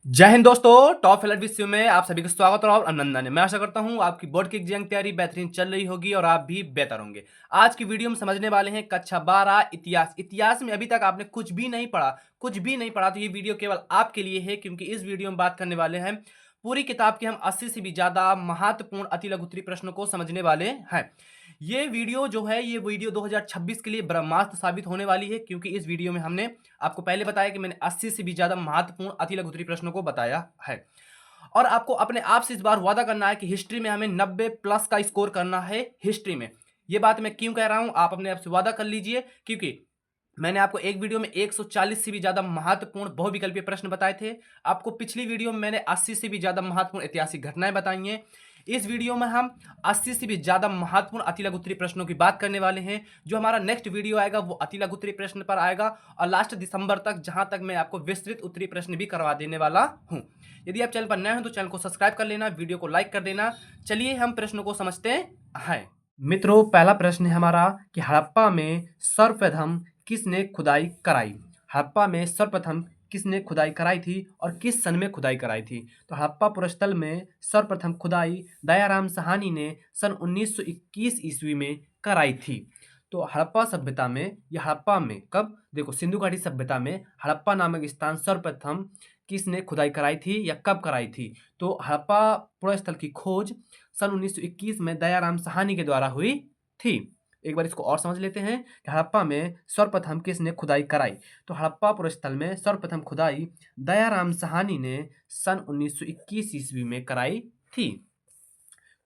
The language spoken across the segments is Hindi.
जय हिंद दोस्तों, टॉप फ्लैट विषय में आप सभी का स्वागत और अभिनंदन है। मैं आशा करता हूं आपकी बोर्ड की एग्जाम तैयारी बेहतरीन चल रही होगी और आप भी बेहतर होंगे। आज की वीडियो में समझने वाले हैं कक्षा 12 इतिहास। इतिहास में अभी तक आपने कुछ भी नहीं पढ़ा तो ये वीडियो केवल आपके लिए है, क्योंकि इस वीडियो में बात करने वाले हैं पूरी किताब के हम 80 से भी ज्यादा महत्वपूर्ण अति लघु उत्तरीय प्रश्नों को समझने वाले हैं। ये वीडियो जो है, ये वीडियो 2026 के लिए ब्रह्मास्त्र साबित होने वाली है, क्योंकि इस वीडियो में हमने आपको पहले बताया कि मैंने 80 से भी ज्यादा महत्वपूर्ण अति लघु उत्तरीय प्रश्नों को बताया है। और आपको अपने आप से इस बार वादा करना है कि हिस्ट्री में हमें 90 प्लस का स्कोर करना है। हिस्ट्री में ये बात मैं क्यों कह रहा हूं, आप अपने आप से वादा कर लीजिए, क्योंकि मैंने आपको एक वीडियो में 140 से भी ज्यादा महत्वपूर्ण बहुविकल्पीय प्रश्न बताए थे। आपको पिछली वीडियो में मैंने 80 से भी ज्यादा महत्वपूर्ण ऐतिहासिक घटनाएं बताई हैं। इस वीडियो में हम 80 से भी ज्यादा महत्वपूर्ण अति लघु उत्तरीय प्रश्नों की बात करने वाले हैं। जो हमारा नेक्स्ट वीडियो आएगा वो अति लघु उत्तरीय प्रश्न पर आएगा, और लास्ट दिसंबर तक जहां तक मैं आपको विस्तृत उत्तरीय प्रश्न भी करवा देने वाला हूं। यदि आप चैनल पर नए हैं तो चैनल को सब्सक्राइब कर लेना, वीडियो को लाइक कर देना। चलिए हम प्रश्नों को समझते हैं। मित्रों, पहला प्रश्न है हमारा कि हड़प्पा में सर्वप्रथम किसने खुदाई कराई। हड़प्पा में सर्वप्रथम किसने खुदाई कराई थी और किस सन में खुदाई कराई थी। तो हड़प्पा पुरस्थल में सर्वप्रथम खुदाई दयाराम साहनी ने सन 1921 ईस्वी में कराई थी। तो हड़प्पा सभ्यता में, या हड़प्पा में कब, देखो सिंधु घाटी सभ्यता में हड़प्पा नामक स्थान सर्वप्रथम किसने खुदाई कराई थी या कब कराई थी। तो हड़प्पा पुरस्थल की खोज सन 1921 में दयाराम साहनी के द्वारा हुई थी। एक बार इसको और समझ लेते हैं कि हड़प्पा में सर्वप्रथम किसने खुदाई कराई। तो हड़प्पा पुरस्थल में सर्वप्रथम खुदाई दयाराम साहनी ने सन 1921 ईस्वी में कराई थी।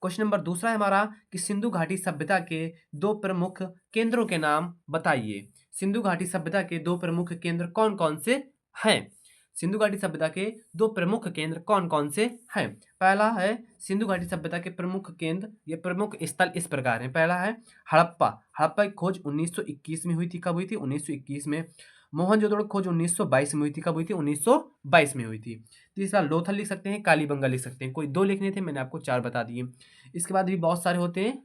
क्वेश्चन नंबर दूसरा है हमारा कि सिंधु घाटी सभ्यता के दो प्रमुख केंद्रों के नाम बताइए। सिंधु घाटी सभ्यता के दो प्रमुख केंद्र कौन कौन से हैं। सिंधु घाटी सभ्यता के दो प्रमुख केंद्र कौन कौन से हैं। पहला है सिंधु घाटी सभ्यता के प्रमुख केंद्र, ये प्रमुख स्थल इस प्रकार हैं। पहला है हड़प्पा। हड़प्पा की खोज 1921 में हुई थी। कब हुई थी? 1921 में। मोहनजोदड़ो खोज 1922 में हुई थी। कब हुई थी? 1922 में हुई थी। तीसरा लोथल लिख सकते हैं, कालीबंगा लिख सकते हैं। कोई दो लिखने थे, मैंने आपको चार बता दिए। इसके बाद भी बहुत सारे होते हैं,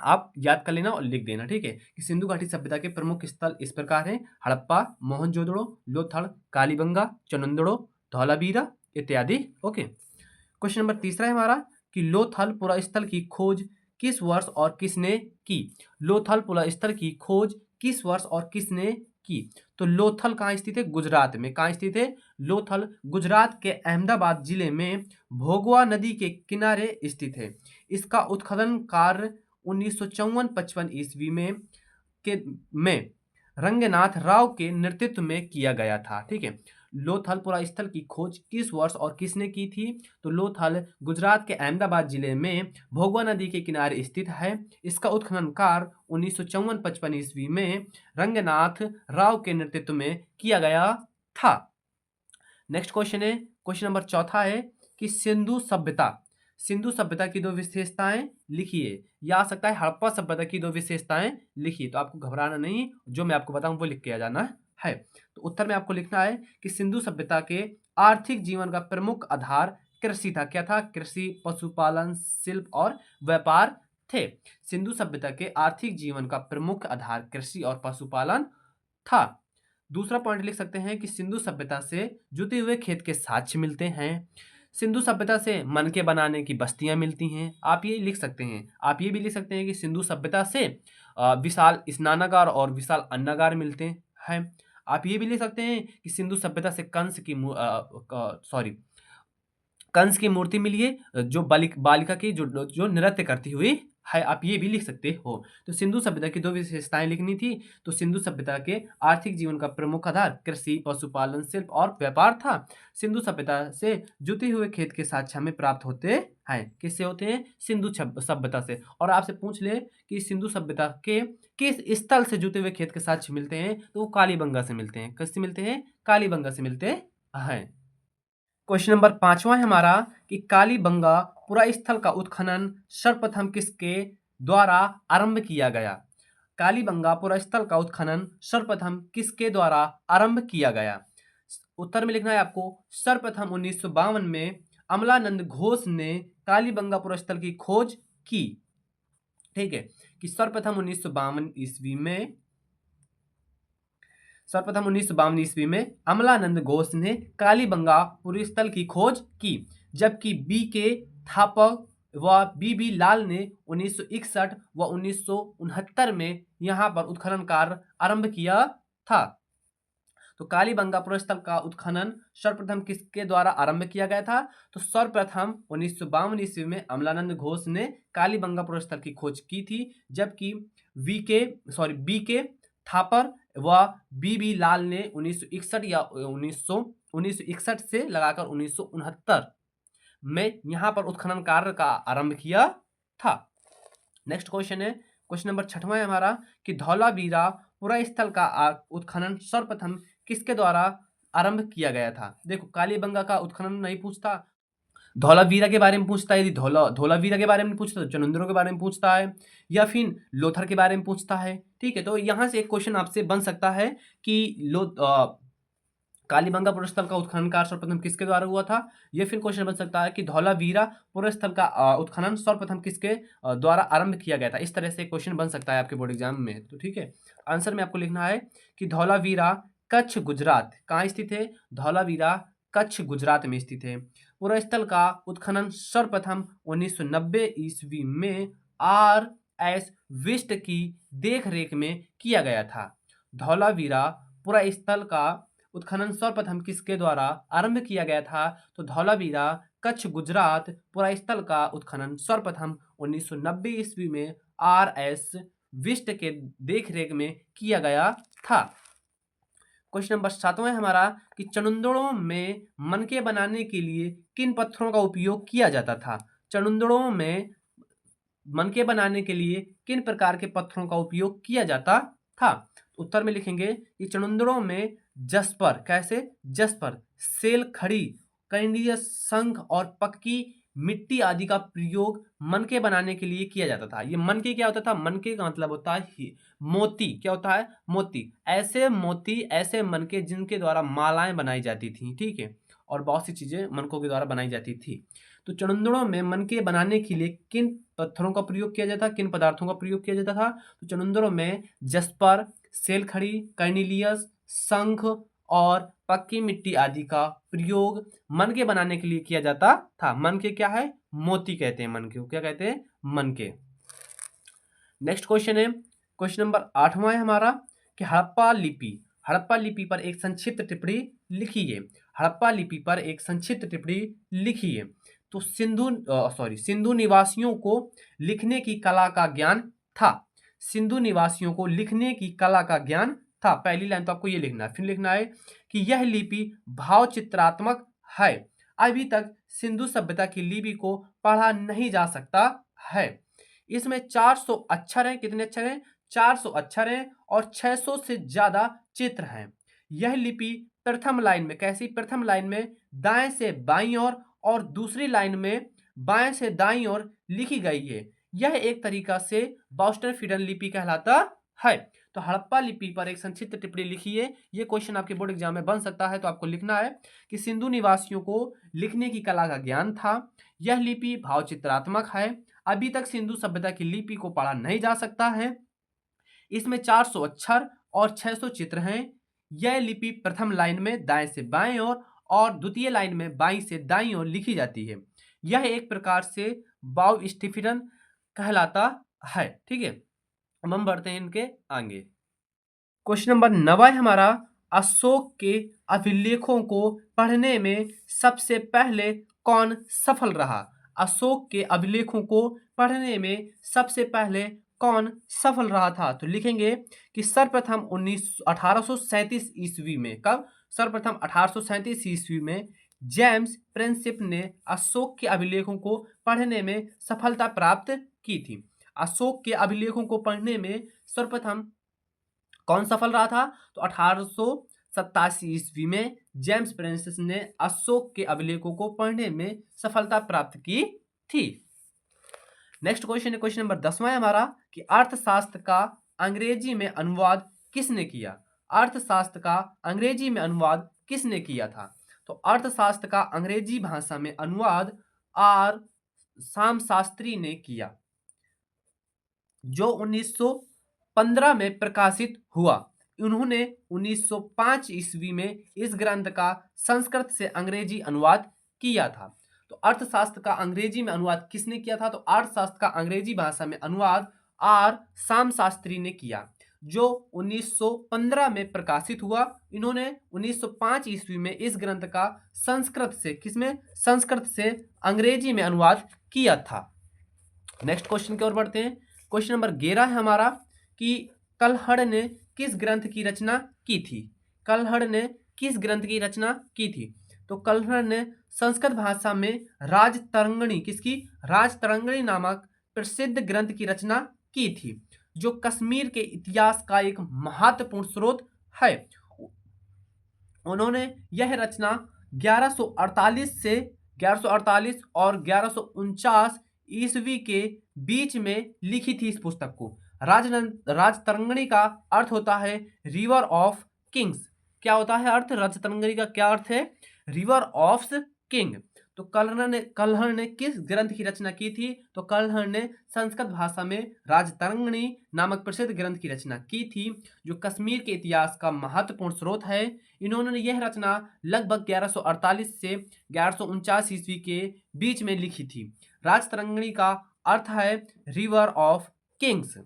आप याद कर लेना और लिख देना, ठीक है। कि सिंधु घाटी सभ्यता के प्रमुख स्थल इस प्रकार हैं: हड़प्पा, मोहनजोदड़ो, लोथल, कालीबंगा, चनंदड़ो, धौलावीरा इत्यादि। ओके। क्वेश्चन नंबर तीसरा है हमारा कि लोथल पुरास्थल की खोज किस वर्ष और किसने की। लोथल पुरास्थल की खोज किस वर्ष और किसने की। तो लोथल कहाँ स्थित है? गुजरात में। कहाँ स्थित है? लोथल गुजरात के अहमदाबाद जिले में भोगवा नदी के किनारे स्थित है। इसका उत्खनन कार्य 1954-55 ईस्वी में रंगनाथ राव के नेतृत्व में किया गया था, ठीक है। लोथल पुरास्थल की खोज किस वर्ष और किसने की थी। तो लोथल गुजरात के अहमदाबाद जिले में भोगवा नदी के किनारे स्थित है। इसका उत्खनन कार्य 1954-55 ईस्वी में रंगनाथ राव के नेतृत्व में किया गया था। नेक्स्ट क्वेश्चन है, क्वेश्चन नंबर चौथा है कि सिंधु सभ्यता की दो विशेषताएं लिखिए। या आ सकता है हड़प्पा सभ्यता की दो विशेषताएं लिखिए। तो आपको घबराना नहीं, जो मैं आपको बताऊं वो लिख के आ जाना है। तो उत्तर में आपको लिखना है कि सिंधु सभ्यता के आर्थिक जीवन का प्रमुख आधार कृषि था। क्या था? कृषि, पशुपालन, शिल्प और व्यापार थे। सिंधु सभ्यता के आर्थिक जीवन का प्रमुख आधार कृषि और पशुपालन था। दूसरा पॉइंट लिख सकते हैं कि सिंधु सभ्यता से जुते हुए खेत के साक्ष्य मिलते हैं। सिंधु सभ्यता से मनके बनाने की बस्तियां मिलती हैं। आप ये लिख सकते हैं। आप ये भी लिख सकते हैं कि सिंधु सभ्यता से विशाल स्नानागार और विशाल अन्नागार मिलते हैं। आप ये भी लिख सकते हैं कि सिंधु सभ्यता से कंस की मूर्ति मिली है, जो बालिका की जो नृत्य करती हुई है। आप ये भी लिख सकते हो। तो सिंधु सभ्यता की दो विशेषताएं लिखनी थी। तो सिंधु सभ्यता के आर्थिक जीवन का प्रमुख आधार कृषि, पशुपालन, शिल्प और व्यापार था। सिंधु सभ्यता से जुते हुए खेत के साक्ष्य हमें प्राप्त होते हैं। किससे होते हैं? सिंधु सभ्यता से। और आपसे पूछ ले कि सिंधु सभ्यता के किस स्थल से जुते हुए खेत के साक्ष्य मिलते हैं, तो वो कालीबंगा से मिलते हैं। किससे मिलते हैं? कालीबंगा से मिलते हैं। क्वेश्चन नंबर पांचवा है हमारा कि कालीबंगा पुरास्थल का उत्खनन सर्वप्रथम किसके द्वारा आरंभ किया गया। कालीबंगा पुरास्थल का उत्खनन सर्वप्रथम किसके द्वारा आरंभ किया गया। उत्तर में लिखना है आपको सर्वप्रथम 1952 में अमलानंद घोष ने कालीबंगा पुरास्थल की खोज की, ठीक है। कि सर्वप्रथम 1952 ईस्वी में सर्वप्रथम 1952 ईस्वी में अमलानंद घोष ने कालीबंगा पुरस्थल की खोज की, जबकि बी के थापक व बी लाल ने 1961 व 1969 में यहाँ पर उत्खनन कार्य आरंभ किया था। तो कालीबंगा पुरस्थल का उत्खनन सर्वप्रथम किसके द्वारा आरंभ किया गया था? तो सर्वप्रथम 1952 ईस्वी में अमलानंद घोष ने कालीबंगा पुरस्थल की खोज की थी, जबकि बी के थापर व बी लाल ने 1961 या 1961 से लगाकर 1969 में यहाँ पर उत्खनन कार्य का आरंभ किया था। नेक्स्ट क्वेश्चन है, क्वेश्चन नंबर 6वां है हमारा कि धौलावीरा पुरस्थल का उत्खनन सर्वप्रथम किसके द्वारा आरंभ किया गया था? देखो, कालीबंगा का उत्खनन नहीं पूछता, धौलावीरा के बारे में पूछता है। यदि धौलावीरा के बारे में पूछता है तो चनुंद्रों के बारे में पूछता है, या फिर लोथर के बारे में पूछता है। ठीक है, तो यहां से एक क्वेश्चन आपसे बन सकता है कि कालीबंगा पुरस्थल का उत्खनन कार्य सर्वप्रथम किसके द्वारा हुआ था, या फिर क्वेश्चन बन सकता है कि धौलावीरा पुरस्थल का उत्खनन सर्वप्रथम किसके द्वारा आरंभ किया गया था। इस तरह से क्वेश्चन बन सकता है आपके बोर्ड एग्जाम में। तो ठीक है, आंसर में आपको लिखना है कि धौलावीरा कच्छ गुजरात कहाँ स्थित है? धौलावीरा कच्छ गुजरात में स्थित है। पुरस्थल का उत्खनन सर्वप्रथम 1990 ईस्वी में R.S. विष्ट की देखरेख में किया गया था। धौलावीरा पुरस्थल का उत्खनन सर्वप्रथम किसके द्वारा आरंभ किया गया था? तो धौलावीरा कच्छ गुजरात पुरस्थल का उत्खनन सर्वप्रथम 1990 ईस्वी में R.S. विष्ट के देखरेख में किया गया था। क्वेश्चन नंबर 7वां है हमारा कि चनुंदड़ों में मनके बनाने के लिए किन पत्थरों का उपयोग किया जाता था? चनुंदड़ों में मनके बनाने के लिए किन प्रकार के पत्थरों का उपयोग किया जाता था? उत्तर में लिखेंगे कि चनुंदड़ों में जस्पर, कैसे? जस्पर, सेल खड़ी, कैंडियस, शंख और पक्की मिट्टी आदि का प्रयोग मनके बनाने के लिए किया जाता था। ये मनके क्या होता था? मनके का मतलब होता है मोती। क्या होता है? मोती। ऐसे मोती, ऐसे मनके जिनके द्वारा मालाएं बनाई जाती थी। ठीक है, और बहुत सी चीजें मनकों के द्वारा बनाई जाती थी। तो चनुंदड़ों में मनके बनाने के लिए किन पत्थरों का प्रयोग किया जाता, किन पदार्थों का प्रयोग किया जाता था? तो चनुंदड़ों में जस्पर, सेल खड़ी, कर्निलियस, शंख और पक्की मिट्टी आदि का प्रयोग मनके बनाने के लिए किया जाता था। मनके क्या है? मोती कहते हैं मनके को। क्या कहते हैं? मनके। नेक्स्ट क्वेश्चन है, क्वेश्चन नंबर 8वां है हमारा कि हड़प्पा लिपि पर एक संक्षिप्त टिप्पणी लिखिए। हड़प्पा लिपि पर एक संक्षिप्त टिप्पणी लिखिए। तो सिंधु निवासियों को लिखने की कला का ज्ञान था। सिंधु निवासियों को लिखने की कला का ज्ञान था। पहली लाइन तो आपको ये लिखना है। फिर लिखना है कि यह लिपि भाव चित्रात्मक है। अभी तक सिंधु सभ्यता की लिपि को पढ़ा नहीं जा सकता है। इसमें 400 अक्षर हैं। कितने अक्षर हैं? 400 अक्षर हैं और 600 से ज्यादा चित्र हैं। यह लिपि प्रथम लाइन में कैसी? प्रथम लाइन में दाएं से बाईं ओर और दूसरी लाइन में बाएं से दाईं ओर लिखी गई है। यह एक तरीका से बॉस्टन फीडन लिपि कहलाता है। तो हड़प्पा लिपि पर एक संक्षिप्त टिप्पणी लिखिए। ये क्वेश्चन आपके बोर्ड एग्जाम में बन सकता है। तो आपको लिखना है कि सिंधु निवासियों को लिखने की कला का ज्ञान था। यह लिपि भावचित्रात्मक है। अभी तक सिंधु सभ्यता की लिपि को पढ़ा नहीं जा सकता है। इसमें 400 अक्षर और 600 चित्र हैं। यह लिपि प्रथम लाइन में दाएं से बाएं ओर और द्वितीय लाइन में बाईं से दाईं ओर लिखी जाती है। यह एक प्रकार से बाव स्टीफिडन कहलाता है। ठीक है, अब हम बढ़ते हैं इनके आगे। क्वेश्चन नंबर 9 है हमारा, अशोक के अभिलेखों को पढ़ने में सबसे पहले कौन सफल रहा? अशोक के अभिलेखों को पढ़ने में सबसे पहले कौन सफल रहा था? तो लिखेंगे कि सर्वप्रथम 1837 ईस्वी में। कब? सर्वप्रथम 1837 ईस्वी में जेम्स प्रिंसिप ने अशोक के अभिलेखों को पढ़ने में सफलता प्राप्त की थी। अशोक के अभिलेखों को पढ़ने में सर्वप्रथम कौन सफल रहा था? तो 1887 ईस्वी में जेम्स प्रिंसिप ने अशोक के अभिलेखों को पढ़ने में सफलता प्राप्त की थी। नेक्स्ट क्वेश्चन है, क्वेश्चन नंबर 10वां है हमारा कि अर्थशास्त्र का अंग्रेजी में अनुवाद किसने किया? अर्थशास्त्र का अंग्रेजी में अनुवाद किसने किया था? तो अर्थशास्त्र का अंग्रेजी भाषा में अनुवाद आर शाम शास्त्री ने किया, जो 1915 में प्रकाशित हुआ। उन्होंने 1905 ईस्वी में इस ग्रंथ का संस्कृत से अंग्रेजी अनुवाद किया था। तो अर्थशास्त्र का अंग्रेजी में अनुवाद किसने किया था? तो अर्थशास्त्र का अंग्रेजी भाषा में अनुवाद आर शाम शास्त्री ने किया, जो 1915 में प्रकाशित हुआ। इन्होंने 1905 ईस्वी में इस ग्रंथ का संस्कृत से संस्कृत से अंग्रेजी में अनुवाद किया था। नेक्स्ट क्वेश्चन की ओर बढ़ते हैं। क्वेश्चन नंबर 11 है हमारा कि कल्हड़ ने किस ग्रंथ की रचना की थी? कल्हड़ ने किस ग्रंथ की रचना की थी? तो कल्हड़ ने संस्कृत भाषा में राजतरंगिणी राजतरंगिणी नामक प्रसिद्ध ग्रंथ की रचना की थी, जो कश्मीर के इतिहास का एक महत्वपूर्ण स्रोत है। उन्होंने यह रचना 1148 और 1149 ईस्वी के बीच में लिखी थी। इस पुस्तक को राजतरंगिणी का अर्थ होता है रिवर ऑफ किंग्स। क्या होता है अर्थ? राजतरंगिणी का क्या अर्थ है? River of king. तो कल्हड़ ने किस ग्रंथ की रचना की थी? तो कल्हड़ ने संस्कृत भाषा में राजतरंगिणी नामक प्रसिद्ध ग्रंथ की रचना की थी, जो कश्मीर के इतिहास का महत्वपूर्ण स्रोत है। इन्होंने यह रचना लगभग 1148 से 1149 ईस्वी के बीच में लिखी थी। राजतरंगिणी का अर्थ है river of Kings.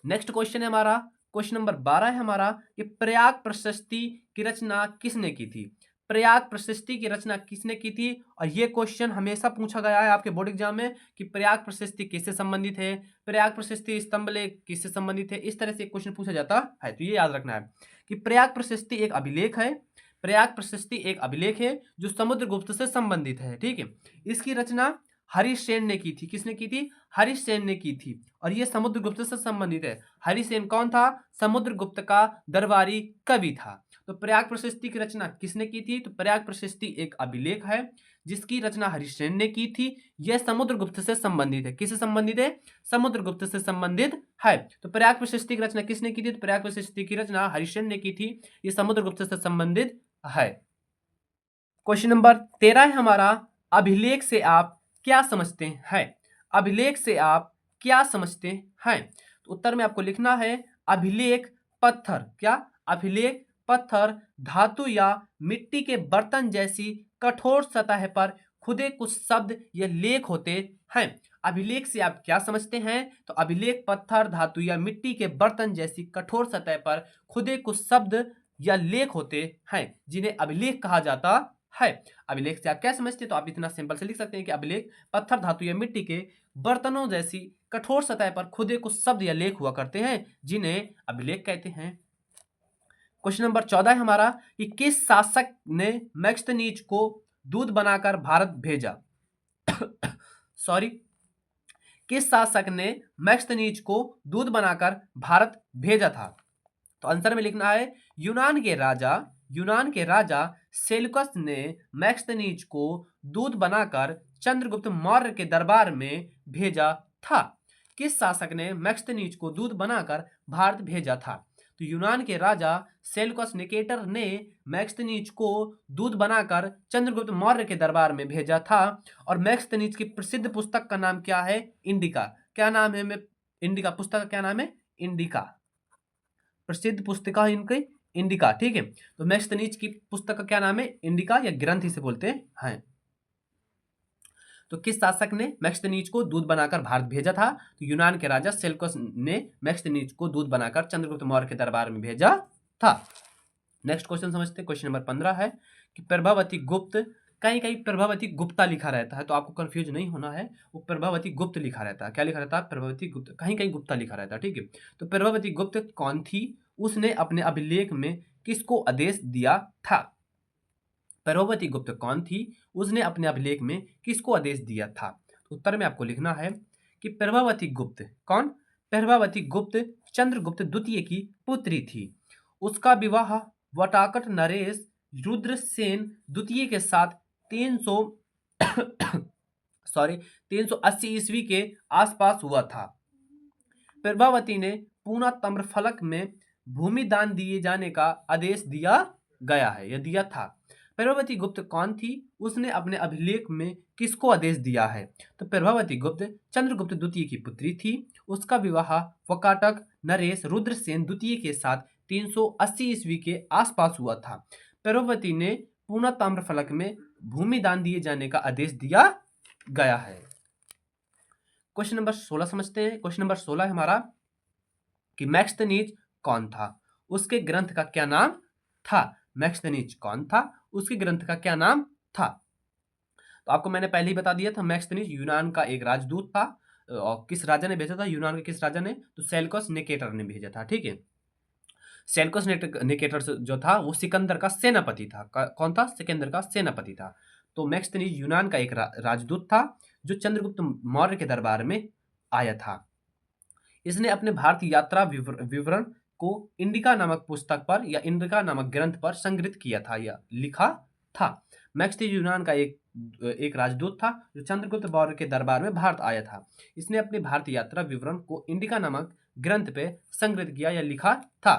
Next question है हमारा, क्वेश्चन नंबर 12 है हमारा कि प्रयाग प्रशस्ति की रचना किसने की थी? प्रयाग प्रशस्ति की रचना किसने की थी? और ये क्वेश्चन हमेशा पूछा गया है आपके बोर्ड एग्जाम में कि प्रयाग प्रशस्ति किससे संबंधित है, प्रयाग प्रशस्ति स्तंभलेख किससे संबंधित है। इस तरह से क्वेश्चन पूछा जाता है, तो ये याद रखना है कि प्रयाग प्रशस्ति एक अभिलेख है। प्रयाग प्रशस्ति एक अभिलेख है जो समुद्रगुप्त से संबंधित है। ठीक है, इसकी रचना हरिसेन ने की थी। किसने की थी? हरिसेन ने की थी, और यह समुद्रगुप्त से संबंधित है। हरिसेन कौन था? समुद्रगुप्त का दरबारी कवि था। तो प्रयाग प्रशस्ति की रचना किसने की थी? तो प्रयाग प्रशस्ति एक अभिलेख है जिसकी रचना हरिसेन ने की थी। यह समुद्रगुप्त से संबंधित है। किससे संबंधित है? समुद्रगुप्त से संबंधित है। तो प्रयाग प्रशस्ति की रचना किसने की थी? तो प्रयाग प्रशस्ति की रचना हरिसेन ने की थी। यह समुद्रगुप्त से संबंधित है। क्वेश्चन नंबर 13 है हमारा, अभिलेख से आप क्या समझते हैं? अभिलेख से आप क्या समझते हैं? तो उत्तर में आपको लिखना है अभिलेख पत्थर। क्या? अभिलेख पत्थर, धातु या मिट्टी के बर्तन जैसी कठोर सतह पर खुदे कुछ शब्द या लेख होते हैं। अभिलेख से आप क्या समझते हैं? तो अभिलेख पत्थर, धातु या मिट्टी के बर्तन जैसी कठोर सतह पर खुदे कुछ शब्द या लेख होते हैं, जिन्हें अभिलेख कहा जाता है। अभिलेख से आप क्या समझते हैं? तो आप इतना सिंपल से लिख सकते हैं कि अभिलेख पत्थर, धातु या मिट्टी के बर्तनों जैसी कठोर सतह पर खुदे कुछ शब्द या लेख हुआ करते हैं, जिन्हें अभिलेख कहते हैं। क्वेश्चन नंबर 14 है हमारा कि किस शासक ने मैक्सनीज को दूध बनाकर भारत भेजा? सॉरी, किस शासक ने मैक्सनीज को दूध बनाकर भारत भेजा था? तो आंसर में लिखना है यूनान के राजा सेल्युकस ने मैक्सनीज को दूध बनाकर चंद्रगुप्त मौर्य के दरबार में भेजा था। किस शासक ने मैक्सनीज को दूध बनाकर भारत भेजा था? तो यूनान के राजा सेल्युकस निकेटर ने मैक्सनीज को दूध बनाकर चंद्रगुप्त मौर्य के दरबार में भेजा था। और मैक्सनीज की प्रसिद्ध पुस्तक का नाम क्या है? इंडिका। क्या नाम है? इंडिका पुस्तक का क्या नाम है? इंडिका। प्रसिद्ध पुस्तिका इनकी इंडिका। ठीक है, तो मैक्सनीज की पुस्तक का क्या नाम है? इंडिका, या ग्रंथ इसे बोलते हैं। तो किस शासक ने मैक्सनीज को दूध बनाकर भारत भेजा था? तो यूनान के राजा सेल्युकस ने मैक्सनीज को दूध बनाकर चंद्रगुप्त मौर्य के दरबार में भेजा था। नेक्स्ट क्वेश्चन समझते हैं। क्वेश्चन नंबर 15 है कि प्रभावती गुप्त, कहीं कहीं प्रभावती गुप्ता लिखा रहता है, तो आपको कंफ्यूज नहीं होना है, वो प्रभावती गुप्त लिखा रहता है। क्या लिखा रहता है? प्रभावती गुप्त, कहीं कहीं गुप्ता लिखा रहता है। ठीक है, तो प्रभावती गुप्त कौन थी? उसने अपने अभिलेख में किसको आदेश दिया था? प्रभावती गुप्त कौन थी? उसने अपने अभिलेख में किसको आदेश दिया था? तो उत्तर में आपको लिखना है कि प्रभावती गुप्त कौन? प्रभावती गुप्त चंद्रगुप्त द्वितीय की पुत्री थी। उसका विवाह वटाकट नरेश रुद्रसेन द्वितीय के साथ 380 ईस्वी के आसपास हुआ था। प्रभावती ने पूना तम्रफलक में भूमि दान दिए जाने का आदेश दिया गया है, या दिया था। प्रभावती गुप्त कौन थी? उसने अपने अभिलेख में किसको आदेश दिया है? तो प्रभावती गुप्त चंद्रगुप्त द्वितीय की पुत्री थी। उसका विवाह वकाटक नरेश रुद्रसेन द्वितीय के साथ 380 ईस्वी के आसपास हुआ था। प्रभावती ने पूना ताम्रफलक में भूमि दान दिए जाने का आदेश दिया गया है। क्वेश्चन नंबर 16 समझते हैं। क्वेश्चन नंबर 16 है हमारा कि मैक्सथनीज कौन था? उसके ग्रंथ का क्या नाम था? मैक्सथनीज कौन था? उसके ग्रंथ का क्या नाम था? तो आपको मैंने पहले ही बता दिया था, मैक्सथनीज यूनान का एक राजदूत था। और किस राजा ने भेजा था यूनान के? किस राजा ने? तो सेल्यूकस निकेटर ने भेजा था। ठीक है, सेल्यूकस निकेटर जो था वो सिकंदर का सेनापति था। कौन था? सिकंदर का सेनापति था। तो मैक्सथनीज यूनान का एक राजदूत था जो चंद्रगुप्त मौर्य के दरबार में आया था। इसने अपने भारत यात्रा विवरण को इंडिका नामक पुस्तक पर या इंडिका नामक ग्रंथ पर संग्रहित किया था या लिखा था। मैक्सथनीज यूनान का एक राजदूत था जो चंद्रगुप्त मौर्य के दरबार में भारत आया था। इसने अपने भारत यात्रा विवरण को इंडिका नामक ग्रंथ पे संग्रहित किया या लिखा था।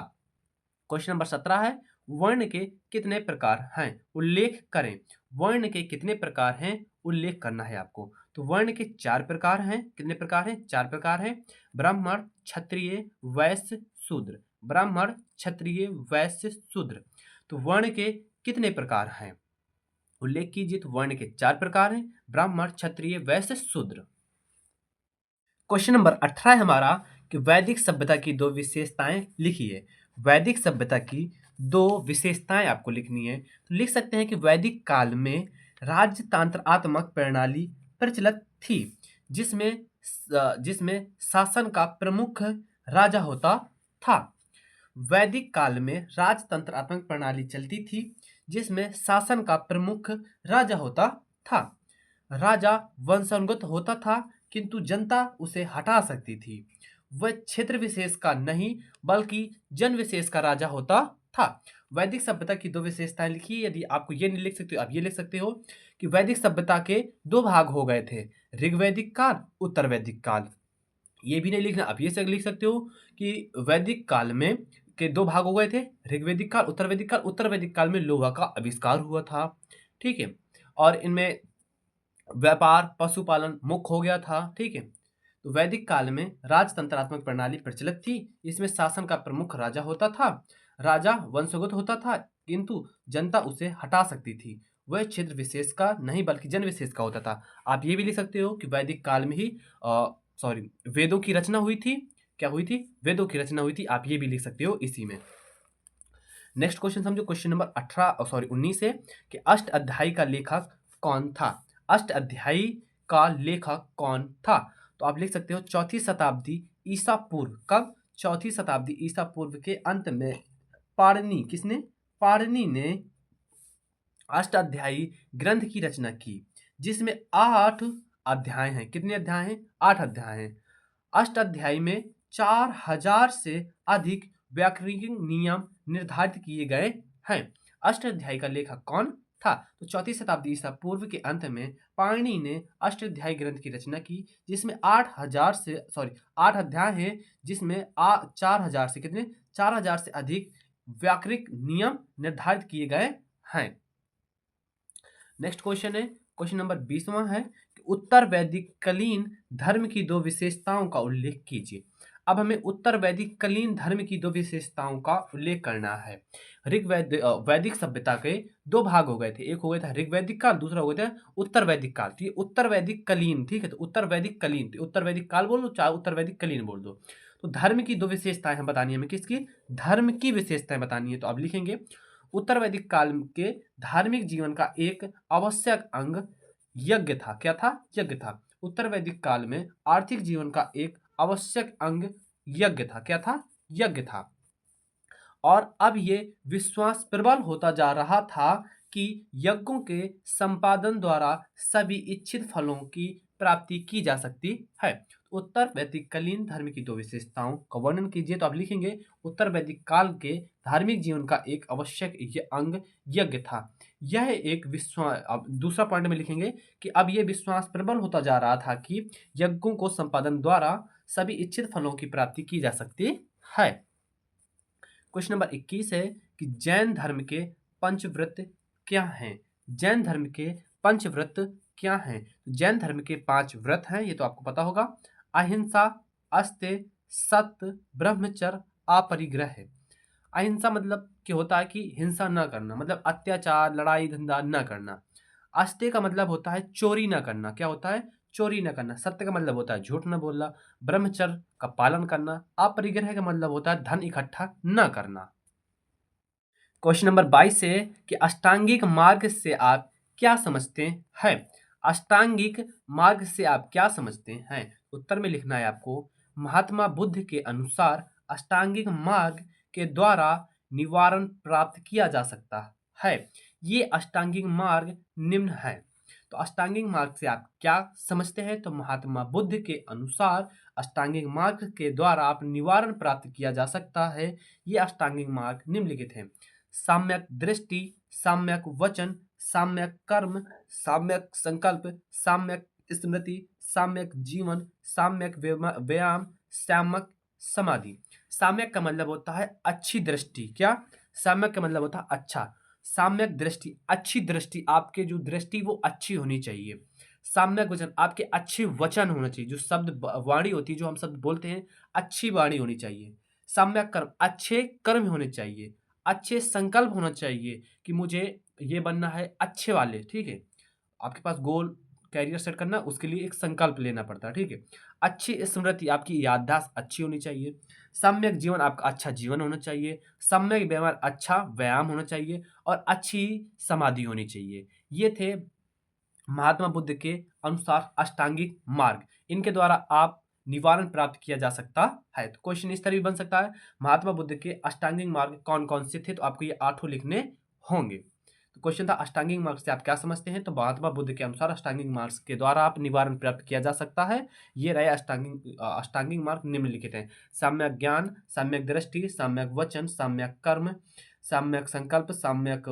क्वेश्चन नंबर 17 है, वर्ण के कितने प्रकार हैं? उल्लेख करें। वर्ण के कितने प्रकार हैं? उल्लेख करना है आपको। तो वर्ण के 4 प्रकार हैं। कितने प्रकार हैं? 4 प्रकार हैं। ब्राह्मण, क्षत्रिय, वैश्य, शूद्र। ब्राह्मण, क्षत्रिय, वैश्य, शूद्र। तो वर्ण के कितने प्रकार हैं? उल्लेख कीजिए। तो वर्ण के 4 प्रकार हैं। ब्राह्मण, क्षत्रिय, वैश्य, शूद्र। क्वेश्चन नंबर 18 है हमारा कि वैदिक सभ्यता की 2 विशेषताएं लिखिए। वैदिक सभ्यता की 2 विशेषताएं आपको लिखनी है। तो लिख सकते हैं कि वैदिक काल में राजतंत्रात्मक प्रणाली प्रचलित थी, जिसमें शासन का प्रमुख राजा होता था। वैदिक काल में राजतंत्रात्मक प्रणाली चलती थी जिसमें शासन का प्रमुख राजा होता था। राजा वंशानुगत होता था किंतु जनता उसे हटा सकती थी। वह क्षेत्र विशेष का नहीं बल्कि जन विशेष का राजा होता था। वैदिक सभ्यता की 2 विशेषताएं लिखिए। यदि आपको ये नहीं लिख सकते हो, आप ये लिख सकते हो कि वैदिक सभ्यता के 2 भाग हो गए थे, ऋग्वैदिक काल, उत्तर वैदिक काल। ये भी नहीं लिखना, आप ये से लिख सकते हो कि वैदिक काल में के 2 भाग हो गए थे, ऋग्वैदिक काल, उत्तर वैदिक काल। उत्तर वैदिक काल में लोहा का आविष्कार हुआ था। ठीक है, और इनमें व्यापार पशुपालन मुख्य हो गया था। ठीक है, तो वैदिक काल में राजतंत्रात्मक प्रणाली प्रचलित थी। इसमें शासन का प्रमुख राजा होता था। राजा वंशगत होता था किंतु जनता उसे हटा सकती थी। वह क्षेत्र विशेष का नहीं बल्कि जन विशेष का होता था। आप ये भी लिख सकते हो कि वैदिक काल में ही वेदों की रचना हुई थी। क्या हुई थी? वेदों की रचना हुई थी। आप ये भी लिख सकते हो इसी में। नेक्स्ट क्वेश्चन समझो। क्वेश्चन नंबर 19 है कि अष्ट अध्यायी का लेखक कौन था? अष्ट अध्यायी का लेखक कौन था? तो आप लिख सकते हो 4वीं शताब्दी ईसा पूर्व। कब? 4वीं शताब्दी ईसा पूर्व के अंत में पाणिनि, किसने? पाणिनि ने अष्टाध्यायी ग्रंथ की रचना की जिसमें 8 अध्याय हैं। कितने अध्याय हैं? 8 अध्याय हैं। अष्टाध्यायी में 4000 से अधिक व्याकरणिक नियम निर्धारित किए गए हैं। अष्टाध्यायी का लेखक कौन था? तो 4वीं शताब्दी ईसा पूर्व के अंत में पाणिनि ने अष्टाध्यायी ग्रंथ की रचना की जिसमें 8 अध्याय हैं, जिसमें 4000 से कितने? 4000 से अधिक व्याकरणिक नियम निर्धारित किए गए हैं। नेक्स्ट क्वेश्चन है, क्वेश्चन नंबर 20वां है कि उत्तर वैदिक कालीन धर्म की 2 विशेषताओं का उल्लेख कीजिए। अब हमें उत्तर वैदिक कालीन धर्म की 2 विशेषताओं का उल्लेख करना है। वैदिक सभ्यता के 2 भाग हो गए थे। एक हो गया था ऋग्वैदिक काल, दूसरा हो गया था उत्तर वैदिक काल। तो ये उत्तर वैदिक कालीन, ठीक है, तो उत्तर वैदिक कालीन, तो उत्तर वैदिक काल बोल दो चाहे उत्तर वैदिक कालीन बोल दो। तो धर्म की 2 विशेषताएं हम बतानी है हमें। किसकी? धर्म की विशेषताएं बतानी है। तो अब लिखेंगे उत्तर वैदिक काल के धार्मिक जीवन का एक आवश्यक अंग यज्ञ था। क्या था? यज्ञ था। उत्तर वैदिक काल में आर्थिक जीवन का एक आवश्यक अंग यज्ञ था। क्या था? यज्ञ था। और अब ये विश्वास प्रबल होता जा रहा था कि यज्ञों के संपादन द्वारा सभी इच्छित फलों की प्राप्ति की जा सकती है। उत्तर वैदिक कालीन धर्म की 2 विशेषताओं का वर्णन कीजिए। तो आप लिखेंगे उत्तर वैदिक काल के धार्मिक जीवन का एक आवश्यक अंग यज्ञ था। यह एक विश्वास, अब दूसरा पॉइंट में लिखेंगे कि अब यह विश्वास प्रबल होता जा रहा था कि यज्ञों को संपादन द्वारा सभी इच्छित फलों की प्राप्ति की जा सकती है। क्वेश्चन नंबर 21 है कि जैन धर्म के पंचव्रत क्या हैं? जैन धर्म के पंचव्रत क्या हैं? जैन धर्म के 5 व्रत हैं, ये तो आपको पता होगा। अहिंसा, अस्तेय, सत्य, ब्रह्मचर्य, अपरिग्रह। अहिंसा मतलब कि होता है कि हिंसा न करना, मतलब अत्याचार, लड़ाई धंधा न करना। अस्तेय का मतलब होता है चोरी न करना। क्या होता है? चोरी न करना। सत्य का मतलब होता है झूठ न बोलना। ब्रह्मचर्य का पालन करना। अपरिग्रह का मतलब होता है धन इकट्ठा न करना। क्वेश्चन नंबर 22 है कि अष्टांगिक मार्ग से आप क्या समझते हैं? अष्टांगिक मार्ग से आप क्या समझते हैं? उत्तर में लिखना है आपको। महात्मा बुद्ध के अनुसार अष्टांगिक मार्ग के द्वारा निवारण प्राप्त किया जा सकता है। ये अष्टांगिक मार्ग निम्न है। तो अष्टांगिक मार्ग से आप क्या समझते हैं? तो महात्मा बुद्ध के अनुसार अष्टांगिक मार्ग के द्वारा आप निवारण प्राप्त किया जा सकता है। ये अष्टांगिक मार्ग निम्नलिखित है। सम्यक दृष्टि, सम्यक वचन, सम्यक कर्म, सम्यक संकल्प, सम्यक स्मृति, सम्यक जीवन, सम्यक व्यायाम, सम्यक समाधि। सम्यक का मतलब होता है अच्छी दृष्टि। क्या? सम्यक का मतलब होता है अच्छा। सम्यक दृष्टि, अच्छी दृष्टि, आपके जो दृष्टि वो अच्छी होनी चाहिए। सम्यक वचन, आपके अच्छे वचन होना चाहिए। जो शब्द वाणी होती है, जो हम शब्द बोलते हैं, अच्छी वाणी होनी चाहिए। सम्यक कर्म, अच्छे कर्म होने चाहिए। अच्छे संकल्प होना चाहिए कि मुझे ये बनना है अच्छे वाले, ठीक है। आपके पास गोल कैरियर सेट करना, उसके लिए एक संकल्प लेना पड़ता है, ठीक है। अच्छी स्मृति, आपकी याददाश्त अच्छी होनी चाहिए। सम्यक जीवन, आपका अच्छा जीवन होना चाहिए। सम्यक व्यवहार, अच्छा व्यायाम होना चाहिए। और अच्छी समाधि होनी चाहिए। ये थे महात्मा बुद्ध के अनुसार अष्टांगिक मार्ग। इनके द्वारा आप निवारण प्राप्त किया जा सकता है। तो क्वेश्चन इस तरह भी बन सकता है, महात्मा बुद्ध के अष्टांगिक मार्ग कौन कौन से थे? तो आपको ये 8 लिखने होंगे। तो क्वेश्चन था अष्टांगिक मार्ग से आप क्या समझते हैं? तो महात्मा बुद्ध के अनुसार अष्टांगिक मार्ग के द्वारा आप निवारण प्राप्त किया जा सकता है। ये रहे अष्टांगिक मार्ग निम्नलिखित हैं। सम्यक ज्ञान, सम्यक दृष्टि, सम्यक वचन, सम्यक कर्म, सम्यक संकल्प, सम्यक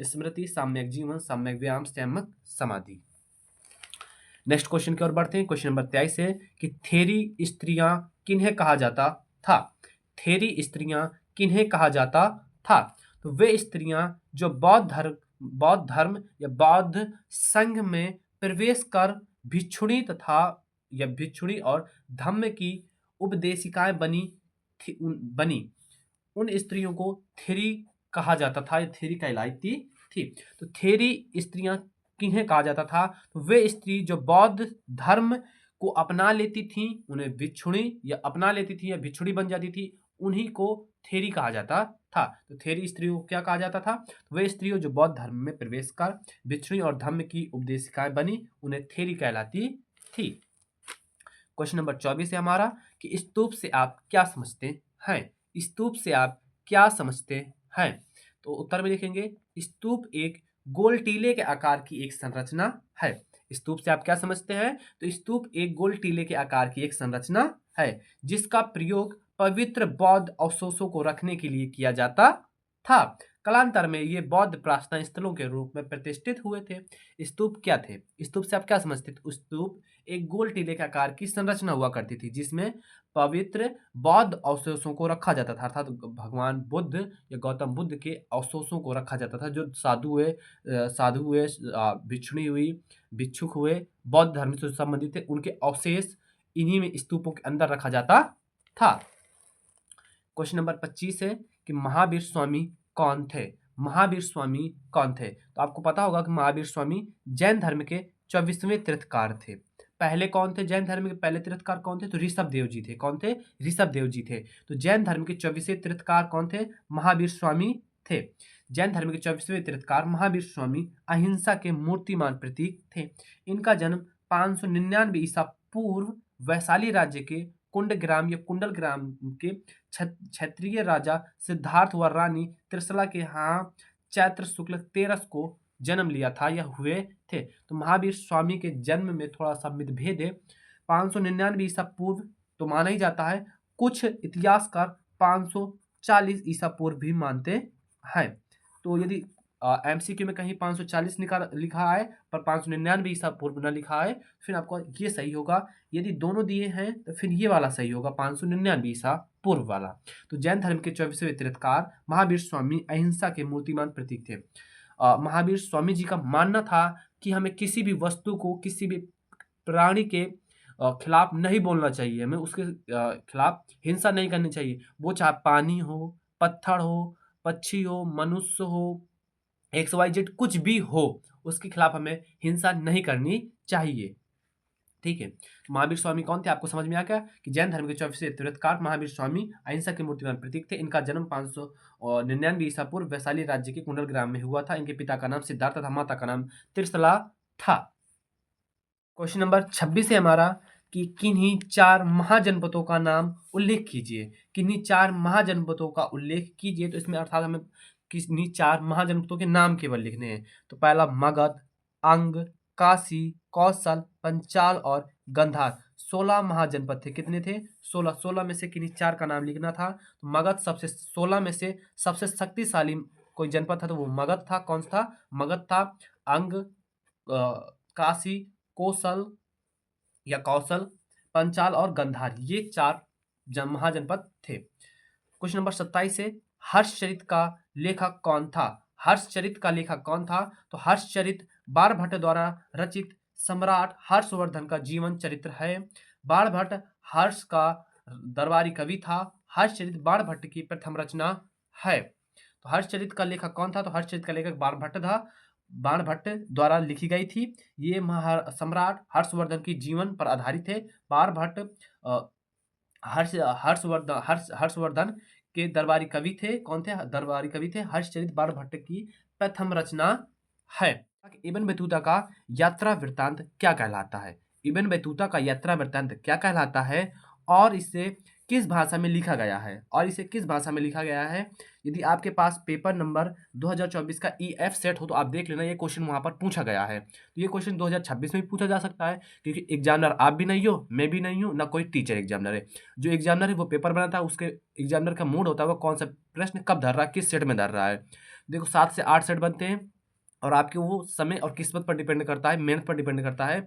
स्मृति, सम्यक जीवन, सम्यक व्यायाम, सम्यक समाधि। नेक्स्ट क्वेश्चन की ओर बढ़ते हैं। क्वेश्चन नंबर 23 है कि थेरी स्त्रियां किन्हें कहा जाता था? थेरी स्त्रियां किन्हें कहा जाता था? तो वे स्त्रियां जो बौद्ध धर्म या बौद्ध संघ में प्रवेश कर भिक्षुणी और धम्म की उपदेशिकाएं बनी, उन स्त्रियों को थेरी कहा जाता था, या थेरी कहलाती थी। तो थेरी स्त्रियां किन्हें कहा जाता था? तो वे स्त्री जो बौद्ध धर्म को अपना लेती थी, उन्हें भिक्षुणी या अपना लेती थी या भिक्षुणी बन जाती थी, उन्हीं को थेरी कहा जाता था। तो थेरी स्त्रियों को क्या कहा जाता था? तो वे स्त्रियों जो बौद्ध धर्म में प्रवेश कर भिक्षुणी और धम्म की उपदेशिकाएं बनी, उन्हें थेरी कहलाती थी। क्वेश्चन नंबर 24 है हमारा कि स्तूप से आप क्या समझते हैं? स्तूप से आप क्या समझते हैं? तो उत्तर में लिखेंगे, स्तूप एक गोल टीले के आकार की एक संरचना है। स्तूप से आप क्या समझते हैं? तो स्तूप एक गोल टीले के आकार की एक संरचना है, जिसका प्रयोग पवित्र बौद्ध अवशेषों को रखने के लिए किया जाता था। कालांतर में ये बौद्ध प्रार्थना स्थलों के रूप में प्रतिष्ठित हुए थे। स्तूप क्या थे? स्तूप से आप क्या समझते थे? स्तूप एक गोल टीले के आकार की संरचना हुआ करती थी, जिसमें पवित्र बौद्ध अवशेषों को रखा जाता था, अर्थात भगवान बुद्ध या गौतम बुद्ध के अवशेषों को रखा जाता था। जो साधु हुए, भिक्षुणी हुई, भिक्षुक हुए, बौद्ध धर्म से संबंधित थे, उनके अवशेष इन्हीं में स्तूपों के अंदर रखा जाता था। क्वेश्चन नंबर 25 है कि महावीर स्वामी कौन थे? महावीर स्वामी कौन थे? तो आपको पता होगा कि महावीर स्वामी जैन धर्म के 24वें तीर्थकार थे। पहले कौन थे? जैन धर्म के पहले तीर्थकार कौन थे? तो ऋषभ देव जी थे। कौन थे? ऋषभ देव जी थे। तो जैन धर्म के 24वें तीर्थकार कौन थे? महावीर स्वामी थे। जैन धर्म के 24वें तीर्थकार महावीर स्वामी अहिंसा के मूर्तिमान प्रतीक थे। इनका जन्म 599 ईसा पूर्व वैशाली राज्य के कुंडग्राम या कुंडल ग्राम के क्षत्रिय राजा सिद्धार्थ व रानी त्रिशला के यहाँ चैत्र शुक्ल 13 को जन्म लिया था या हुए थे। तो महावीर स्वामी के जन्म में थोड़ा सा मतभेद है। 599 ईसा पूर्व तो माना ही जाता है, कुछ इतिहासकार 540 ईसा पूर्व भी मानते हैं। तो यदि एमसीक्यू में कहीं 540 लिखा है पर 599 ईसा पूर्व न लिखा है, फिर आपको ये सही होगा। यदि दोनों दिए हैं तो फिर ये वाला सही होगा, 599 ईसा पूर्व वाला। तो जैन धर्म के 24वें तीर्थकार महावीर स्वामी अहिंसा के मूर्तिमान प्रतीक थे। महावीर स्वामी जी का मानना था कि हमें किसी भी वस्तु को, किसी भी प्राणी के खिलाफ नहीं बोलना चाहिए, हमें उसके खिलाफ हिंसा नहीं करनी चाहिए। वो चाहे पानी हो, पत्थर हो, पक्षी हो, मनुष्य हो, एक्स वाई जेड कुछ भी हो, उसके खिलाफ हमें हिंसा नहीं करनी चाहिए। ठीक है, तो महावीर स्वामी कौन थे, आपको समझ में आ गया कि जैन धर्म के 24वें तीर्थकार महावीर स्वामी अहिंसा के मूर्तिमान प्रतीक थे। इनका जन्म 599 ईसा पूर्व वैशाली राज्य के कुंडल ग्राम में हुआ था। इनके पिता का नाम सिद्धार्थ तथा माता का नाम त्रिशला था। क्वेश्चन नंबर 26 है हमारा कि किन्हीं 4 महाजनपदों का नाम उल्लेख कीजिए। किन्हीं 4 महाजनपदों का उल्लेख कीजिए, तो इसमें अर्थात हमें किन्हीं 4 महाजनपदों के नाम केवल लिखने हैं। तो पहला मगध, अंग, काशी, कौशल, पंचाल और गंधार। 16 महाजनपद थे। कितने थे? 16। 16 में से किन्हीं 4 का नाम लिखना था। तो मगध सबसे 16 में से सबसे शक्तिशाली कोई जनपद था तो वो मगध था। कौन सा था? मगध था। अंग, काशी, कौशल या कौशल, पंचाल और गंधार, ये 4 महाजनपद थे। क्वेश्चन नंबर 27 है हर्षचरित का लेखक कौन था? हर्षचरित का लेखक कौन था? तो हर्षचरित बाणभट्ट द्वारा रचित सम्राट हर्षवर्धन का जीवन चरित्र है। बाणभट्ट हर्ष का दरबारी कवि था। हर्षचरित बाणभट्ट की प्रथम रचना है। तो हर्षचरित का लेखक कौन था? तो हर्षचरित का लेखक बाणभट्ट था। बाणभट्ट द्वारा लिखी गई थी। ये सम्राट हर्षवर्धन की जीवन पर आधारित है। बाणभट्ट हर्षवर्धन के दरबारी कवि थे। कौन थे दरबारी कवि? थे हर्षचरित बाणभट्ट की प्रथम रचना है। इब्न बैतूता का यात्रा वृत्तांत क्या कहलाता है? इब्न बैतूता का यात्रा वृत्तांत क्या कहलाता है और इसे किस भाषा में लिखा गया है? और इसे किस भाषा में लिखा गया है? यदि आपके पास पेपर नंबर 2024 का EF सेट हो तो आप देख लेना, ये क्वेश्चन वहां पर पूछा गया है। तो ये क्वेश्चन 2026 में भी पूछा जा सकता है, क्योंकि एग्जामिनर आप भी नहीं हो, मैं भी नहीं हूँ, ना कोई टीचर एग्जामिनर है। जो एग्जामिनर है वो पेपर बनाता है, उसके एग्जामिनर का मूड होता है वो कौन सा प्रश्न कब धर रहा है, किस सेट में धर रहा है। देखो 7 से 8 सेट बनते हैं और आपके वो समय और किस्मत पर डिपेंड करता है, मेहनत पर डिपेंड करता है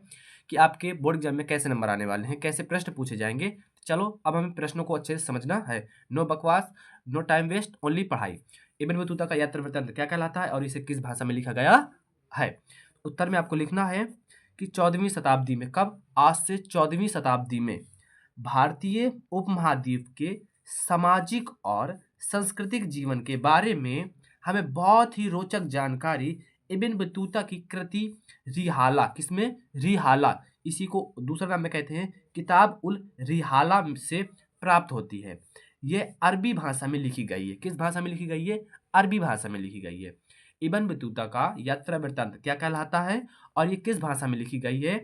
कि आपके बोर्ड एग्जाम में कैसे नंबर आने वाले हैं, कैसे प्रश्न पूछे जाएंगे। चलो अब हमें प्रश्नों को अच्छे से समझना है। नो बकवास, नो टाइम वेस्ट, ओनली पढ़ाई। इब्न बैतूता का यात्रा वृत्तांत क्या कहलाता है और इसे किस भाषा में लिखा गया है? उत्तर में आपको लिखना है कि 14वीं शताब्दी में, कब? आज से 14वीं शताब्दी में भारतीय उपमहाद्वीप के सामाजिक और सांस्कृतिक जीवन के बारे में हमें बहुत ही रोचक जानकारी इब्न बैतूता की कृति रिहाला, किसमें? रिहाला, इसी को दूसरा नाम में कहते हैं किताब उल रिहाला से प्राप्त होती है। ये अरबी भाषा में लिखी गई है। किस भाषा में लिखी गई है? अरबी भाषा में लिखी गई है। इब्न बैतूता का यात्रा वृत्तांत क्या कहलाता है और ये किस भाषा में लिखी गई है?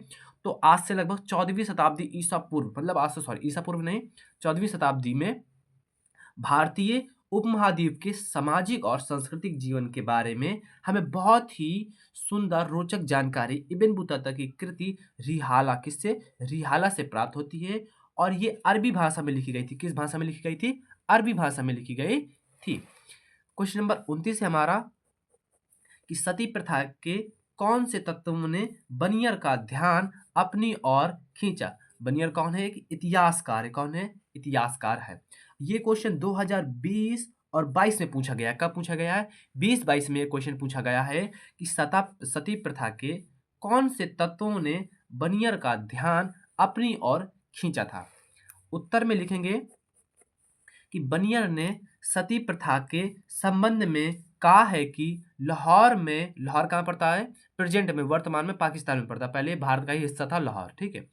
तो आज से लगभग 14वीं शताब्दी ईसा पूर्व, मतलब आज से सॉरी ईसा पूर्व नहीं, 14वीं शताब्दी में भारतीय उपमहाद्वीप के सामाजिक और सांस्कृतिक जीवन के बारे में हमें बहुत ही सुंदर रोचक जानकारी इब्न बैतूता की कृति रिहाला, किससे? रिहाला से प्राप्त होती है और ये अरबी भाषा में लिखी गई थी। किस भाषा में लिखी गई थी? अरबी भाषा में लिखी गई थी। क्वेश्चन नंबर 29 है हमारा कि सती प्रथा के कौन से तत्वों ने बनियर का ध्यान अपनी ओर खींचा? बनियर कौन है? एक इतिहासकार है। कौन है? इतिहासकार है। ये क्वेश्चन 2020 और 22 में पूछा गया है। कब पूछा गया है? 20-22 में ये क्वेश्चन पूछा गया है कि सती प्रथा के कौन से तत्वों ने बनियर का ध्यान अपनी ओर खींचा था? उत्तर में लिखेंगे कि बनियर ने सती प्रथा के संबंध में कहा है कि लाहौर में, लाहौर कहाँ पड़ता है? प्रेजेंट में, वर्तमान में पाकिस्तान में पड़ता है, पहले भारत का ही हिस्सा था लाहौर, ठीक है,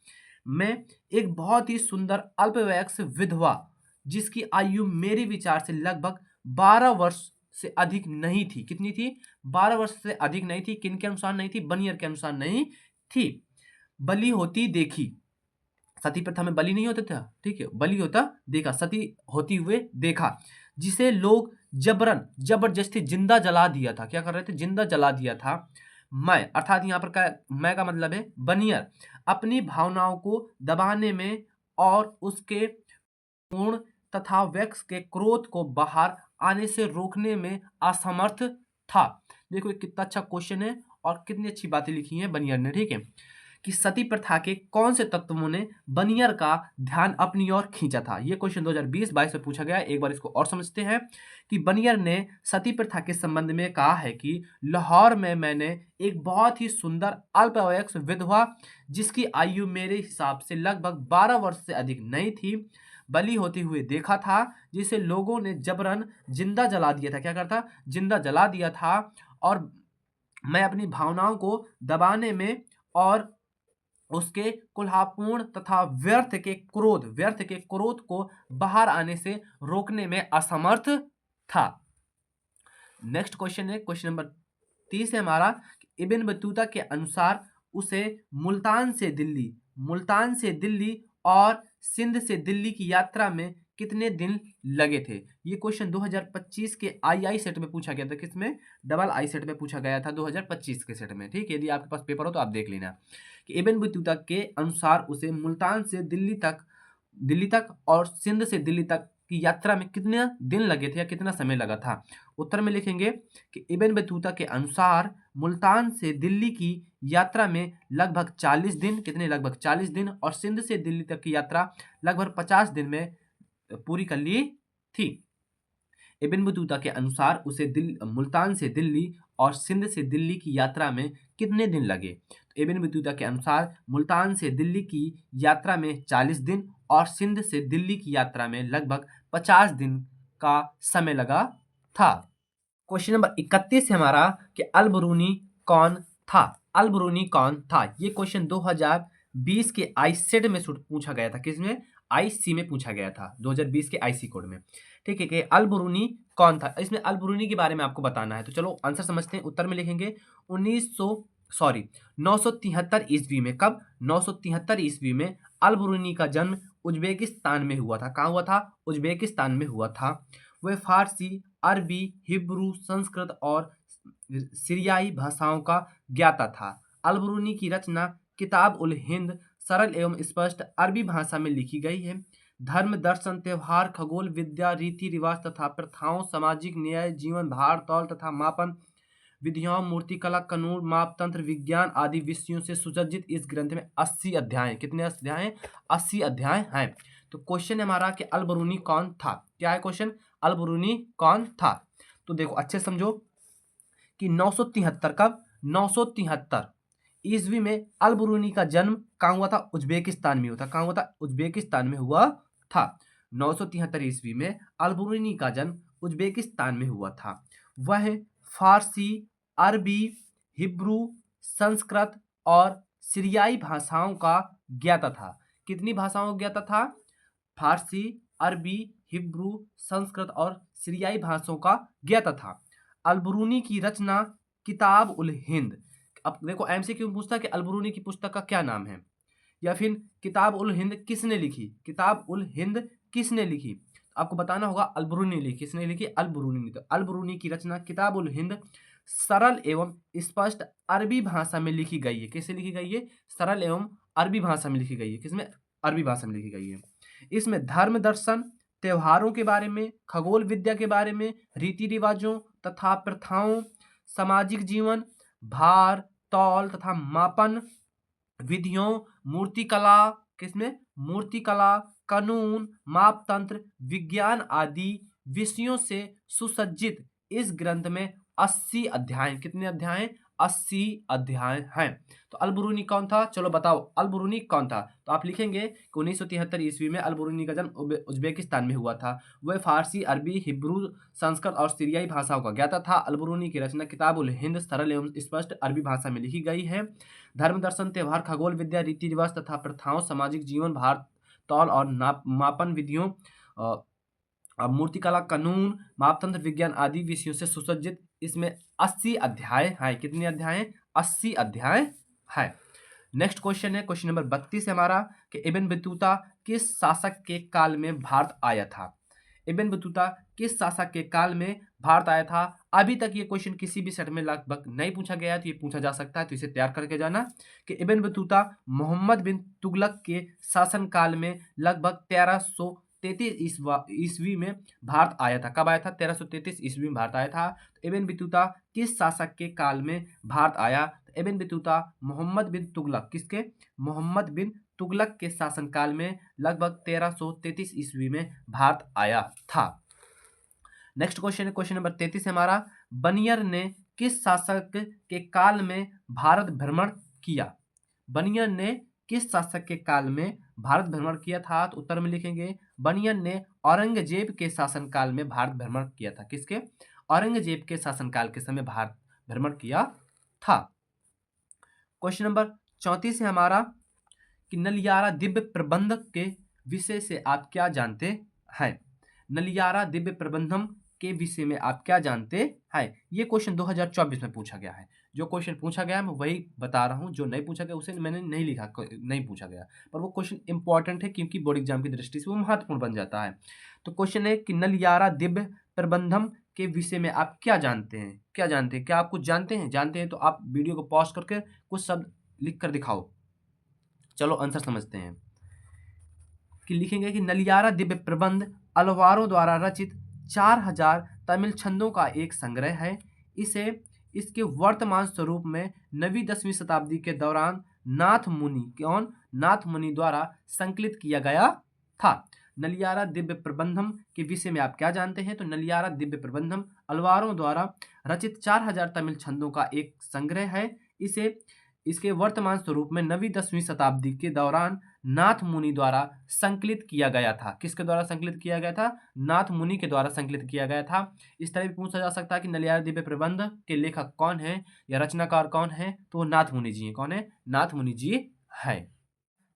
में एक बहुत ही सुंदर अल्पवयस्क विधवा जिसकी आयु मेरे विचार से लगभग 12 वर्ष से अधिक नहीं थी। कितनी थी? 12 वर्ष से अधिक नहीं थी। किन के अनुसार नहीं थी? बनियर के अनुसार नहीं थी। बली होती देखी। सती प्रथा में बलि नहीं होता था, ठीक है, बलि होता देखा, सती होती हुए देखा, जिसे लोग जबरदस्ती जिंदा जला दिया था। क्या कर रहे थे? जिंदा जला दिया था। मैं, अर्थात यहाँ पर क्या, मैं का मतलब है बनियर, अपनी भावनाओं को दबाने में और उसके पूर्ण तथा व्यक्स के क्रोध को बाहर आने से रोकने में असमर्थ था। देखो ये कितना अच्छा क्वेश्चन है और कितनी अच्छी बातें लिखी हैं बनियर ने, ठीक है, कि सती प्रथा के कौन से तत्वों ने बनियर का ध्यान अपनी ओर खींचा था। ये क्वेश्चन 2020-22 में पूछा गया है। एक बार इसको और समझते हैं कि बनियर ने सती प्रथा के संबंध में कहा है कि लाहौर में मैंने एक बहुत ही सुंदर अल्पवयस्क विधवा, जिसकी आयु मेरे हिसाब से लगभग 12 वर्ष से अधिक नहीं थी, बली होते हुए देखा था, जिसे लोगों ने जबरन जिंदा जला दिया था। क्या करता? जिंदा जला दिया था। और मैं अपनी भावनाओं को दबाने में और उसके कुल्हापूर्ण तथा व्यर्थ के क्रोध को बाहर आने से रोकने में असमर्थ था। नेक्स्ट क्वेश्चन है, क्वेश्चन नंबर 30 है हमारा। इब्न बतूता के अनुसार उसे मुल्तान से दिल्ली और सिंध से दिल्ली की यात्रा में कितने दिन लगे थे। ये क्वेश्चन 2025 के आई सेट में पूछा गया था। किसमें? डबल आई सेट में पूछा गया था 2025 के सेट में। ठीक है, यदि आपके पास पेपर हो तो आप देख लेना कि इब्न बतूता के अनुसार उसे मुल्तान से दिल्ली तक और सिंध से दिल्ली तक की यात्रा में कितने दिन लगे थे या कितना समय लगा था। उत्तर में लिखेंगे कि इब्न बतूता के अनुसार मुल्तान से दिल्ली की यात्रा में लगभग 40 दिन, कितने? लगभग 40 दिन, और सिंध से दिल्ली तक की यात्रा लगभग 50 दिन में पूरी कर ली थी। इब्न बतूता के अनुसार उसे मुल्तान से दिल्ली और सिंध से दिल्ली की यात्रा में कितने दिन लगे। तो इब्न बतूता के अनुसार मुल्तान से दिल्ली की यात्रा में 40 दिन और सिंध से दिल्ली की यात्रा में लगभग 50 दिन का समय लगा था। क्वेश्चन नंबर 31 है हमारा कि अल-बरूनी कौन था। अल-बरूनी कौन था? ये क्वेश्चन 2020 के आई सेट में पूछा गया था। किसमें? आईसी में पूछा गया था, 2020 के आईसी कोड में। ठीक है कि अल-बरूनी कौन था। इसमें अल-बरूनी के बारे में आपको बताना है, तो चलो आंसर समझते हैं। उत्तर में लिखेंगे 973 ईस्वी में। कब? 973 ईस्वी में अल-बरूनी का जन्म उज्बेकिस्तान में हुआ था। कहाँ हुआ था? उज्बेकिस्तान में हुआ था। वह फारसी, अरबी, हिब्रू, संस्कृत और सीरियाई भाषाओं का ज्ञाता था। अल-बरूनी की रचना किताब उल हिंद सरल एवं स्पष्ट अरबी भाषा में लिखी गई है। धर्म, दर्शन, त्योहार, खगोल विद्या, रीति रिवाज तथा प्रथाओं, सामाजिक न्याय, जीवन, भार तौल तथा मापन विधियों, मूर्तिकला, कानून, मापतंत्र, विज्ञान आदि विषयों से सुसज्जित इस ग्रंथ में 80 अध्याय। कितने अध्याय? 80 अध्याय हैं। तो क्वेश्चन है हमारा कि अल-बरूनी कौन था। क्या है क्वेश्चन? अल-बरूनी कौन था। तो देखो अच्छे समझो कि 973 कब? 973 ईस्वी में अल-बरूनी का जन्म कहाँ हुआ था? उज्बेकिस्तान में हुआ था। कहाँ हुआ था? उज्बेकिस्तान में हुआ था। 973 ईस्वी में अल-बरूनी का जन्म उज्बेकिस्तान में हुआ था। वह फारसी, अरबी, हिब्रू, संस्कृत और सीरियाई भाषाओं का ज्ञाता था। कितनी भाषाओं का ज्ञाता था? फारसी, अरबी, हिब्रू, संस्कृत और सीरियाई भाषाओं का ज्ञाता था। अल-बरूनी की रचना किताब उल हिंद। अब देखो एमसीक्यू में पूछता है कि अल-बरूनी की पुस्तक का क्या नाम है, या फिर किताब उल हिंद किसने लिखी। किताब उल हिंद किसने लिखी? आपको बताना होगा अल-बरूनी लिखी। किसने लिखी? अल-बरूनी ने। तो अल-बरूनी की रचना किताब उल हिंद सरल एवं स्पष्ट अरबी भाषा में लिखी गई है। कैसे लिखी गई है? सरल एवं अरबी भाषा में लिखी गई है। किसमें? अरबी भाषा में लिखी गई है। इसमें धर्म, दर्शन, त्योहारों के बारे में, खगोल विद्या के बारे में, रीति रिवाजों तथा प्रथाओं, सामाजिक जीवन, भार तौल तथा मापन विधियों, मूर्तिकला, किसमें? मूर्तिकला, कानून, मापतंत्र, विज्ञान आदि विषयों से सुसज्जित इस ग्रंथ में 80 अध्याय। कितने अध्याय? 80 अध्याय हैं। तो अल-बरूनी कौन था? चलो बताओ अल-बरूनी कौन था। तो आप लिखेंगे कि 973 ईस्वी में अल-बरूनी का जन्म उज्बेकिस्तान में हुआ था। वह फारसी, अरबी, हिब्रू, संस्कृत और सीरियाई भाषाओं का ज्ञाता था। अल-बरूनी की रचना किताब उल हिंद सरल एवं स्पष्ट अरबी भाषा में लिखी गई है। धर्म, दर्शन, त्योहार, खगोल विद्या, रीति रिवाज तथा प्रथाओं, सामाजिक जीवन, भार तौल और मापन विधियों, मूर्तिकला, कानून, मापतंत्र, विज्ञान आदि विषयों से सुसज्जित इसमें 80 अध्याय हैं। कितने अध्याय हैं? 80 अध्याय हैं। नेक्स्ट क्वेश्चन है, क्वेश्चन नंबर 32 है हमारा कि इब्न बतूता किस शासक के काल में भारत आया था। इब्न बतूता किस शासक के काल में भारत आया था। अभी तक ये क्वेश्चन किसी भी सेट में लगभग नहीं पूछा गया है, तो ये पूछा जा सकता है, तो इसे तैयार करके जाना कि इब्न बतूता मोहम्मद बिन तुगलक के शासन काल में लगभग 1333 ईस्वी में भारत आया था। कब आया था? 1333 ईस्वी में भारत आया था। तो इब्न बतूता किस शासक के काल में भारत आया? इब्न बतूता मोहम्मद बिन तुगलक, किसके? मोहम्मद बिन तुगलक के शासनकाल में लगभग 1333 ईस्वी में भारत आया था। नेक्स्ट क्वेश्चन है, क्वेश्चन नंबर 33 है हमारा, बनियर ने किस शासक के काल में भारत भ्रमण किया? बनियर ने किस शासक के काल में भारत भ्रमण किया था? तो उत्तर में लिखेंगे बनियर ने औरंगजेब के शासनकाल में भारत भ्रमण किया था। किसके? औरंगजेब के शासनकाल के समय भारत भ्रमण किया था। क्वेश्चन नंबर 34 है हमारा कि नलियारा दिव्य प्रबंध के विषय से आप क्या जानते हैं? नलियारा दिव्य प्रबंधम के विषय में आप क्या जानते हैं? ये क्वेश्चन 2024 में पूछा गया है। जो क्वेश्चन पूछा गया है मैं वही बता रहा हूँ, जो नहीं पूछा गया उसे मैंने नहीं लिखा, नहीं पूछा गया, पर वो क्वेश्चन इंपॉर्टेंट है क्योंकि बोर्ड एग्जाम की दृष्टि से वो महत्वपूर्ण बन जाता है। तो क्वेश्चन है कि नलियारा दिव्य प्रबंधम के विषय में आप क्या जानते हैं? क्या जानते हैं? क्या आप कुछ जानते हैं? जानते हैं तो आप वीडियो को पॉज करके कुछ शब्द लिख कर दिखाओ। चलो आंसर समझते हैं कि लिखेंगे कि नलियारा दिव्य प्रबंध अलवारों द्वारा रचित 4000 तमिल छंदों का एक संग्रह है। इसे इसके वर्तमान स्वरूप में 9वीं-10वीं शताब्दी के दौरान नाथ मुनि द्वारा संकलित किया गया था। नलियारा दिव्य प्रबंधम के विषय में आप क्या जानते हैं? तो नलियारा दिव्य प्रबंधम अलवारों द्वारा रचित 4000 तमिल छंदों का एक संग्रह है। इसे इसके वर्तमान स्वरूप में 9वीं-10वीं शताब्दी के दौरान नाथ मुनि द्वारा संकलित किया गया था। किसके द्वारा संकलित किया गया था? नाथ मुनि के द्वारा संकलित किया गया था। इस तरह भी पूछा जा सकता है कि नलियारा दिव्य प्रबंध के लेखक कौन है या रचनाकार कौन है? तो वो नाथ मुनि जी हैं। कौन है? नाथ मुनि जी है।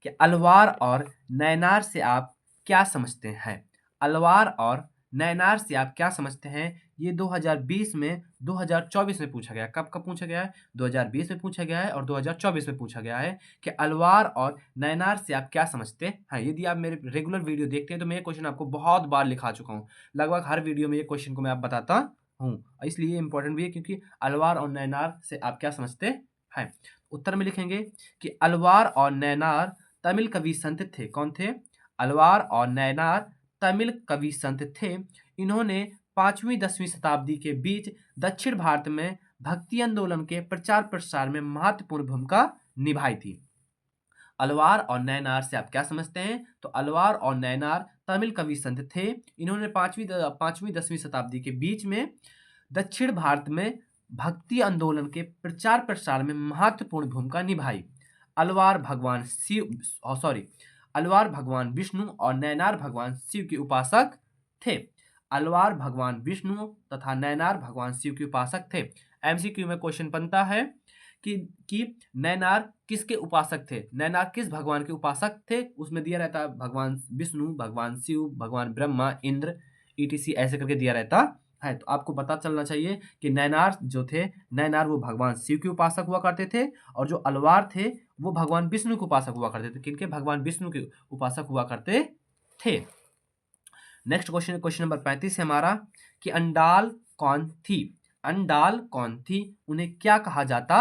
कि अलवार और नैनार से आप क्या समझते हैं? अलवार और नैनार से आप क्या समझते हैं? ये 2020 में 2024 में पूछा गया। कब कब पूछा गया है? 2020 में पूछा गया है और 2024 में पूछा गया है कि अलवार और नैनार से आप क्या समझते हैं। यदि आप मेरे रेगुलर वीडियो देखते हैं तो मैं ये क्वेश्चन आपको बहुत बार लिखा चुका हूँ। लगभग हर वीडियो में ये क्वेश्चन को मैं आप बताता हूँ, इसलिए इंपॉर्टेंट भी है क्योंकि अलवार और नैनार से आप क्या समझते हैं। उत्तर में लिखेंगे कि अलवार और नैनार तमिल कवि संत थे। कौन थे? अलवार और नैनार तमिल कवि संत थे। इन्होंने 5वीं-10वीं शताब्दी के बीच दक्षिण भारत में भक्ति आंदोलन के प्रचार प्रसार में महत्वपूर्ण भूमिका निभाई थी। अलवार और नैनार से आप क्या समझते हैं? तो अलवार और नैनार तमिल कवि संत थे। इन्होंने 5वीं-10वीं शताब्दी के बीच में दक्षिण भारत में भक्ति आंदोलन के प्रचार प्रसार में महत्वपूर्ण भूमिका निभाई। अलवार भगवान विष्णु और नैनार भगवान शिव के उपासक थे। अलवार भगवान विष्णु तथा नैनार भगवान शिव के उपासक थे। एमसीक्यू में क्वेश्चन बनता है कि नैनार किसके उपासक थे? नैनार किस भगवान के उपासक थे? उसमें दिया रहता है भगवान विष्णु, भगवान शिव, भगवान ब्रह्मा, इंद्र etc ऐसे करके दिया रहता है। तो आपको पता चलना चाहिए कि नैनार जो थे, नैनार वो भगवान शिव के उपासक हुआ करते थे और जो अलवार थे वो भगवान विष्णु के उपासक हुआ करते थे। किनके? भगवान विष्णु के उपासक हुआ करते थे। नेक्स्ट क्वेश्चन, क्वेश्चन नंबर 35 है हमारा कि अंडाल कौन थी? अंडाल कौन थी? उन्हें क्या कहा जाता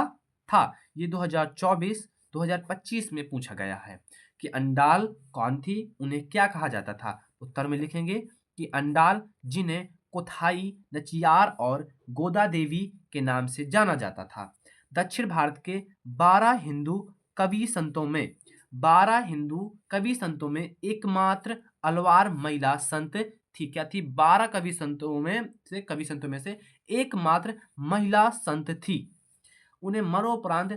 था? ये 2024-2025 में पूछा गया है कि अंडाल कौन थी? उन्हें क्या कहा जाता था? उत्तर में लिखेंगे कि अंडाल जिन्हें कोथाई, नचियार और गोदा देवी के नाम से जाना जाता था। दक्षिण भारत के 12 हिंदू कवि संतों में एकमात्र अलवार महिला संत थी। क्या थी? 12 कवि संतों में से एकमात्र महिला संत थी। उन्हें मरणोपरांत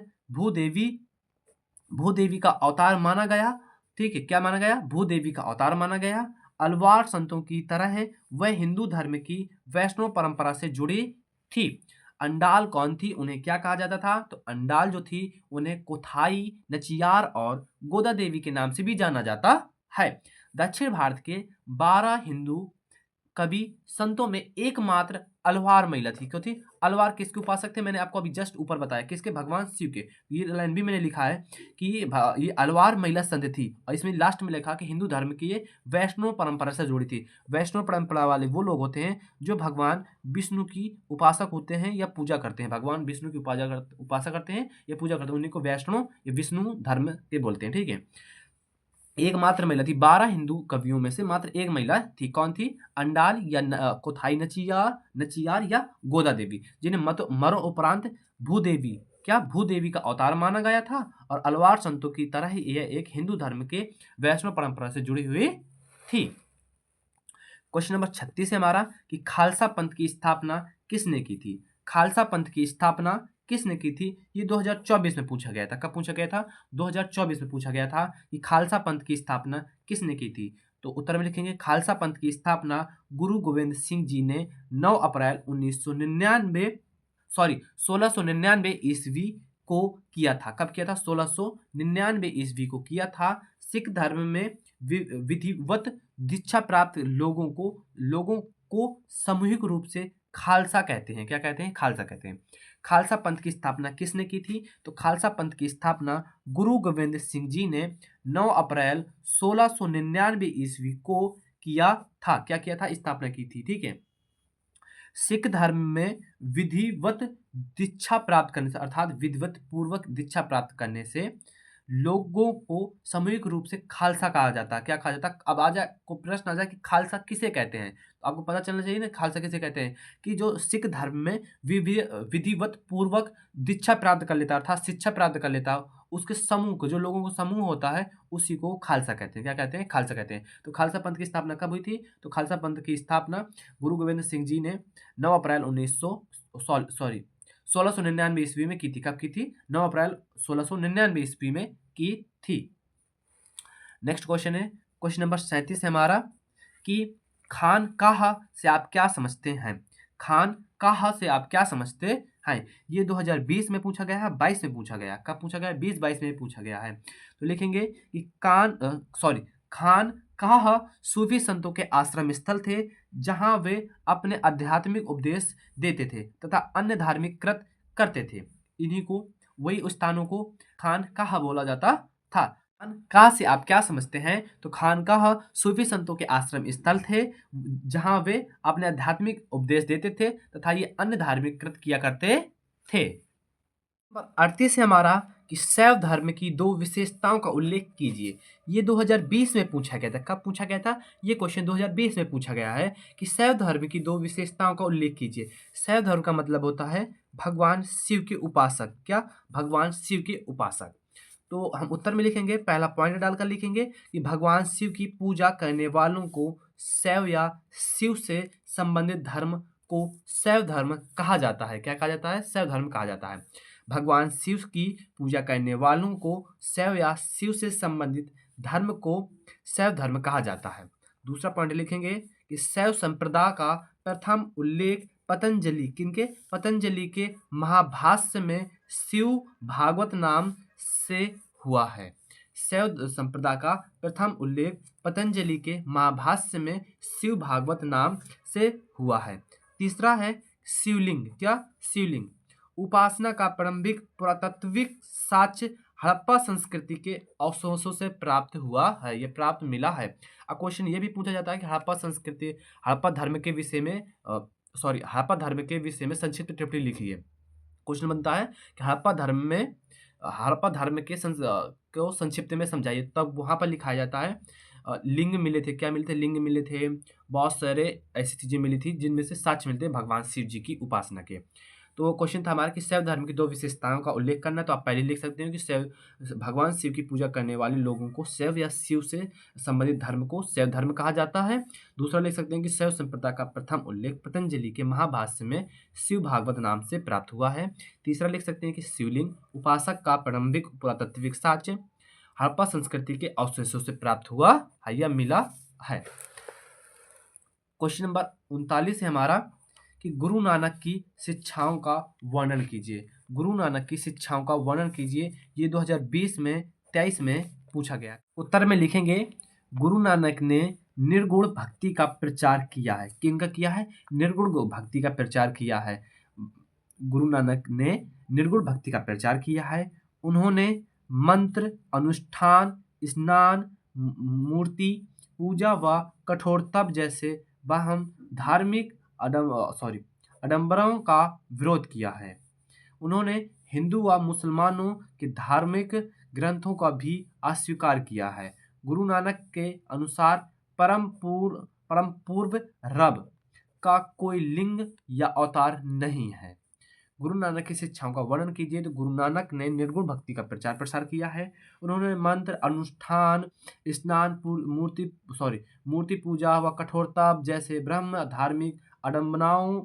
भूदेवी का अवतार माना गया। ठीक है, क्या माना गया? भूदेवी का अवतार माना गया। अलवार संतों की तरह वह हिंदू धर्म की वैष्णव परंपरा से जुड़ी थी। अंडाल कौन थी? उन्हें क्या कहा जाता था? तो अंडाल जो थी उन्हें कोथाई, नचियार और गोदा देवी के नाम से भी जाना जाता है। दक्षिण भारत के 12 हिंदू कवि संतों में एकमात्र अलवार महिला थी। क्यों थी? अलवार किसके उपासक थे? मैंने आपको अभी जस्ट ऊपर बताया किसके? भगवान शिव के। ये लाइन भी मैंने लिखा है कि ये अलवार महिला संत थी और इसमें लास्ट में लिखा कि हिंदू धर्म की ये वैष्णव परंपरा से जुड़ी थी। वैष्णव परंपरा वाले वो लोग होते हैं जो भगवान विष्णु की उपासक होते हैं या पूजा करते हैं। भगवान विष्णु की उपासना करते हैं या पूजा करते हैं, उन्हीं को वैष्णव या विष्णु धर्म के बोलते हैं। ठीक है, एकमात्र महिला थी। 12 हिंदू कवियों में से मात्र एक महिला थी। कौन थी? अंडाल या कोथाई नचियार या गोदा देवी, जिन्हें मरणोपरांत क्या भूदेवी का अवतार माना गया था और अलवार संतों की तरह ही यह एक हिंदू धर्म के वैष्णव परंपरा से जुड़ी हुई थी। क्वेश्चन नंबर 36 है हमारा कि खालसा पंथ की स्थापना किसने की थी। खालसा पंथ की स्थापना किसने की थी, ये 2024 में पूछा गया था। कब पूछा गया था, 2024 में पूछा गया था कि खालसा पंथ की स्थापना किसने की थी। तो उत्तर में लिखेंगे खालसा पंथ की स्थापना गुरु गोविंद सिंह जी ने 9 अप्रैल 1999 सॉरी 1699 ईस्वी को किया था। कब किया था, 1699 ईस्वी को किया था। सिख धर्म में विधिवत दीक्षा प्राप्त लोगों को सामूहिक रूप से खालसा कहते हैं। क्या कहते हैं, खालसा कहते हैं। खालसा पंथ की स्थापना किसने की थी, तो खालसा पंथ की स्थापना गुरु गोविंद सिंह जी ने 9 अप्रैल 1699 ईस्वी को किया था। क्या किया था, स्थापना की थी। ठीक है। सिख धर्म में विधिवत दीक्षा प्राप्त करने से अर्थात विधिवत पूर्वक दीक्षा प्राप्त करने से लोगों को सामूहिक रूप से खालसा कहा जाता है। क्या कहा जाता है, अब आ जाए को प्रश्न आ जाए कि खालसा किसे कहते हैं, तो आपको पता चलना चाहिए ना खालसा किसे कहते हैं, कि जो सिख धर्म में विधिवत पूर्वक दीक्षा प्राप्त कर लेता है अर्थात शिक्षा प्राप्त कर लेता है, उसके समूह को, जो लोगों को समूह होता है उसी को खालसा कहते हैं। क्या कहते हैं, खालसा कहते हैं। तो खालसा पंथ की स्थापना कब हुई थी, तो खालसा पंथ की स्थापना गुरु गोविंद सिंह जी ने 9 अप्रैल 1699 ईस्वी में की थी। कब की थी, 9 अप्रैल 1699 ईस्वी में की थी। नेक्स्ट क्वेश्चन है, क्वेश्चन नंबर 37 है हमारा कि खानकाह से आप क्या समझते हैं। खानकाह से आप क्या समझते हैं, ये 2020 में पूछा गया है, 22 में पूछा गया। कब पूछा गया, 20-22 में पूछा गया है। तो लिखेंगे कि खानकाह सूफी संतों के आश्रम स्थल थे जहां वे अपने आध्यात्मिक उपदेश देते थे तथा अन्य धार्मिक कृत करते थे। इन्हीं को, वही स्थानों को खानकाह बोला जाता था। खानकाह से आप क्या समझते हैं, तो खानकाह सूफी संतों के आश्रम स्थल थे जहां वे अपने आध्यात्मिक उपदेश देते थे तथा ये अन्य धार्मिक कृत किया करते थे। नंबर 38 है हमारा कि शैव धर्म की दो विशेषताओं का उल्लेख कीजिए। ये 2020 में पूछा गया था। कब पूछा गया था, ये क्वेश्चन 2020 में पूछा गया है कि शैव धर्म की दो विशेषताओं का उल्लेख कीजिए। शैव धर्म का मतलब होता है भगवान शिव के उपासक। क्या, भगवान शिव के उपासक। तो हम उत्तर में लिखेंगे, पहला पॉइंट डालकर लिखेंगे कि भगवान शिव की पूजा करने वालों को शैव या शिव से संबंधित धर्म को शैव धर्म कहा जाता है। क्या कहा जाता है, शैव धर्म कहा जाता है। भगवान शिव की पूजा करने वालों को शैव या शिव से संबंधित धर्म को शैव धर्म कहा जाता है। दूसरा पॉइंट लिखेंगे कि शैव संप्रदाय का प्रथम उल्लेख पतंजलि, किनके, पतंजलि के महाभाष्य में शिव भागवत नाम से हुआ है। शैव संप्रदाय का प्रथम उल्लेख पतंजलि के महाभाष्य में शिव भागवत नाम से हुआ है। तीसरा है शिवलिंग। क्या, शिवलिंग। उपासना का प्रारंभिक पुरातात्विक साक्ष्य हड़प्पा संस्कृति के अवशेषों से प्राप्त हुआ है, ये प्राप्त मिला है। अब क्वेश्चन ये भी पूछा जाता है कि हड़प्पा संस्कृति, हड़प्पा धर्म के विषय में हड़प्पा धर्म के विषय में संक्षिप्त टिप्पणी लिखिए। क्वेश्चन बनता है कि हड़प्पा धर्म के को संक्षिप्त में समझाइए। तब वहां पर लिखा जाता है लिंग मिले थे। क्या मिले थे, लिंग मिले थे, बहुत सारे ऐसी चीजें मिली थी जिनमें से साक्ष्य मिलते हैं भगवान शिव जी की उपासना के। तो क्वेश्चन था हमारा कि शैव धर्म की दो विशेषताओं का उल्लेख करना। तो आप पहले लिख सकते हो कि भगवान शिव की पूजा करने वाले लोगों को शैव या शिव से संबंधित धर्म को शैव धर्म कहा जाता है। दूसरा लिख सकते हैं कि शैव संप्रदाय का प्रथम उल्लेख पतंजलि के महाभाष्य में शिव भागवत नाम से प्राप्त हुआ है। तीसरा लिख सकते हैं कि शिवलिंग उपासक का प्रारंभिक पुरातात्विक साक्ष्य हड़प्पा संस्कृति के अवशेषों से प्राप्त हुआ है या मिला है। क्वेश्चन नंबर 39 है हमारा कि गुरु नानक की शिक्षाओं का वर्णन कीजिए। गुरु नानक की शिक्षाओं का वर्णन कीजिए, ये 2020 में 23 में पूछा गया। उत्तर में लिखेंगे गुरु नानक ने निर्गुण भक्ति का प्रचार किया है। किनका किया है, निर्गुण भक्ति का प्रचार किया है। गुरु नानक ने निर्गुण भक्ति का प्रचार किया है। उन्होंने मंत्र, अनुष्ठान, स्नान, मूर्ति पूजा व कठोर तप जैसे वह धार्मिक आडंबरों का विरोध किया है। उन्होंने हिंदू व मुसलमानों के धार्मिक ग्रंथों का भी अस्वीकार किया है। गुरु नानक के अनुसार परम पूर्व रब का कोई लिंग या अवतार नहीं है। गुरु नानक की शिक्षाओं का वर्णन कीजिए। तो गुरु नानक ने निर्गुण भक्ति का प्रचार प्रसार किया है। उन्होंने मंत्र, अनुष्ठान, स्नान, मूर्ति पूजा व कठोरता जैसे ब्रह्म धार्मिक आडम्बनाओं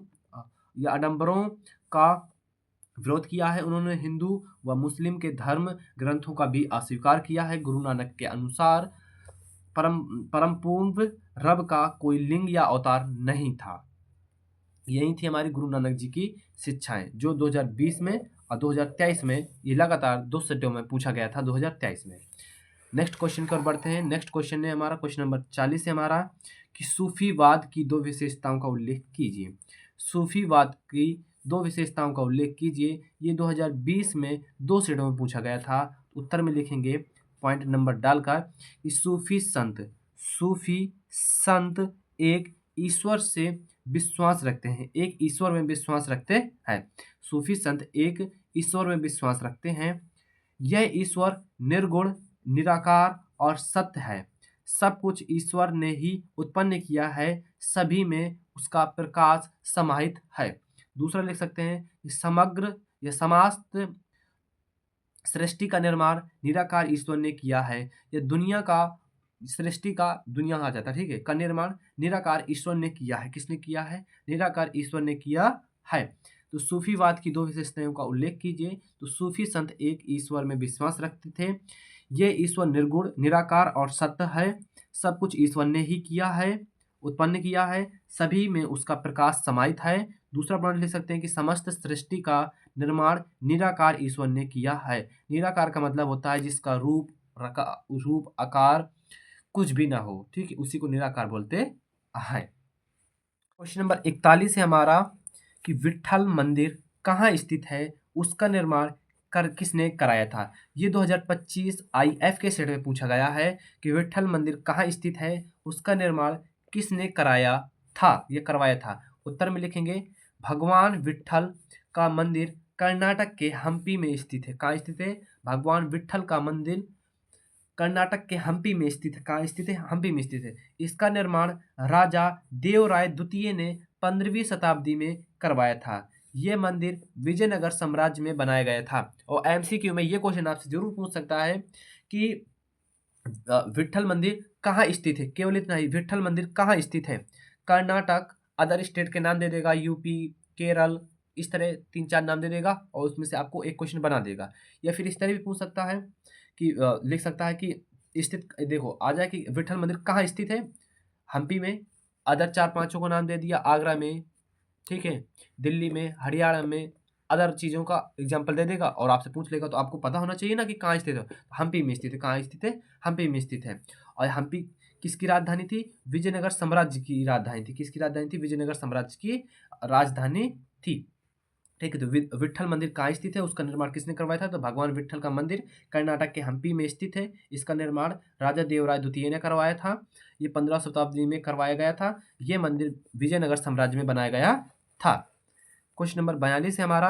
या आडंबरों का विरोध किया है। उन्होंने हिंदू व मुस्लिम के धर्म ग्रंथों का भी अस्वीकार किया है। गुरु नानक के अनुसार परम परम पूर्ण रब का कोई लिंग या अवतार नहीं था। यही थी हमारी गुरु नानक जी की शिक्षाएं, जो 2020 में और 2023 में ये लगातार 2 सेटों में पूछा गया था 2023 में। नेक्स्ट क्वेश्चन की ओर बढ़ते हैं। नेक्स्ट क्वेश्चन है हमारा क्वेश्चन नंबर 40 है हमारा कि सूफीवाद की 2 विशेषताओं का उल्लेख कीजिए। सूफीवाद की 2 विशेषताओं का उल्लेख कीजिए। ये 2020 में 2 सेटों में पूछा गया था। उत्तर में लिखेंगे पॉइंट नंबर डालकर कि सूफी संत एक ईश्वर से विश्वास रखते हैं, एक ईश्वर में विश्वास रखते हैं। सूफी संत एक ईश्वर में विश्वास रखते हैं। यह ईश्वर निर्गुण, निराकार और सत्य है। सब कुछ ईश्वर ने ही उत्पन्न किया है, सभी में उसका प्रकाश समाहित है। दूसरा लिख सकते हैं कि समग्र या समस्त सृष्टि का निर्माण निराकार ईश्वर ने किया है। यह दुनिया का सृष्टि का दुनिया आ जाता है, ठीक है, का निर्माण निराकार ईश्वर ने किया है। किसने किया है? निराकार ईश्वर ने किया है। तो सूफीवाद की 2 विशेषताओं का उल्लेख कीजिए। तो सूफी संत एक ईश्वर में विश्वास रखते थे। ये ईश्वर निर्गुण, निराकार और सत्य है। सब कुछ ईश्वर ने ही किया है, उत्पन्न किया है, सभी में उसका प्रकाश समाहित है। दूसरा पॉइंट लिख सकते हैं कि समस्त सृष्टि का निर्माण निराकार ईश्वर ने किया है। निराकार का मतलब होता है जिसका रूप आकार कुछ भी ना हो, ठीक है, उसी को निराकार बोलते हैं। क्वेश्चन नंबर 41 है हमारा कि विट्ठल मंदिर कहाँ स्थित है, उसका निर्माण किसने कराया था। ये 2025 IF के सेट में पूछा गया है कि विट्ठल मंदिर कहाँ स्थित है, उसका निर्माण किसने कराया था, ये करवाया था। उत्तर में लिखेंगे भगवान विट्ठल का मंदिर कर्नाटक के हम्पी में स्थित है। कहाँ स्थित है? भगवान विट्ठल का मंदिर कर्नाटक के हम्पी में स्थित है। कहाँ स्थित है? हम्पी में स्थित है। इसका निर्माण राजा देवराय द्वितीय ने 15वीं शताब्दी में करवाया था। ये मंदिर विजयनगर साम्राज्य में बनाया गया था। और MCQ में ये क्वेश्चन आपसे जरूर पूछ सकता है कि विट्ठल मंदिर कहाँ स्थित है। केवल इतना ही, विट्ठल मंदिर कहाँ स्थित है? कर्नाटक, अदर स्टेट के नाम दे देगा, यूपी, केरल, इस तरह 3-4 नाम दे देगा और उसमें से आपको एक क्वेश्चन बना देगा। या फिर इस तरह भी पूछ सकता है कि लिख सकता है कि स्थित, देखो आ जाए कि विट्ठल मंदिर कहाँ स्थित है, हम्पी में, अदर 4-5 को नाम दे दिया, आगरा में, ठीक है, दिल्ली में, हरियाणा में, अदर चीज़ों का एग्जाम्पल दे देगा और आपसे पूछ लेगा। तो आपको पता होना चाहिए ना कि कहाँ स्थित है। हम्पी में स्थित है। कहाँ स्थित है? हम्पी में स्थित है। और हम्पी किसकी राजधानी थी? विजयनगर साम्राज्य की राजधानी थी। किसकी राजधानी थी? विजयनगर साम्राज्य की राजधानी थी, ठीक है। तो विट्ठल मंदिर कहाँ स्थित है, उसका निर्माण किसने करवाया था? तो भगवान विट्ठल का मंदिर कर्नाटक के हम्पी में स्थित है। इसका निर्माण राजा देवराय द्वितीय ने करवाया था। ये 15 शताब्दी में करवाया गया था। ये मंदिर विजयनगर साम्राज्य में बनाया गया था। क्वेश्चन नंबर 42 है हमारा,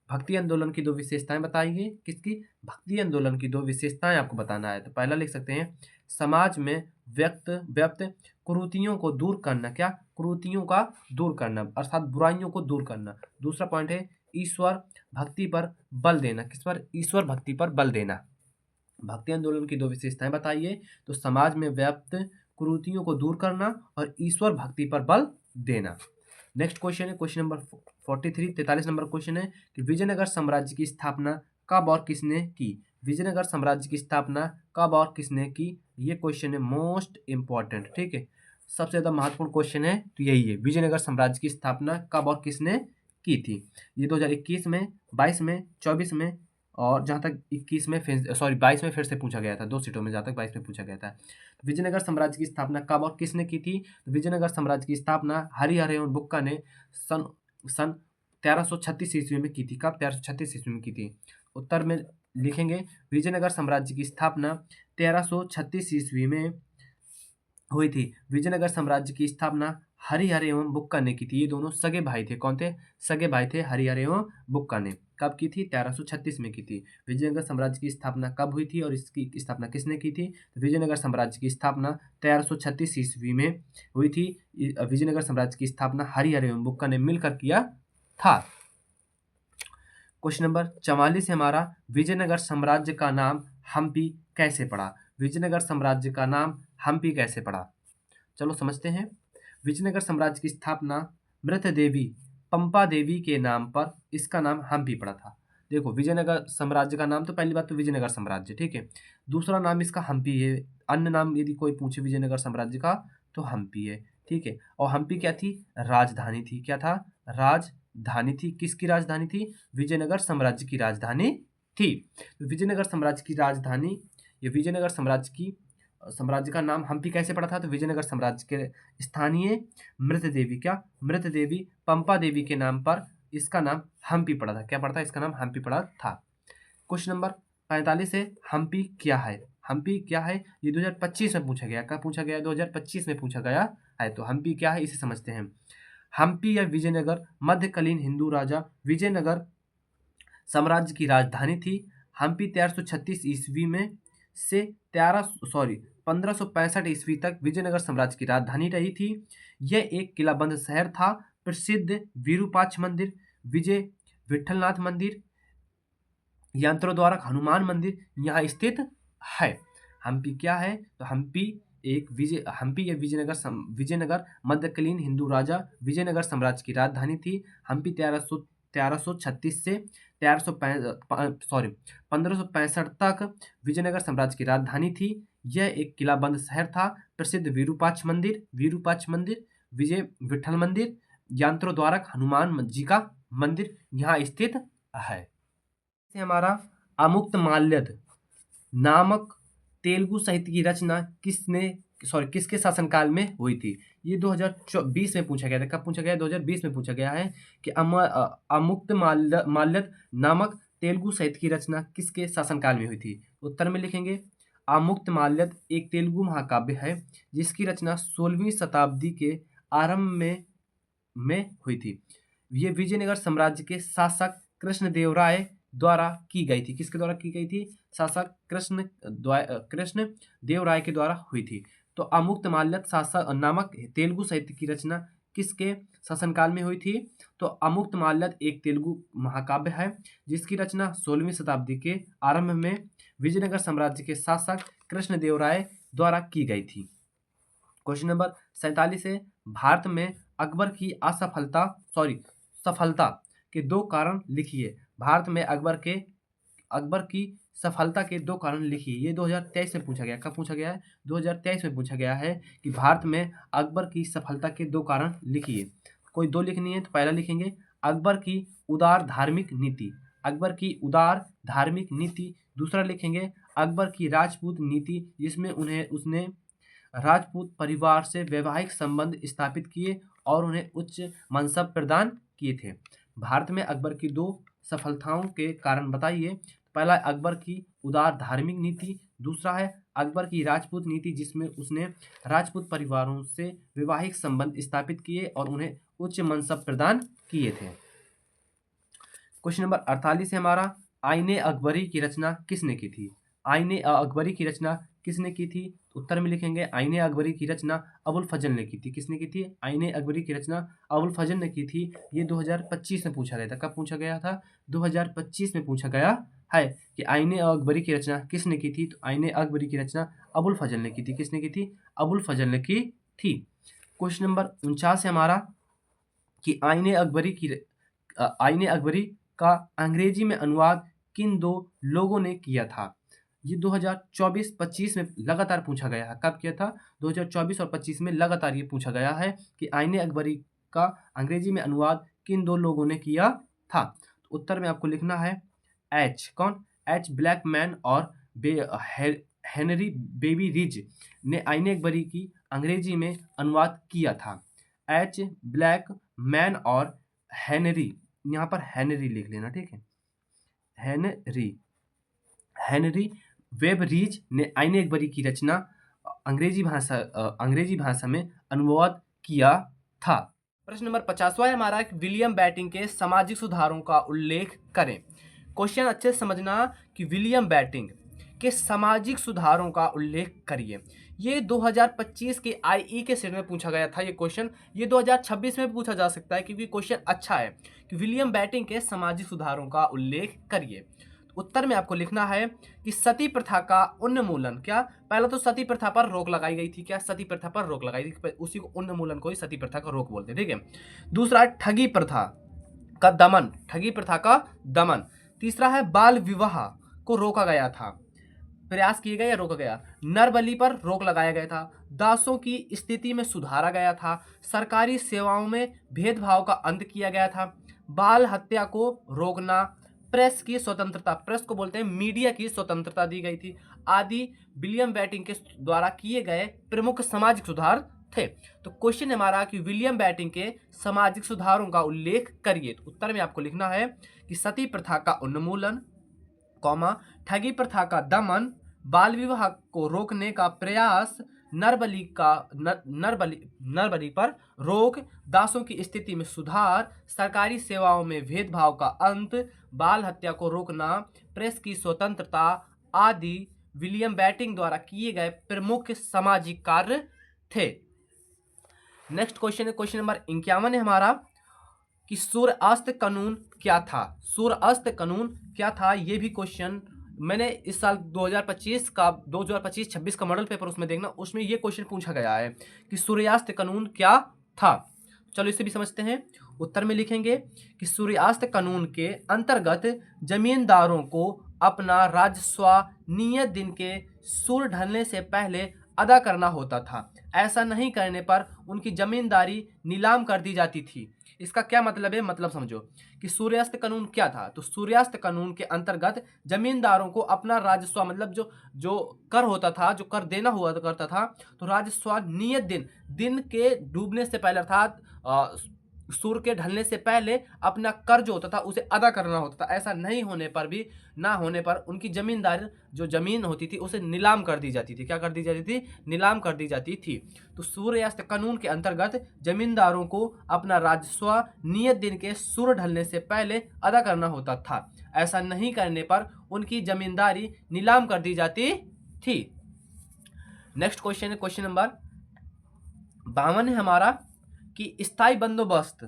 भक्ति आंदोलन की 2 विशेषताएं बताइए। किसकी? भक्ति आंदोलन की 2 विशेषताएं आपको बताना है। तो पहला लिख सकते हैं समाज में व्यक्त कुरीतियों को दूर करना। क्या? कुरीतियों का दूर करना, अर्थात बुराइयों को दूर करना। दूसरा पॉइंट है ईश्वर भक्ति पर बल देना। किस पर? ईश्वर भक्ति पर बल देना। भक्ति आंदोलन की 2 विशेषताएं बताइए। तो समाज में व्याप्त कुरीतियों को दूर करना और ईश्वर भक्ति पर बल देना। नेक्स्ट क्वेश्चन है क्वेश्चन नंबर 43 नंबर क्वेश्चन है कि विजयनगर साम्राज्य की स्थापना कब और किसने की। विजयनगर साम्राज्य की स्थापना कब और किसने की? ये क्वेश्चन है मोस्ट इंपॉर्टेंट, ठीक है, सबसे ज्यादा महत्वपूर्ण क्वेश्चन है। तो यही है, विजयनगर साम्राज्य की स्थापना कब और किसने की थी। ये 2021 में, 22 में, 24 में और जहाँ तक 22 में फिर से पूछा गया था 2 सीटों में, जहाँ तक 22 में पूछा गया था। विजयनगर साम्राज्य की स्थापना कब और किसने की थी? तो विजयनगर साम्राज्य की स्थापना हरिहर एवं बुक्का ने सन 1336 ईस्वी में की थी। कब? 1336 ईस्वी में की थी। उत्तर में लिखेंगे विजयनगर साम्राज्य की स्थापना 1336 ईस्वी में हुई थी। विजयनगर साम्राज्य की स्थापना हरिहर एवं बुक्का ने की थी। ये दोनों सगे भाई थे। कौन थे? सगे भाई थे, हरिहर एवं बुक्का ने। कब की थी? 1336 में की थी। विजयनगर साम्राज्य की स्थापना कब हुई थी और इसकी स्थापना किसने की थी? तो विजयनगर साम्राज्य की स्थापना 1336 ईस्वी में हुई थी। विजयनगर साम्राज्य की स्थापना हरिहर एवं बुक्का ने मिलकर किया था। क्वेश्चन नंबर 44 है हमारा, विजयनगर साम्राज्य का नाम हम्पी कैसे पड़ा? विजयनगर साम्राज्य का नाम हम्पी कैसे पड़ा? चलो समझते हैं। विजयनगर साम्राज्य की स्थापना मृत देवी पंपा देवी के नाम पर इसका नाम हम्पी पड़ा था। देखो, विजयनगर साम्राज्य का नाम तो पहली बात तो विजयनगर साम्राज्य, ठीक है। दूसरा नाम इसका हम्पी है। अन्य नाम यदि कोई पूछे विजयनगर साम्राज्य का तो हम्पी है, ठीक है। और हम्पी क्या थी? राजधानी थी। क्या था? राजधानी थी। किसकी राजधानी थी? विजयनगर साम्राज्य की राजधानी थी। तो विजयनगर साम्राज्य की राजधानी, ये विजयनगर साम्राज्य का नाम हम्पी कैसे पड़ा था? तो विजयनगर साम्राज्य के स्थानीय मृत देवी, क्या मृत देवी पंपा देवी के नाम पर इसका नाम हम्पी पड़ा था। क्या पड़ा था? इसका नाम हम्पी पड़ा था। क्वेश्चन नंबर 45 है, हम्पी क्या है? हम्पी क्या है? ये 2025 में पूछा गया। कब पूछा गया? 2025 में पूछा गया है। तो हम्पी क्या है इसे समझते हैं। हम्पी या विजयनगर मध्यकालीन हिंदू राजा विजयनगर साम्राज्य की राजधानी थी। हम्पी 1336 ईस्वी में से 1565 ईस्वी तक विजयनगर साम्राज्य की राजधानी रही थी। यह एक किलाबंद शहर था। प्रसिद्ध विरूपाक्ष मंदिर, विजय विठलनाथ मंदिर, यंत्रोद्वारक हनुमान मंदिर यहाँ स्थित है। हम्पी क्या है? तो हम्पी हम्पी या विजयनगर मध्यकालीन हिंदू राजा विजयनगर साम्राज्य की राजधानी थी। हम्पी 1336 से 1565 तक विजयनगर साम्राज्य की राजधानी थी। यह एक किलाबंद शहर था। प्रसिद्ध विरूपाक्ष मंदिर, विजय विठल मंदिर, यंत्रोद्वारक हनुमान जी का मंदिर यहाँ स्थित है। से हमारा अमुक्तमाल्यद नामक तेलुगु साहित्य की रचना किसके शासनकाल में हुई थी? ये 2020 में पूछा गया था। कब पूछा गया? 2020 में पूछा गया है कि अमुक्तमाल्यद नामक तेलुगु साहित्य की रचना किसके शासनकाल में हुई थी? उत्तर में लिखेंगे अमुक्तमाल्यद एक तेलुगु महाकाव्य है जिसकी रचना 16वीं शताब्दी के आरंभ में हुई थी। ये विजयनगर साम्राज्य के शासक कृष्णदेवराय द्वारा की गई थी। किसके द्वारा की गई थी? शासक कृष्ण देवराय के द्वारा हुई थी। तो अमुक्तमाल्यद शासक नामक तेलुगु साहित्य की रचना किसके शासनकाल में हुई थी? तो अमुक्तमाल्यद एक तेलुगु महाकाव्य है जिसकी रचना 16वीं शताब्दी के आरंभ में विजयनगर साम्राज्य के शासक कृष्णदेवराय द्वारा की गई थी। क्वेश्चन नंबर 47 है, भारत में अकबर की सफलता के दो कारण लिखिए। भारत में अकबर की सफलता के दो कारण लिखिए। ये 2023 में पूछा गया। कब पूछा गया है? 2023 में पूछा गया है कि भारत में अकबर की सफलता के दो कारण लिखिए। कोई दो लिखनी है तो पहला लिखेंगे अकबर की उदार धार्मिक नीति। अकबर की उदार धार्मिक नीति। दूसरा लिखेंगे अकबर की राजपूत नीति जिसमें उसने राजपूत परिवार से वैवाहिक संबंध स्थापित किए और उन्हें उच्च मनसब प्रदान किए थे। भारत में अकबर की दो सफलताओं के कारण बताइए। पहला अकबर की उदार धार्मिक नीति, दूसरा है अकबर की राजपूत नीति जिसमें उसने राजपूत परिवारों से वैवाहिक संबंध स्थापित किए और उन्हें उच्च मनसब प्रदान किए थे। क्वेश्चन नंबर 48 है हमारा, आईने अकबरी की रचना किसने की थी? आईने अकबरी की रचना किसने की थी? उत्तर में लिखेंगे आईने अकबरी की रचना अबुल फजल ने की थी। किसने की थी? आईने अकबरी की रचना अबुल फजल ने की थी। ये 2025 में पूछा गया था। कब पूछा गया था? 2025 में पूछा गया है कि आईने अकबरी की रचना किसने की थी? तो आईने अकबरी की रचना अबुल फजल ने की थी। किसने की थी? अबुल फजल ने की थी। क्वेश्चन नंबर 49 है हमारा कि आईने अकबरी का अंग्रेजी में अनुवाद किन दो लोगों ने किया था? ये 2024-25 में लगातार पूछा गया है। कब किया था? 2024 और 25 में लगातार ये पूछा गया है कि आईने अकबरी का अंग्रेजी में अनुवाद किन दो लोगों ने किया था? तो उत्तर में आपको लिखना है कौन? ब्लैकमैन और हेनरी बेबी रिज ने आईने अकबरी की अंग्रेजी में अनुवाद किया था। ब्लैकमैन और हेनरी, यहाँ पर हेनरी लिख लेना, ठीक है। हेनरी वेब रीज ने आईने अकबरी की रचना अंग्रेजी भाषा में अनुवाद किया था। प्रश्न नंबर 50वां है हमारा, विलियम बैटिंग के सामाजिक सुधारों का उल्लेख करें। क्वेश्चन अच्छे से समझना कि विलियम बैटिंग के सामाजिक सुधारों का उल्लेख करिए। ये 2025 के आईई के सेट में पूछा गया था ये क्वेश्चन। ये 2026 में भी पूछा जा सकता है क्योंकि क्वेश्चन अच्छा है कि विलियम बेंटिंक के सामाजिक सुधारों का उल्लेख करिए। उत्तर में आपको लिखना है कि सती प्रथा का उन्मूलन। क्या? पहला तो सती प्रथा पर रोक लगाई गई थी। क्या? सती प्रथा पर रोक लगाई थी, उसी को उन्मूलन को ही सती प्रथा का रोक बोलते हैं। ठीक है। दूसरा है ठगी प्रथा का दमन। ठगी प्रथा का दमन। तीसरा है बाल विवाह को रोका गया था। प्रयास किए गए या रोका गया। नरबलि पर रोक लगाया गया था। दासों की स्थिति में सुधारा गया था। सरकारी सेवाओं में भेदभाव का अंत किया गया था। बाल हत्या को रोकना। प्रेस की स्वतंत्रता, प्रेस को बोलते हैं मीडिया की स्वतंत्रता दी गई थी आदि विलियम बेंटिंक के द्वारा किए गए प्रमुख सामाजिक सुधार थे। तो क्वेश्चन हमारा कि विलियम बेंटिंक के सामाजिक सुधारों का उल्लेख करिए। तो उत्तर में आपको लिखना है कि सती प्रथा का उन्मूलन, कौमा, ठगी प्रथा का दमन, बाल विवाह को रोकने का प्रयास, नरबलि पर रोक, दासों की स्थिति में सुधार, सरकारी सेवाओं में भेदभाव का अंत, बाल हत्या को रोकना, प्रेस की स्वतंत्रता आदि विलियम बेंटिंक द्वारा किए गए प्रमुख सामाजिक कार्य थे। नेक्स्ट क्वेश्चन है क्वेश्चन नंबर 51 है हमारा कि सूर्यास्त कानून क्या था। सूर्यास्त कानून क्या था, ये भी क्वेश्चन मैंने इस साल 2025-26 का मॉडल पेपर उसमें देखना, उसमें ये क्वेश्चन पूछा गया है कि सूर्यास्त कानून क्या था। चलो इसे भी समझते हैं। उत्तर में लिखेंगे कि सूर्यास्त कानून के अंतर्गत जमींदारों को अपना राजस्व नियत दिन के सूर्य ढलने से पहले अदा करना होता था। ऐसा नहीं करने पर उनकी जमींदारी नीलाम कर दी जाती थी। इसका क्या मतलब है, मतलब समझो कि सूर्यास्त कानून क्या था। तो सूर्यास्त कानून के अंतर्गत जमींदारों को अपना राजस्व, मतलब जो कर होता था, जो कर देना हुआ करता था, तो राजस्व नियत दिन के डूबने से पहले अर्थात सूर्य के ढलने से पहले अपना कर जो होता था उसे अदा करना होता था। ऐसा नहीं होने पर भी ना होने पर उनकी जमींदार जो जमीन होती थी उसे नीलाम कर दी जाती थी। क्या कर दी जाती थी? नीलाम कर दी जाती थी। तो सूर्यास्त कानून के अंतर्गत जमींदारों को अपना राजस्व नियत दिन के सूर्य ढलने से पहले अदा करना होता था। ऐसा नहीं करने पर उनकी जमींदारी नीलाम कर दी जाती थी। नेक्स्ट क्वेश्चन है क्वेश्चन नंबर 52 है हमारा कि स्थायी बंदोबस्त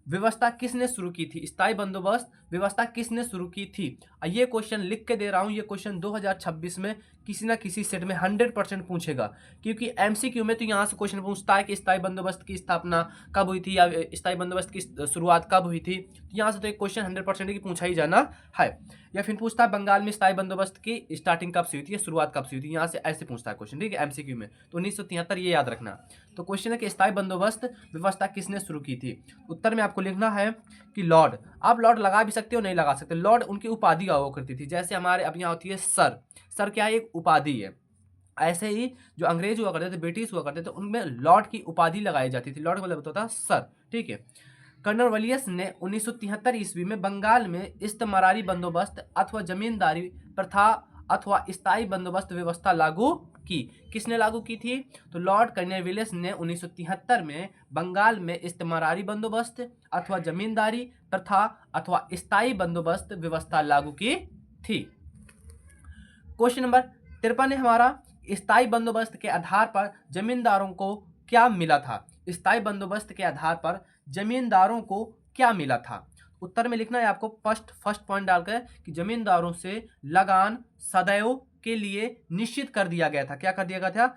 व्यवस्था किसने शुरू की थी। स्थायी बंदोबस्त व्यवस्था किसने शुरू की थी। ये क्वेश्चन लिख के दे रहा हूँ। ये क्वेश्चन 2026 में किसी ना किसी सेट में 100% पूछेगा, क्योंकि एमसीक्यू में तो यहाँ से क्वेश्चन पूछता है कि स्थायी बंदोबस्त की स्थापना कब हुई थी या स्थायी बंदोबस्त की शुरुआत कब हुई थी। तो यहाँ से तो एक क्वेश्चन 100% की पूछा ही जाना है। या फिर पूछता है बंगाल में स्थायी बंदोबस्त की स्टार्टिंग कब से हुई थी या शुरुआत कब से हुई थी। यहाँ से ऐसे पूछता है क्वेश्चन, ठीक है, एमसीक्यू में। तो 1973 ये याद रखना। तो क्वेश्चन है कि स्थायी बंदोबस्त व्यवस्था किसने शुरू की थी। उत्तर में आपको लिखना है कि लॉर्ड। आप लॉर्ड लगा भी सकते हो, नहीं लगा सकते। लॉर्ड उनकी उपाधि हुआ करती थी। जैसे हमारे अब यहाँ होती है सर। सर क्या है? एक उपाधि है। ऐसे ही जो अंग्रेज हुआ करते थे, ब्रिटिश हुआ करते थे, उनमें लॉर्ड की उपाधि लगाई जाती थी। लॉर्ड मतलब होता था सर, ठीक है। कॉर्नवालियस ने 1973 ईस्वी में बंगाल में इस्तेमारी बंदोबस्त अथवा जमींदारी प्रथा अथवा स्थायी बंदोबस्त व्यवस्था लागू की। किसने लागू की थी? तो लॉर्ड कॉर्नवालियस ने 1973 में बंगाल में इस्तेमारी बंदोबस्त अथवा जमींदारी प्रथा अथवा स्थायी बंदोबस्त व्यवस्था लागू की थी। क्वेश्चन नंबर 53 है हमारा, स्थायी बंदोबस्त के आधार पर जमींदारों को क्या मिला था। स्थायी बंदोबस्त के आधार पर जमींदारों को क्या मिला था। उत्तर में लिखना है आपको फर्स्ट पॉइंट डालकर कि जमींदारों से लगान सदैव के लिए निश्चित कर दिया गया था। क्या कर दिया गया था?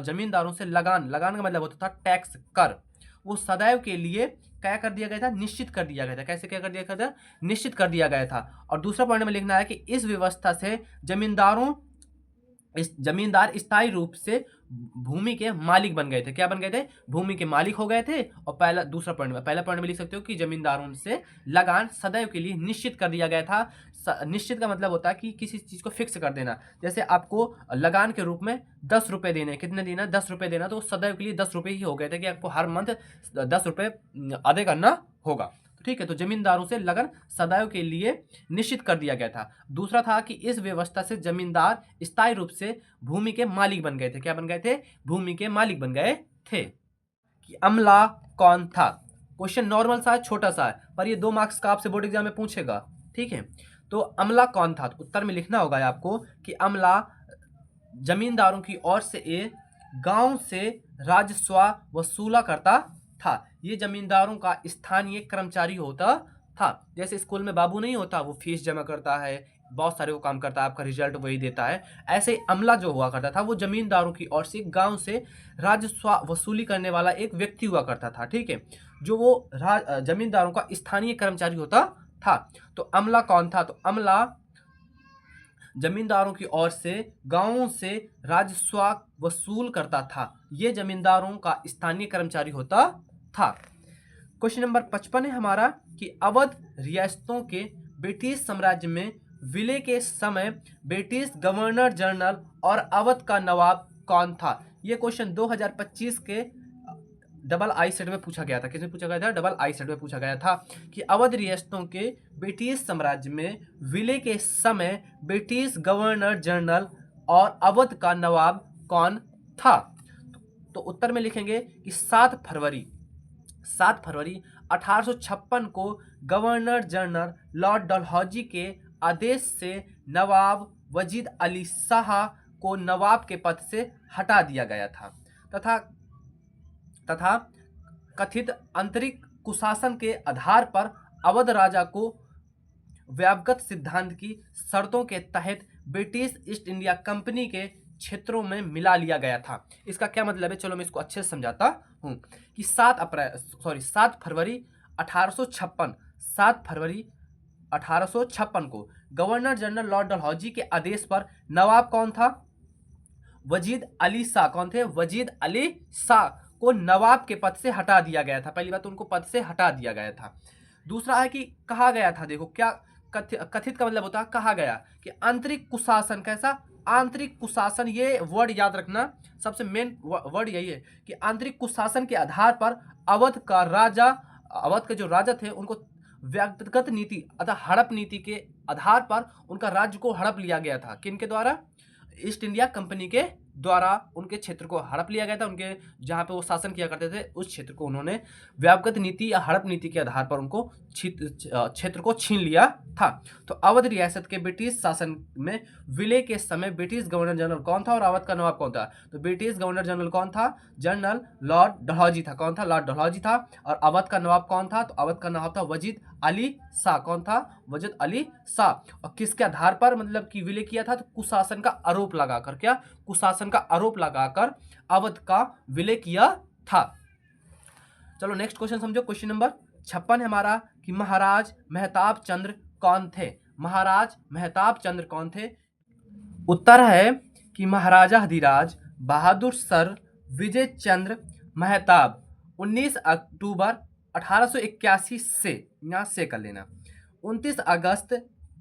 जमींदारों से लगान का मतलब होता था टैक्स, कर। वो सदैव के लिए क्या कर दिया गया था? निश्चित कर दिया गया था। कैसे क्या कर दिया गया था? निश्चित कर दिया गया था। और दूसरा पॉइंट में लिखना है कि इस व्यवस्था से जमींदार स्थायी रूप से भूमि के मालिक बन गए थे। क्या बन गए थे? भूमि के मालिक हो गए थे। और पहला पॉइंट में लिख सकते हो कि जमींदारों से लगान सदैव के लिए निश्चित कर दिया गया था। निश्चित का मतलब होता है कि किसी चीज को फिक्स कर देना। जैसे आपको लगान के रूप में 10 रुपए देने, कितने देना? 10 रुपए देना। तो सदैव के लिए 10 रुपए ही हो गए थे कि आपको हर मंथ 10 रुपए अदा करना होगा, ठीक है। तो जमींदारों से लगन सदैव के लिए निश्चित कर दिया गया था। दूसरा था कि इस व्यवस्था से जमींदार स्थायी रूप से भूमि के मालिक बन गए थे। क्या बन गए थे? भूमि के मालिक बन गए थे। कि अमला कौन था। क्वेश्चन नॉर्मल सा है, छोटा सा है, पर ये 2 मार्क्स का आपसे बोर्ड एग्जाम में पूछेगा, ठीक है। तो अमला कौन था? तो उत्तर में लिखना होगा आपको कि अमला जमींदारों की ओर से एक गांव से राजस्व वसूला करता था। ये जमींदारों का स्थानीय कर्मचारी होता था। जैसे स्कूल में बाबू नहीं होता, वो फीस जमा करता है, बहुत सारे वो काम करता है, आपका रिजल्ट वही देता है। ऐसे ही अमला जो हुआ करता था वो जमींदारों की ओर से गांव से राजस्व वसूली करने वाला एक व्यक्ति हुआ करता था, ठीक है, जो वो जमींदारों का स्थानीय कर्मचारी होता था। तो अमला कौन था? तो अमला जमींदारों की ओर से गांवों से राजस्व वसूल करता था। ये जमींदारों का स्थानीय कर्मचारी होता था। क्वेश्चन नंबर 55 है हमारा कि अवध रियासतों के ब्रिटिश साम्राज्य में विलय के समय ब्रिटिश गवर्नर जनरल और अवध का नवाब कौन था? ये क्वेश्चन 2025 के डबल आई सेट में पूछा गया था। किसमें पूछा गया था? डबल आई सेट में पूछा गया था कि अवध रियासतों के ब्रिटिश साम्राज्य में विलय के समय ब्रिटिश गवर्नर जनरल और अवध का नवाब कौन था? तो उत्तर में लिखेंगे कि 7 फरवरी 1856 को गवर्नर जनरल लॉर्ड डलहौजी के आदेश से नवाब वजीद अली शाह को नवाब के पद से हटा दिया गया था तथा कथित आंतरिक कुशासन के आधार पर अवध राजा को व्यापगत सिद्धांत की शर्तों के तहत ब्रिटिश ईस्ट इंडिया कंपनी के क्षेत्रों में मिला लिया गया था। इसका क्या मतलब है? चलो मैं इसको अच्छे से समझाता हूँ कि 7 फरवरी 1856 को गवर्नर जनरल लॉर्ड डलहौजी के आदेश पर नवाब कौन था? वजीद अली शाह। कौन थे? वजीद अली शाह को नवाब के पद से हटा दिया गया था। पहली बात तो उनको पद से हटा दिया गया था। दूसरा है कि कहा गया था, देखो क्या कथित का मतलब होता है कहा गया कि आंतरिक कुशासन। कैसा? आंतरिक कुशासन, ये वर्ड याद रखना, सबसे मेन वर्ड यही है कि आंतरिक कुशासन के आधार पर अवध के जो राजा थे उनको व्यक्तिगत नीति अर्थात हड़प नीति के आधार पर उनका राज्य को हड़प लिया गया था। किनके द्वारा? ईस्ट इंडिया कंपनी के द्वारा उनके क्षेत्र को हड़प लिया गया था। उनके जहाँ पे वो शासन किया करते थे उस क्षेत्र को उन्होंने व्यापगत नीति या हड़प नीति के आधार पर उनको क्षेत्र को छीन लिया था। तो अवध रियासत के ब्रिटिश शासन में विलय के समय ब्रिटिश गवर्नर जनरल कौन था और अवध का नवाब कौन था? तो ब्रिटिश गवर्नर जनरल कौन था? जनरल लॉर्ड डलहौजी था। कौन था? लॉर्ड डलहौजी था। और अवध का नवाब कौन था? तो अवध का नवाब था वजीद अली शाह। कौन था? वजीद अली शाह। और किसके आधार पर मतलब कि विलय किया था? तो कुशासन का आरोप लगाकर। क्या? कुशासन का आरोप लगाकर अवध का विलय किया था। चलो नेक्स्ट क्वेश्चन समझो। क्वेश्चन नंबर 56 है हमारा कि महाराज मेहताब चंद्र कौन थे? महाराज मेहताब चंद्र कौन थे? उत्तर है कि महाराजा हरिराज बहादुर सर विजय चंद्र मेहताब 19 अक्टूबर 1881 से, यहाँ से कर लेना, 29 अगस्त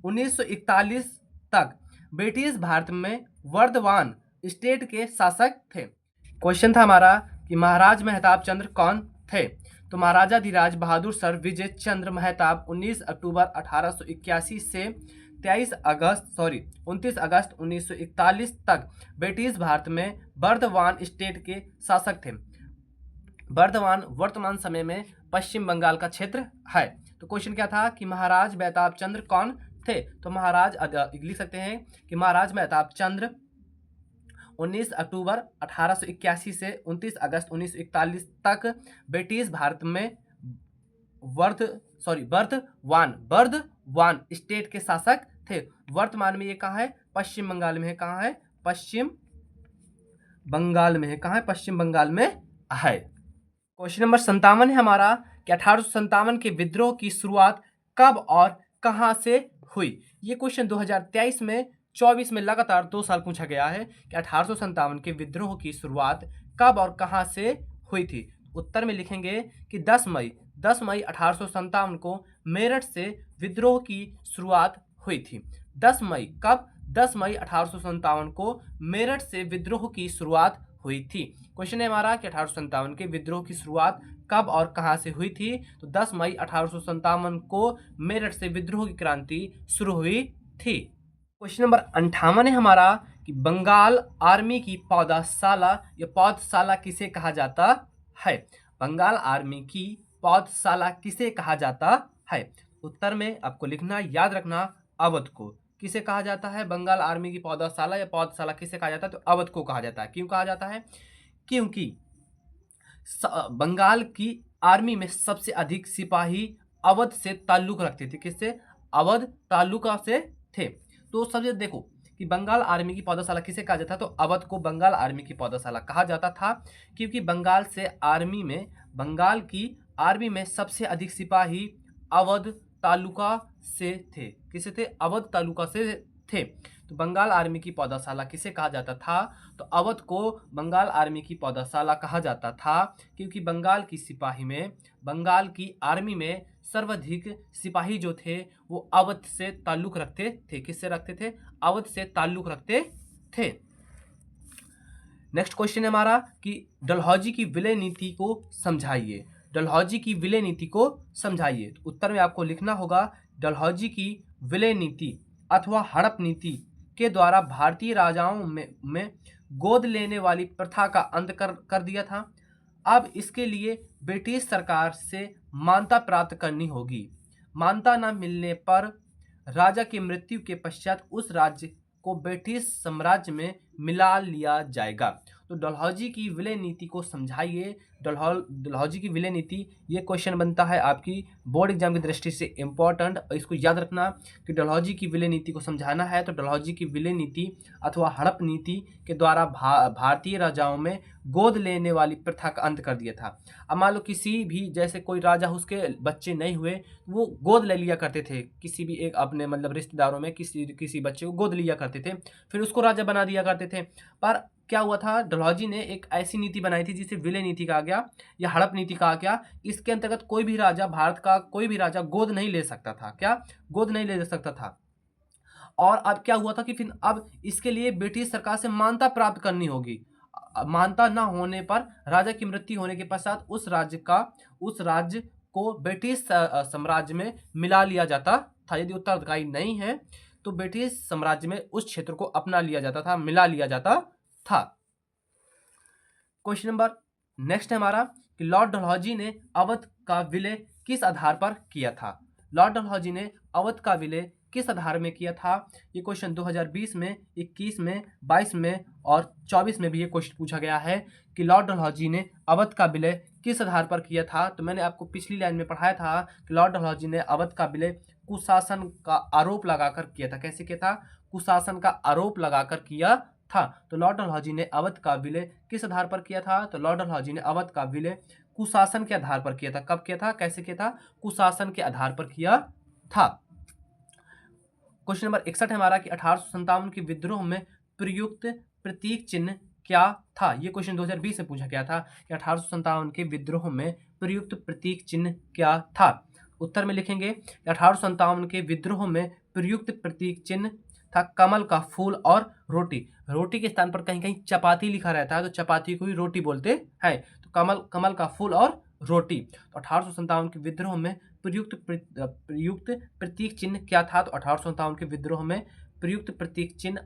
1941 तक ब्रिटिश भारत में वर्धमान स्टेट के शासक थे। क्वेश्चन था हमारा कि महाराज मेहताब चंद्र कौन थे? तो महाराजा धीराज बहादुर सर विजय चंद्र मेहताब 19 अक्टूबर 1881 से 29 अगस्त 1941 तक ब्रिटिश भारत में वर्धमान स्टेट के शासक थे। वर्धमान वर्तमान समय में पश्चिम बंगाल का क्षेत्र है। तो क्वेश्चन क्या था कि महाराज मेहताब चंद्र कौन थे? तो महाराज लिख सकते हैं कि महाराज मेहताब चंद्र 19 अक्टूबर 1881 से 29 अगस्त 1941 तक ब्रिटिश भारत में वर्धमान स्टेट के शासक थे। वर्तमान में ये कहाँ है? पश्चिम बंगाल में है। कहाँ है? पश्चिम बंगाल में है। कहाँ है? पश्चिम बंगाल में है। क्वेश्चन नंबर 57 है हमारा कि 1857 के विद्रोह की शुरुआत कब और कहां से हुई? ये क्वेश्चन 2023 में 24 में लगातार 2 साल पूछा गया है कि 1857 के विद्रोह की शुरुआत कब और कहां से हुई थी। उत्तर में लिखेंगे कि 10 मई 1857 को मेरठ से विद्रोह की शुरुआत हुई थी। 10 मई कब? 10 मई 1857 को मेरठ से विद्रोह की शुरुआत हुई थी। क्वेश्चन है हमारा कि 1857 के विद्रोह की शुरुआत कब और कहां से हुई थी? तो 10 मई 1857 को मेरठ से विद्रोह की क्रांति शुरू हुई थी। क्वेश्चन नंबर 58 है हमारा कि बंगाल आर्मी की पौधशाला या पौधशाला किसे कहा जाता है? बंगाल आर्मी की पौधशाला किसे कहा जाता है? उत्तर में आपको लिखना, याद रखना, अवध को। किसे कहा जाता है? बंगाल आर्मी की पौधशाला या पौधशाला किसे कहा जाता है? तो अवध को कहा जाता है। क्यों कहा जाता है? क्योंकि बंगाल की आर्मी में सबसे अधिक सिपाही अवध से ताल्लुक रखते थे। किससे? अवध तालुका से थे। तो सबसे देखो कि बंगाल आर्मी की पौधशाला किसे कहा जाता है? तो अवध को बंगाल आर्मी की पौधशाला कहा जाता था, क्योंकि बंगाल की आर्मी में सबसे अधिक सिपाही अवध तालुका से थे। किसे थे? अवध तालुका से थे। तो बंगाल आर्मी की पौधशाला किसे कहा जाता था? तो अवध को बंगाल आर्मी की पौधशाला कहा जाता था, क्योंकि बंगाल की आर्मी में सर्वाधिक सिपाही जो थे वो अवध से ताल्लुक रखते थे। किससे रखते थे? अवध से ताल्लुक रखते थे। नेक्स्ट क्वेश्चन है हमारा कि डलहौजी की विलय नीति को समझाइए। डलहौजी की विलय नीति को समझाइए। तो उत्तर में आपको लिखना होगा डलहौजी की विलय नीति अथवा हड़प नीति के द्वारा भारतीय राजाओं में गोद लेने वाली प्रथा का अंत कर दिया था। अब इसके लिए ब्रिटिश सरकार से मान्यता प्राप्त करनी होगी। मान्यता न मिलने पर राजा की मृत्यु के पश्चात उस राज्य को ब्रिटिश साम्राज्य में मिला लिया जाएगा। तो डलहौजी की विलय नीति को समझाइए। डलहौजी की विलय नीति, ये क्वेश्चन बनता है आपकी बोर्ड एग्जाम की दृष्टि से इम्पोर्टेंट। इसको याद रखना कि डलहौजी की विलय नीति को समझाना है। तो डलहौजी की विलय नीति अथवा हड़प नीति के द्वारा भारतीय राजाओं में गोद लेने वाली प्रथा का अंत कर दिया था। अब मान लो किसी भी, जैसे कोई राजा उसके बच्चे नहीं हुए, वो गोद ले लिया करते थे। किसी भी एक अपने मतलब रिश्तेदारों में किसी बच्चे को गोद लिया करते थे, फिर उसको राजा बना दिया करते थे। पर क्या हुआ था? डलहौजी ने एक ऐसी नीति बनाई थी जिसे विलय नीति कहा गया या हड़प नीति कहा गया। इसके अंतर्गत कोई भी राजा, भारत का कोई भी राजा गोद नहीं ले सकता था। क्या? गोद नहीं ले सकता था। और अब क्या हुआ था कि फिर अब इसके लिए ब्रिटिश सरकार से मान्यता प्राप्त करनी होगी। मान्यता न होने पर राजा की मृत्यु होने के पश्चात उस राज्य को ब्रिटिश साम्राज्य में मिला लिया जाता था। यदि उत्तराधिकारी नहीं है तो ब्रिटिश साम्राज्य में उस क्षेत्र को अपना लिया जाता था, मिला लिया जाता था। क्वेश्चन नंबर नेक्स्ट है हमारा कि लॉर्ड डलहौजी ने अवध का विलय किस आधार पर किया था? लॉर्ड डलहौजी ने अवध का विलय किस आधार में किया था? ये क्वेश्चन 2020 में, 21 में, 22 में और 24 में भी ये क्वेश्चन पूछा गया है कि लॉर्ड डलहौजी ने अवध का विलय किस आधार पर किया था। तो मैंने आपको पिछली लाइन में पढ़ाया था कि लॉर्ड डलहौजी ने अवध का विलय कुशासन का आरोप लगाकर किया था। कैसे किया था? कुशासन का आरोप लगाकर किया था। तो लॉर्ड डलहौजी ने अवध का विलय किस आधार पर किया था? तो लॉर्ड डलहौजी ने अवध का विलय कुशासन के आधार पर किया था। कब किया था? कैसे किया था? कुशासन के आधार पर किया था। क्वेश्चन नंबर 61 है हमारा कि 1857 के विद्रोह में प्रयुक्त प्रतीक चिन्ह क्या था? ये क्वेश्चन 2020 में पूछा गया था कि 1857 के विद्रोह में प्रयुक्त प्रतीक चिन्ह क्या था। उत्तर में लिखेंगे 1857 के विद्रोह में प्रयुक्त प्रतीक चिन्ह था कमल का फूल और रोटी। रोटी के स्थान पर कहीं कहीं चपाती लिखा रहता है, तो चपाती को ही रोटी बोलते हैं। तो कमल का फूल और रोटी। तो 1857 के विद्रोह में प्रयुक्त प्रतीक चिन्ह क्या था? तो 1857 के विद्रोह में प्रयुक्त प्रतीक चिन्ह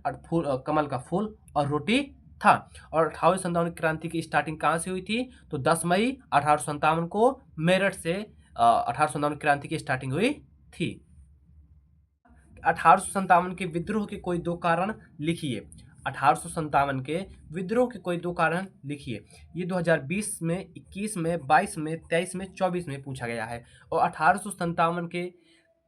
कमल का फूल और रोटी था। और 1857 क्रांति की स्टार्टिंग कहाँ से हुई थी? तो 10 मई 1857 को मेरठ से 1857 क्रांति की स्टार्टिंग हुई थी। 1857 के विद्रोह के कोई दो कारण लिखिए। 1857 के विद्रोह के कोई दो कारण लिखिए। ये 2020 में, 21 में, 22 में, 23 में, 24 में पूछा गया है। और 1857 के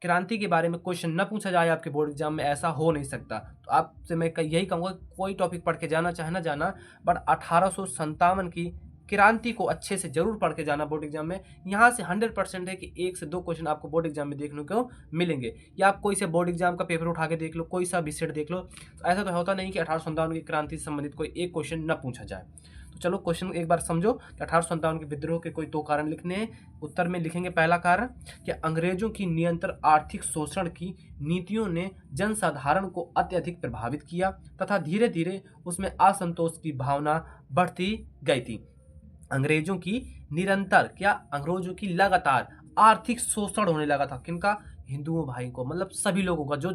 क्रांति के बारे में क्वेश्चन न पूछा जाए आपके बोर्ड एग्जाम में, ऐसा हो नहीं सकता। तो आपसे मैं यही कहूँगा, कोई टॉपिक पढ़ के जाना चाहे ना जाना, बट 1857 की क्रांति को अच्छे से जरूर पढ़ के जाना बोर्ड एग्जाम में। यहाँ से 100% है कि 1 से 2 क्वेश्चन आपको बोर्ड एग्जाम में देखने को मिलेंगे। या आप कोई से बोर्ड एग्जाम का पेपर उठा के देख लो, कोई सा भी सेट देख लो, तो ऐसा तो होता नहीं कि 1857 की क्रांति से संबंधित कोई एक क्वेश्चन न पूछा जाए। तो चलो क्वेश्चन एक बार समझो कि 1857 के विद्रोह के कोई दो कारण लिखने हैं। उत्तर में लिखेंगे पहला कारण कि अंग्रेजों की निरंतर आर्थिक शोषण की नीतियों ने जनसाधारण को अत्यधिक प्रभावित किया तथा धीरे धीरे उसमें असंतोष की भावना बढ़ती गई थी। अंग्रेजों की लगातार आर्थिक शोषण होने लगा था। किनका? हिंदुओं भाई को, मतलब सभी लोगों का, जो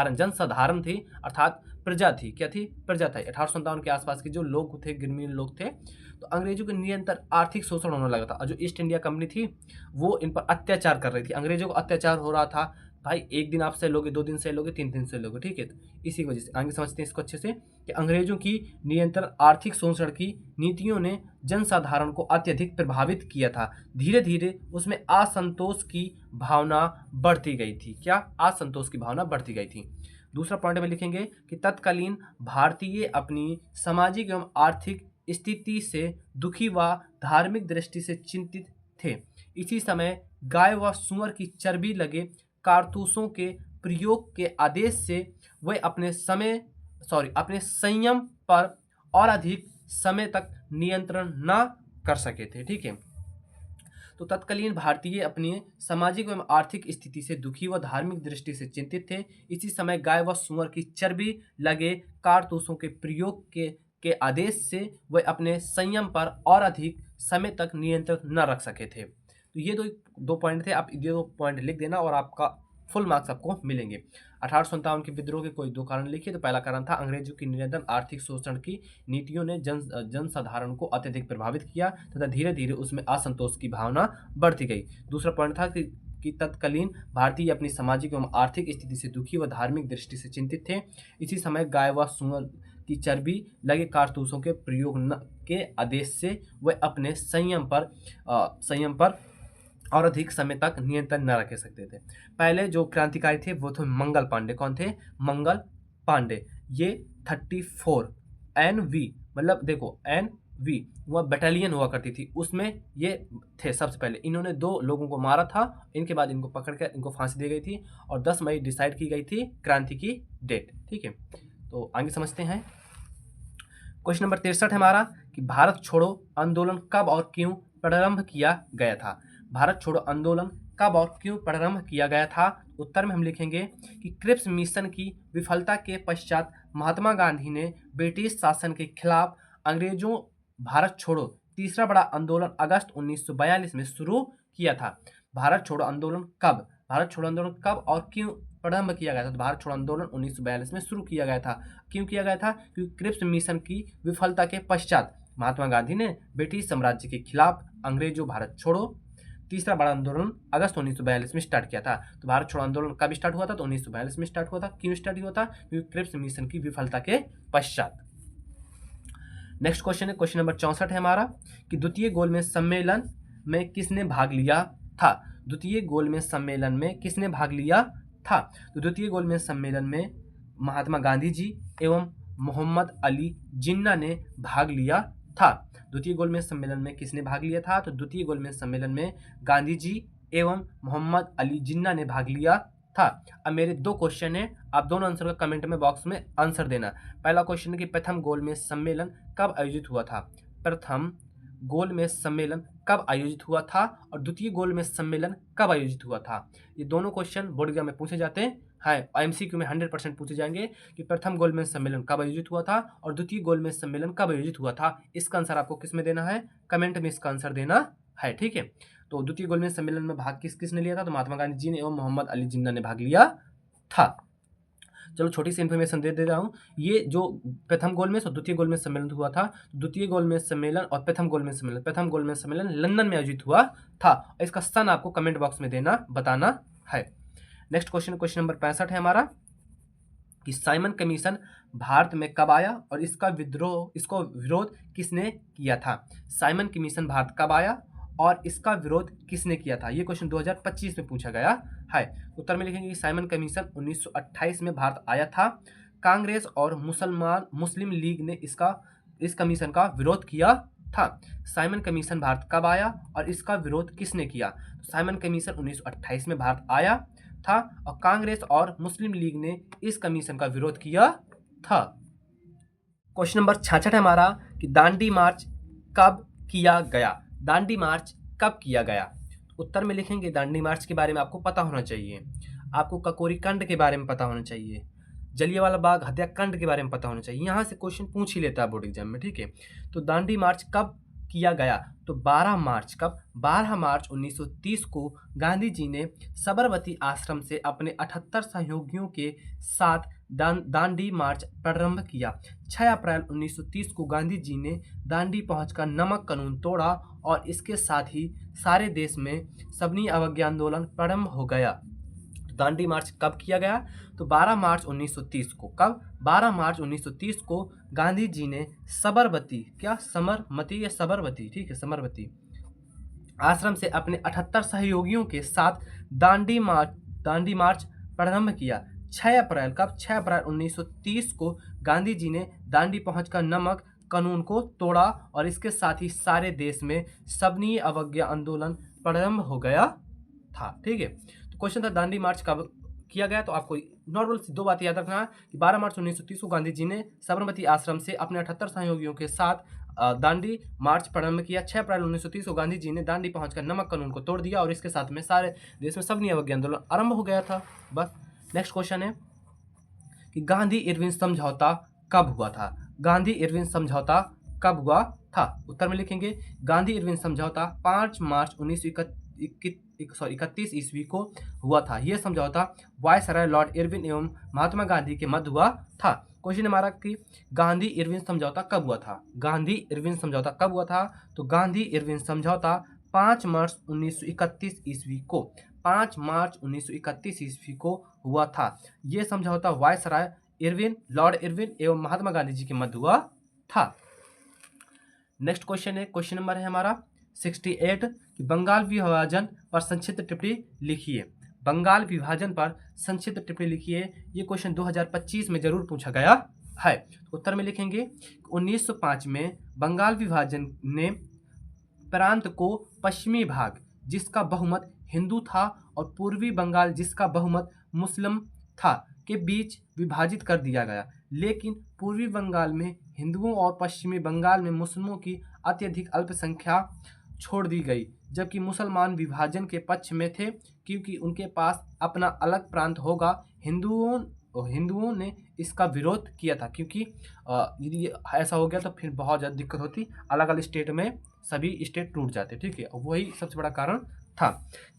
जनसाधारण थे, अर्थात प्रजा थी। क्या थी? प्रजा था। 1857 के आसपास के जो लोग थे, ग्रामीण लोग थे, तो अंग्रेजों के निरंतर आर्थिक शोषण होने लगा था और जो ईस्ट इंडिया कंपनी थी वो इन पर अत्याचार कर रही थी। अंग्रेजों को अत्याचार हो रहा था, भाई एक दिन आप सह लोगे, 2 दिन सह लोगे, 3 दिन सह लोगे, ठीक है। तो इसी वजह से आगे समझते हैं इसको अच्छे से कि अंग्रेजों की निरंतर आर्थिक शोषण की नीतियों ने जनसाधारण को अत्यधिक प्रभावित किया था। धीरे धीरे उसमें असंतोष की भावना बढ़ती गई थी। क्या? असंतोष की भावना बढ़ती गई थी। दूसरा पॉइंट में लिखेंगे कि तत्कालीन भारतीय अपनी सामाजिक एवं आर्थिक स्थिति से दुखी व धार्मिक दृष्टि से चिंतित थे। इसी समय गाय व सूअर की चर्बी लगे कारतूसों के प्रयोग के आदेश से वे अपने संयम पर और अधिक समय तक नियंत्रण न कर सके थे। ठीक है, तो तत्कालीन भारतीय अपनी सामाजिक एवं आर्थिक स्थिति से दुखी व धार्मिक दृष्टि से चिंतित थे। इसी समय गाय व सूअर की चर्बी लगे कारतूसों के प्रयोग के आदेश से वे अपने संयम पर और अधिक समय तक नियंत्रण न रख सके थे। तो ये दो पॉइंट थे, आप ये 2 पॉइंट लिख देना और आपका फुल मार्क्स आपको मिलेंगे। 1857 के विद्रोह के कोई 2 कारण लिखिए। तो पहला कारण था अंग्रेजों की निरंतर आर्थिक शोषण की नीतियों ने जनसाधारण को अत्यधिक प्रभावित किया तथा धीरे धीरे उसमें असंतोष की भावना बढ़ती गई। दूसरा पॉइंट था कि तत्कालीन भारतीय अपनी सामाजिक एवं आर्थिक स्थिति से दुखी व धार्मिक दृष्टि से चिंतित थे। इसी समय गाय व सूअर की चर्बी लगे कारतूसों के प्रयोग के आदेश से वे अपने संयम पर और अधिक समय तक नियंत्रण न रख सकते थे। पहले जो क्रांतिकारी थे वो थे मंगल पांडे। कौन थे? मंगल पांडे। ये 34 NV, मतलब देखो NV वह बटालियन हुआ करती थी, उसमें ये थे सबसे पहले। इन्होंने 2 लोगों को मारा था, इनके बाद इनको पकड़ कर इनको फांसी दी गई थी और 10 मई डिसाइड की गई थी क्रांति की डेट। ठीक है, तो आगे समझते हैं। क्वेश्चन नंबर 63 है हमारा कि भारत छोड़ो आंदोलन कब और क्यों प्रारंभ किया गया था। भारत छोड़ो आंदोलन कब और क्यों प्रारंभ किया गया था? उत्तर में हम लिखेंगे कि क्रिप्स मिशन की विफलता के पश्चात महात्मा गांधी ने ब्रिटिश शासन के खिलाफ अंग्रेजों भारत छोड़ो तीसरा बड़ा आंदोलन अगस्त 1942 में शुरू किया था। भारत छोड़ो आंदोलन कब और क्यों प्रारंभ किया गया था? तो भारत छोड़ो आंदोलन 1942 में शुरू किया गया था। क्यों किया गया था? क्योंकि क्रिप्स मिशन की विफलता के पश्चात महात्मा गांधी ने ब्रिटिश साम्राज्य के खिलाफ अंग्रेजों भारत छोड़ो तीसरा बड़ा आंदोलन अगस्त 1942 में स्टार्ट किया था। तो भारत छोड़ो आंदोलन कब स्टार्ट हुआ था? तो 1942 में स्टार्ट हुआ था। क्यों स्टार्ट हुआ था? क्योंकि क्रिप्स मिशन की विफलता के पश्चात। नेक्स्ट क्वेश्चन है, क्वेश्चन नंबर 64 है हमारा कि द्वितीय गोलमेज सम्मेलन में किसने भाग लिया था? द्वितीय गोलमेज सम्मेलन में किसने भाग लिया था? तो द्वितीय गोलमेज सम्मेलन में महात्मा गांधी जी एवं मोहम्मद अली जिन्ना ने भाग लिया था। द्वितीय गोलमेज सम्मेलन में किसने भाग लिया था? तो द्वितीय गोलमेज सम्मेलन में गांधी जी एवं मोहम्मद अली जिन्ना ने भाग लिया था। अब मेरे 2 क्वेश्चन हैं, आप दोनों आंसर का कमेंट में बॉक्स में आंसर देना। पहला क्वेश्चन है कि प्रथम गोलमेज सम्मेलन कब आयोजित हुआ था? प्रथम गोलमेज सम्मेलन कब आयोजित हुआ था और द्वितीय गोलमेज सम्मेलन कब आयोजित हुआ था? ये दोनों क्वेश्चन बोर्ड एग्जाम में पूछे जाते हैं। MCQ में 100% पूछे जाएंगे कि प्रथम गोलमेज सम्मेलन कब आयोजित हुआ था और द्वितीय गोलमेज सम्मेलन कब आयोजित हुआ था। इसका आंसर आपको किस में देना है? कमेंट में इसका आंसर देना है। ठीक है, तो द्वितीय गोलमेज सम्मेलन में भाग किसने लिया था? तो महात्मा गांधी जी ने एवं मोहम्मद अली जिन्ना ने भाग लिया था। चलो छोटी सी इन्फॉर्मेशन दे रहा हूँ। ये जो प्रथम गोलमेज और द्वितीय गोलमेज सम्मेलन हुआ था, द्वितीय गोलमेज सम्मेलन और प्रथम गोलमेज सम्मेलन लंदन में आयोजित हुआ था। इसका सन आपको कमेंट बॉक्स में बताना है। नेक्स्ट क्वेश्चन नंबर 65 है हमारा कि साइमन कमीशन भारत में कब आया और इसको विरोध किसने किया था? साइमन कमीशन भारत कब आया और इसका विरोध किसने किया था? ये क्वेश्चन 2025 में पूछा गया है। उत्तर में लिखेंगे कि साइमन कमीशन 1928 में भारत आया था। कांग्रेस और मुस्लिम लीग ने इस कमीशन का विरोध किया था। साइमन कमीशन भारत कब आया और इसका विरोध किसने किया? साइमन कमीशन 1928 में भारत आया था और कांग्रेस और मुस्लिम लीग ने इस कमीशन का विरोध किया था। क्वेश्चन नंबर 66 है हमारा कि दांडी मार्च कब किया गया? दांडी मार्च कब किया गया? उत्तर में लिखेंगे दांडी मार्च के बारे में आपको पता होना चाहिए, आपको ककोरी कांड के बारे में पता होना चाहिए, जलियांवाला बाग हत्याकांड के बारे में पता होना चाहिए। यहाँ से क्वेश्चन पूछ ही लेता है बोर्ड एग्जाम में। ठीक है, तो दांडी मार्च कब किया गया? तो 12 मार्च 1930 को गांधी जी ने साबरमती आश्रम से अपने 78 सहयोगियों के साथ दांडी मार्च प्रारंभ किया। 6 अप्रैल 1930 को गांधी जी ने दांडी पहुंचकर नमक कानून तोड़ा और इसके साथ ही सारे देश में सबनी अवज्ञा आंदोलन प्रारंभ हो गया। दांडी मार्च कब किया गया? तो 12 मार्च 1930 को। कब? 12 मार्च 1930 को गांधी जी ने सबरमती, क्या समरमती या सबरमती, ठीक है, समरमती आश्रम से अपने 78 सहयोगियों के साथ दांडी मार्च प्रारंभ किया। 6 अप्रैल, कब? 6 अप्रैल 1930 को गांधी जी ने दांडी पहुंचकर नमक कानून को तोड़ा और इसके साथ ही सारे देश में सबनी अवज्ञा आंदोलन प्रारंभ हो गया था। ठीक है, तो क्वेश्चन था दांडी मार्च कब किया गया। तो आपको नॉर्मल सी दो बातें याद रखना है कि 12 मार्च 1930 को गांधी जी ने साबरमती आश्रम से अपने 78 सहयोगियों के साथ दांडी मार्च प्रारंभ किया। 6 अप्रैल 1930 को गांधी जी ने दांडी पहुंचकर नमक कानून को तोड़ दिया और इसके साथ में सारे देश में सबनी अवज्ञा आंदोलन आरंभ हो गया था। बस। नेक्स्ट क्वेश्चन है कि गांधी इरविन समझौता कब हुआ था? गांधी इरविन समझौता कब हुआ था? उत्तर में लिखेंगे गांधी इरविन समझौता 5 मार्च 1931 ईस्वी को हुआ था। यह समझौता वायसराय लॉर्ड इरविन एवं महात्मा गांधी के मध्य हुआ था। क्वेश्चन हमारा कि गांधी इरविन समझौता कब हुआ था? गांधी इरविन समझौता कब हुआ था? तो गांधी इरविन समझौता 5 मार्च 1931 ईस्वी को, 5 मार्च 1931 ईस्वी को हुआ था। यह समझौता वायसराय इरविन, लॉर्ड इरविन एवं महात्मा गांधी जी के मध्य हुआ था। नेक्स्ट क्वेश्चन है, क्वेश्चन नंबर है हमारा 68 कि बंगाल विभाजन पर संक्षिप्त टिप्पणी लिखिए। बंगाल विभाजन पर संक्षिप्त टिप्पणी लिखिए। ये क्वेश्चन 2025 में जरूर पूछा गया है। उत्तर में लिखेंगे 1905 में बंगाल विभाजन ने प्रांत को पश्चिमी भाग जिसका बहुमत हिंदू था और पूर्वी बंगाल जिसका बहुमत मुस्लिम था के बीच विभाजित कर दिया गया। लेकिन पूर्वी बंगाल में हिंदुओं और पश्चिमी बंगाल में मुस्लिमों की अत्यधिक अल्पसंख्या छोड़ दी गई, जबकि मुसलमान विभाजन के पक्ष में थे क्योंकि उनके पास अपना अलग प्रांत होगा। हिंदुओं ने इसका विरोध किया था क्योंकि यदि ऐसा हो गया तो फिर बहुत ज़्यादा दिक्कत होती, अलग अलग स्टेट में सभी स्टेट टूट जाते। ठीक है, वही सबसे बड़ा कारण था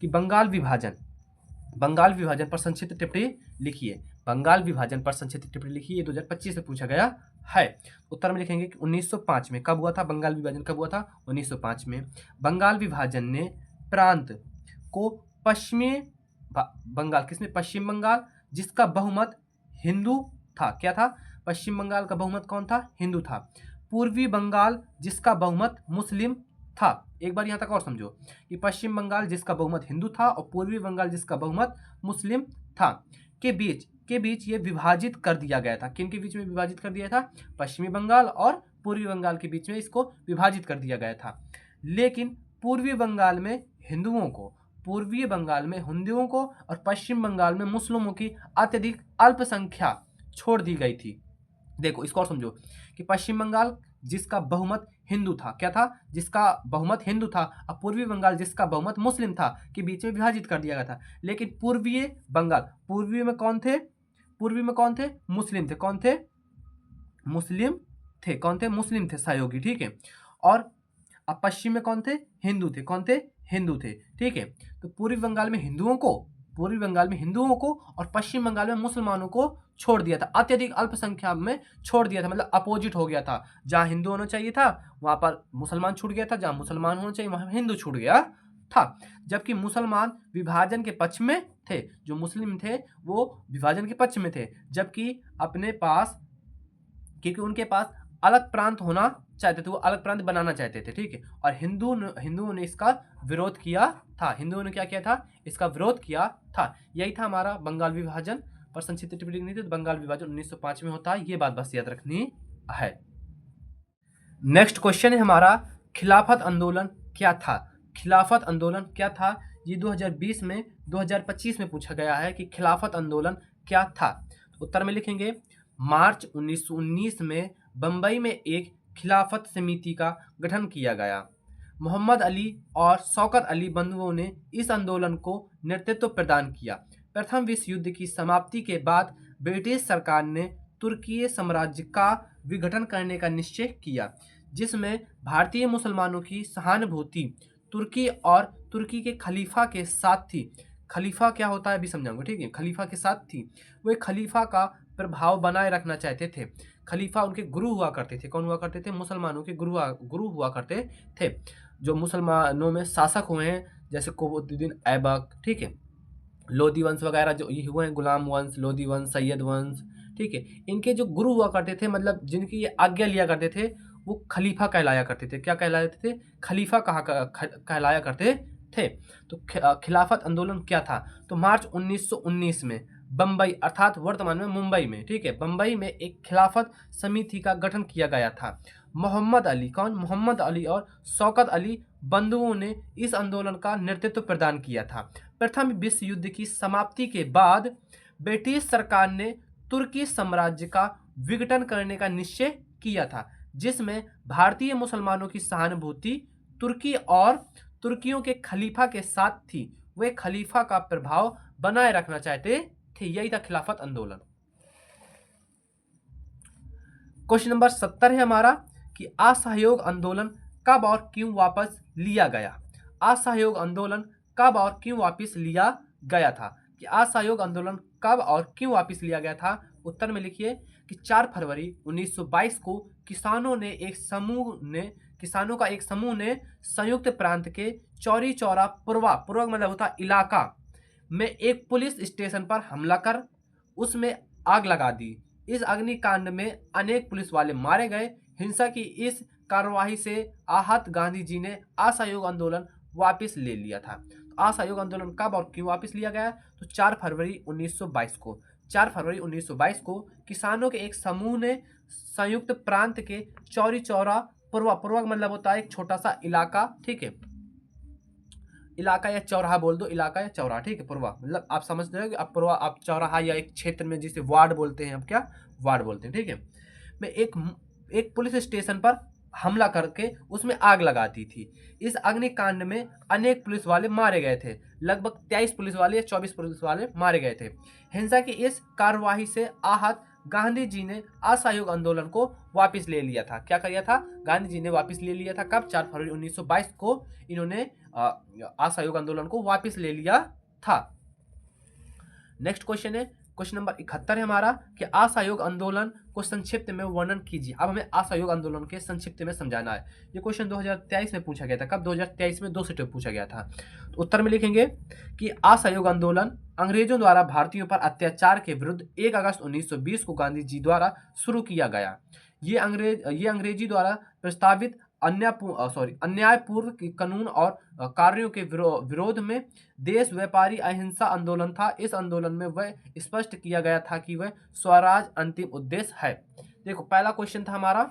कि बंगाल विभाजन पर संक्षिप्त टिप्पणी लिखिए। बंगाल विभाजन पर संक्षिप्त टिप्पणी लिखिए। ये 2025 में पूछा गया है। उत्तर में लिखेंगे कि 1905 में। कब हुआ था बंगाल विभाजन? कब हुआ था? 1905 में। बंगाल विभाजन ने प्रांत को पश्चिमी बंगाल, किसमें? पश्चिम बंगाल जिसका बहुमत हिंदू था। क्या था? पश्चिम बंगाल का बहुमत कौन था? हिंदू था। पूर्वी बंगाल जिसका बहुमत मुस्लिम था। एक बार यहाँ तक और समझो कि पश्चिम बंगाल जिसका बहुमत हिंदू था और पूर्वी बंगाल जिसका बहुमत मुस्लिम था के बीच ये विभाजित कर दिया गया था। किन के बीच में विभाजित कर दिया था? पश्चिमी बंगाल और पूर्वी बंगाल के बीच में इसको विभाजित कर दिया गया था। लेकिन पूर्वी बंगाल में हिंदुओं को और पश्चिम बंगाल में मुस्लिमों की अत्यधिक अल्पसंख्या छोड़ दी गई थी। देखो इसको और समझो कि पश्चिम बंगाल जिसका बहुमत हिंदू था, क्या था? जिसका बहुमत हिंदू था, और पूर्वी बंगाल जिसका बहुमत मुस्लिम था के बीच में विभाजित कर दिया गया था। लेकिन पूर्वी बंगाल, पूर्वी में कौन थे? मुस्लिम थे। कौन थे? मुस्लिम थे। कौन थे? मुस्लिम थे, सहयोगी। ठीक है, और अब पश्चिम में कौन थे? हिंदू थे। कौन थे? हिंदू थे। ठीक है, तो पूर्वी बंगाल में हिंदुओं को और पश्चिम बंगाल में मुसलमानों को छोड़ दिया था, अत्यधिक अल्पसंख्या में छोड़ दिया था, मतलब अपोजिट हो गया था। जहां हिंदू होना चाहिए था वहां पर मुसलमान छूट गया था, जहां मुसलमान होना चाहिए वहां हिंदू छूट गया था। जबकि मुसलमान विभाजन के पक्ष में थे, जो मुस्लिम थे वो विभाजन के पक्ष में थे, जबकि अपने पास, क्योंकि उनके पास अलग प्रांत होना चाहते थे, वो अलग प्रांत बनाना चाहते थे। ठीक है, और हिंदुओं ने इसका विरोध किया था। हिंदुओं ने क्या किया था? इसका विरोध किया था। यही था हमारा बंगाल विभाजन पर संक्षिप्त टिप्पणी नहीं थी। तो बंगाल विभाजन 1905 में होता है, ये बात बस याद रखनी है। नेक्स्ट क्वेश्चन है हमारा, खिलाफत आंदोलन क्या था? खिलाफत आंदोलन क्या था? ये 2025 में पूछा गया है कि खिलाफत आंदोलन क्या था। उत्तर में लिखेंगे मार्च 1919 में बंबई में एक खिलाफत समिति का गठन किया गया। मोहम्मद अली और शौकत अली बंधुओं ने इस आंदोलन को नेतृत्व प्रदान किया। प्रथम विश्व युद्ध की समाप्ति के बाद ब्रिटिश सरकार ने तुर्की साम्राज्य का विघटन करने का निश्चय किया, जिसमें भारतीय मुसलमानों की सहानुभूति तुर्की और तुर्की के खलीफा के साथ थी। खलीफा क्या होता है अभी समझाऊंगा। ठीक है, खलीफा के साथ थी। वो खलीफा का प्रभाव बनाए रखना चाहते थे। खलीफा उनके गुरु हुआ करते थे। कौन हुआ करते थे? मुसलमानों के गुरु हुआ करते थे। जो मुसलमानों में शासक हुए हैं जैसे कुतुबुद्दीन ऐबक, ठीक है, लोधी वंश वगैरह जो ये हुए हैं, गुलाम वंश, लोधी वंश, सैयद वंश, ठीक है, इनके जो गुरु हुआ करते थे, मतलब जिनकी ये आज्ञा लिया करते थे, वो खलीफा कहलाया करते थे। क्या कहलाते थे? खलीफा कहलाया करते थे। तो खिलाफत आंदोलन क्या था? तो मार्च 1919 में बम्बई अर्थात वर्तमान में मुंबई में, ठीक है, बम्बई में एक खिलाफत समिति का गठन किया गया था। मोहम्मद अली, कौन? मोहम्मद अली और शौकत अली बंधुओं ने इस आंदोलन का नेतृत्व प्रदान किया था। प्रथम विश्व युद्ध की समाप्ति के बाद ब्रिटिश सरकार ने तुर्की साम्राज्य का विघटन करने का निश्चय किया था, जिसमें भारतीय मुसलमानों की सहानुभूति तुर्की और तुर्कियों के खलीफा के साथ थी। वे खलीफा का प्रभाव बनाए रखना चाहते थे। यही था खिलाफत आंदोलन। क्वेश्चन नंबर 70 है हमारा कि असहयोग आंदोलन कब और क्यों वापस लिया गया? असहयोग आंदोलन कब और क्यों वापस लिया गया था? कि असहयोग आंदोलन कब और क्यों वापस लिया गया था? उत्तर में लिखिए कि 4 फरवरी 1922 को किसानों का एक समूह ने संयुक्त प्रांत के चौरी चौरा पूर्व मतलब होता इलाका में एक पुलिस स्टेशन पर हमला कर उसमें आग लगा दी। इस अग्निकांड में अनेक पुलिस वाले मारे गए। हिंसा की इस कार्यवाही से आहत गांधी जी ने असहयोग आंदोलन वापस ले लिया था। तो असहयोग आंदोलन कब और क्यों वापस लिया गया? तो 4 फरवरी 1922 को 4 फरवरी 1922 को किसानों के एक समूह ने संयुक्त प्रांत के चौरी चौरा पूर्व मतलब होता है एक छोटा सा इलाका, ठीक है, इलाका या चौराहा बोल दो, इलाका या चौराहा, ठीक है, पूर्वा मतलब आप समझते हो कि आप पूर्वा आप चौराहा या एक क्षेत्र में जिसे वार्ड बोलते हैं, आप क्या वार्ड बोलते हैं, ठीक है, में एक पुलिस स्टेशन पर हमला करके उसमें आग लगा दी थी। इस अग्निकांड में अनेक पुलिस वाले मारे गए थे। लगभग 23 पुलिस वाले या 24 पुलिस वाले मारे गए थे। हिंसा की इस कार्यवाही से आहत गांधी जी ने असहयोग आंदोलन को वापस ले लिया था। क्या किया था? गांधी जी ने वापस ले लिया था। कब? 4 फरवरी 1922 को इन्होंने असहयोग आंदोलन को वापस ले लिया था। नेक्स्ट क्वेश्चन है क्वेश्चन नंबर 71 है हमारा कि असहयोग आंदोलन को संक्षिप्त में वर्णन कीजिए। अब हमें असहयोग आंदोलन के संक्षिप्त में समझाना है। ये क्वेश्चन 2023 में पूछा गया था। कब? 2023 में 2 सेटों में पूछा गया था। तो उत्तर में लिखेंगे कि असहयोग आंदोलन अंग्रेजों द्वारा भारतीयों पर अत्याचार के विरुद्ध 1 अगस्त 1920 को गांधी जी द्वारा शुरू किया गया। ये अंग्रेजी द्वारा प्रस्तावित अन्यायपूर्ण कानून और कार्यों के विरोध में देश व्यापारी अहिंसा आंदोलन था। इस आंदोलन में वह स्पष्ट किया गया था कि वह स्वराज अंतिम उद्देश्य है। देखो, पहला क्वेश्चन था हमारा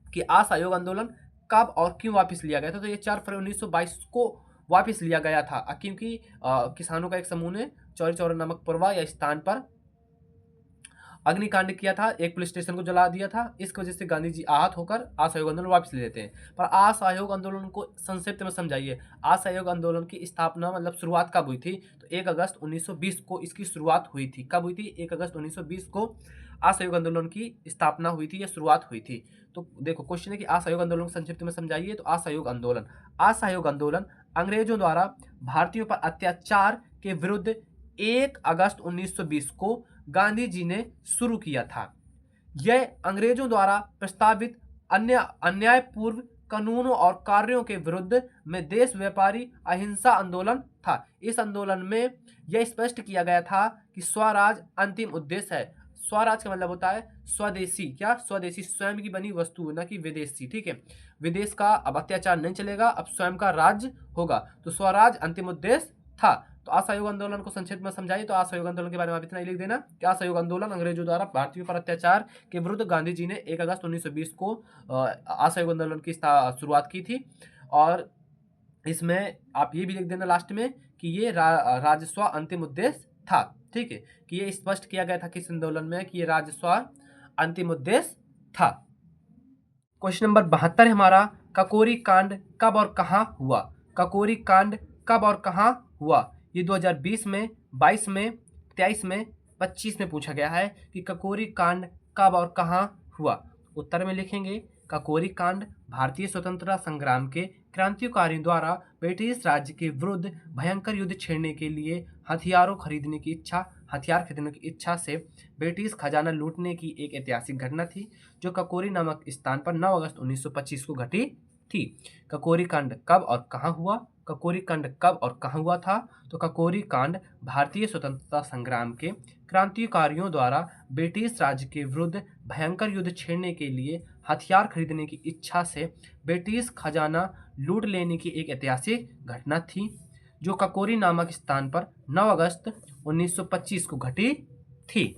कि असहयोग आंदोलन कब और क्यों वापस लिया गया था। तो ये 4 फरवरी 1922 को वापस लिया गया था क्योंकि किसानों का एक समूह ने चौरी चौरा नामक पूर्वा या स्थान पर अग्निकांड किया था, एक पुलिस स्टेशन को जला दिया था। इस वजह से गांधी जी आहत होकर असहयोग आंदोलन वापस ले लेते हैं। पर असहयोग आंदोलन को संक्षिप्त में समझाइए। असहयोग आंदोलन की स्थापना मतलब शुरुआत कब हुई थी? तो 1 अगस्त 1920 को इसकी शुरुआत हुई थी। कब हुई थी? 1 अगस्त 1920 को असहयोग आंदोलन की स्थापना हुई थी या शुरुआत हुई थी। तो देखो, क्वेश्चन है कि असहयोग आंदोलन को संक्षिप्त में समझाइए। तो असहयोग आंदोलन अंग्रेजों द्वारा भारतीयों पर अत्याचार के विरुद्ध 1 अगस्त 1920 को गांधी जी ने शुरू किया था। यह अंग्रेजों द्वारा प्रस्तावित अन्यायपूर्ण कानूनों और कार्यों के विरुद्ध में देश व्यापारी अहिंसा आंदोलन था। इस आंदोलन में यह स्पष्ट किया गया था कि स्वराज अंतिम उद्देश्य है। स्वराज का मतलब होता है स्वदेशी। क्या? स्वदेशी, स्वयं की बनी वस्तु, न कि विदेशी, ठीक है। विदेश का अब अत्याचार नहीं चलेगा, अब स्वयं का राज्य होगा। तो स्वराज अंतिम उद्देश्य था। तो असहयोग आंदोलन को संक्षिप्त में समझाइए। तो असहयोग आंदोलन के बारे में आप इतना ही लिख देना कि असहयोग आंदोलन अंग्रेजों द्वारा भारतीयों पर अत्याचार के विरुद्ध गांधी जी ने 1 अगस्त 1920 को असहयोग आंदोलन की शुरुआत की थी। और इसमें आप ये भी लिख देना लास्ट में कि ये राजस्व अंतिम उद्देश्य था, ठीक है, कि ये स्पष्ट किया गया था किस आंदोलन में कि ये राजस्व अंतिम उद्देश्य था। क्वेश्चन नंबर 72 है हमारा, ककोरी कांड कब और कहां हुआ? ककोरी कांड कब और कहां हुआ? ये 2020 में, 22 में, 23 में, 25 में पूछा गया है कि ककोरी कांड कब और कहां हुआ। उत्तर में लिखेंगे ककोरी कांड भारतीय स्वतंत्रता संग्राम के क्रांतिकारियों द्वारा ब्रिटिश राज्य के विरुद्ध भयंकर युद्ध छेड़ने के लिए हथियार खरीदने की इच्छा से ब्रिटिश खजाना लूटने की एक ऐतिहासिक घटना थी, जो ककोरी नामक स्थान पर 9 अगस्त 1925 को घटी थी। ककोरी कांड कब और कहाँ हुआ? ककोरी कांड कब और कहाँ हुआ था? तो ककोरी कांड भारतीय स्वतंत्रता संग्राम के क्रांतिकारियों द्वारा ब्रिटिश राज्य के विरुद्ध भयंकर युद्ध छेड़ने के लिए हथियार खरीदने की इच्छा से ब्रिटिश खजाना लूट लेने की एक ऐतिहासिक घटना थी, जो ककोरी नामक स्थान पर 9 अगस्त 1925 को घटी थी।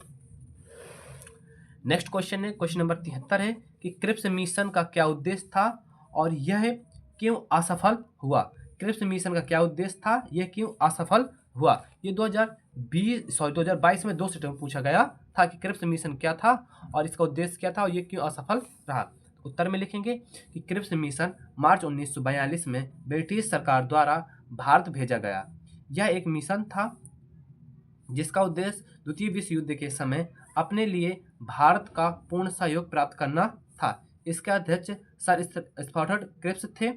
नेक्स्ट क्वेश्चन है, क्वेश्चन नंबर 73 है कि क्रिप्स मिशन का क्या उद्देश्य था और यह क्यों असफल हुआ? क्रिप्स मिशन का क्या उद्देश्य था, यह क्यों असफल हुआ? ये 2022 में 2 सेटों में पूछा गया था कि क्रिप्स मिशन क्या था और इसका उद्देश्य क्या था और ये क्यों असफल रहा। उत्तर में लिखेंगे कि क्रिप्स मिशन मार्च 1942 में ब्रिटिश सरकार द्वारा भारत भेजा गया। यह एक मिशन था जिसका उद्देश्य द्वितीय विश्व युद्ध के समय अपने लिए भारत का पूर्ण सहयोग प्राप्त करना था। इसके अध्यक्ष सर स्टैफर्ड क्रिप्स थे।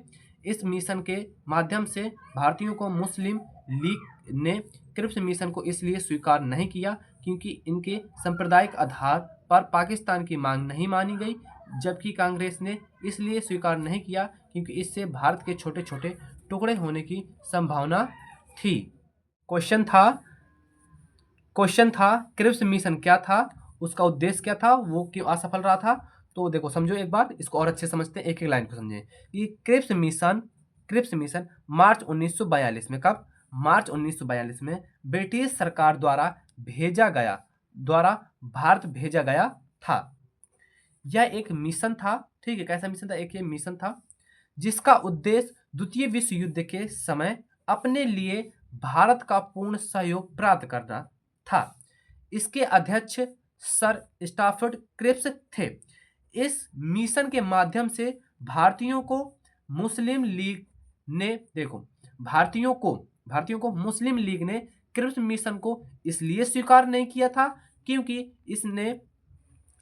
इस मिशन के माध्यम से भारतीयों को मुस्लिम लीग ने क्रिप्स मिशन को इसलिए स्वीकार नहीं किया क्योंकि इनके सांप्रदायिक आधार पर पाकिस्तान की मांग नहीं मानी गई, जबकि कांग्रेस ने इसलिए स्वीकार नहीं किया क्योंकि इससे भारत के छोटे छोटे टुकड़े होने की संभावना थी। क्वेश्चन था क्रिप्स मिशन क्या था, उसका उद्देश्य क्या था, वो क्यों असफल रहा था। तो देखो समझो एक बार, इसको और अच्छे समझते हैं, एक एक लाइन को समझें। ये क्रिप्स मिशन मार्च 1942 में, कब? मार्च 1942 में ब्रिटिश सरकार द्वारा भारत भेजा गया था। यह एक मिशन था, ठीक है। कैसा मिशन था? एक ये मिशन था जिसका उद्देश्य द्वितीय विश्व युद्ध के समय अपने लिए भारत का पूर्ण सहयोग प्राप्त करना था। इसके अध्यक्ष सर स्टैफर्ड क्रिप्स थे। इस मिशन के माध्यम से भारतीयों को मुस्लिम लीग ने क्रिप्स मिशन को इसलिए स्वीकार नहीं किया था क्योंकि इसने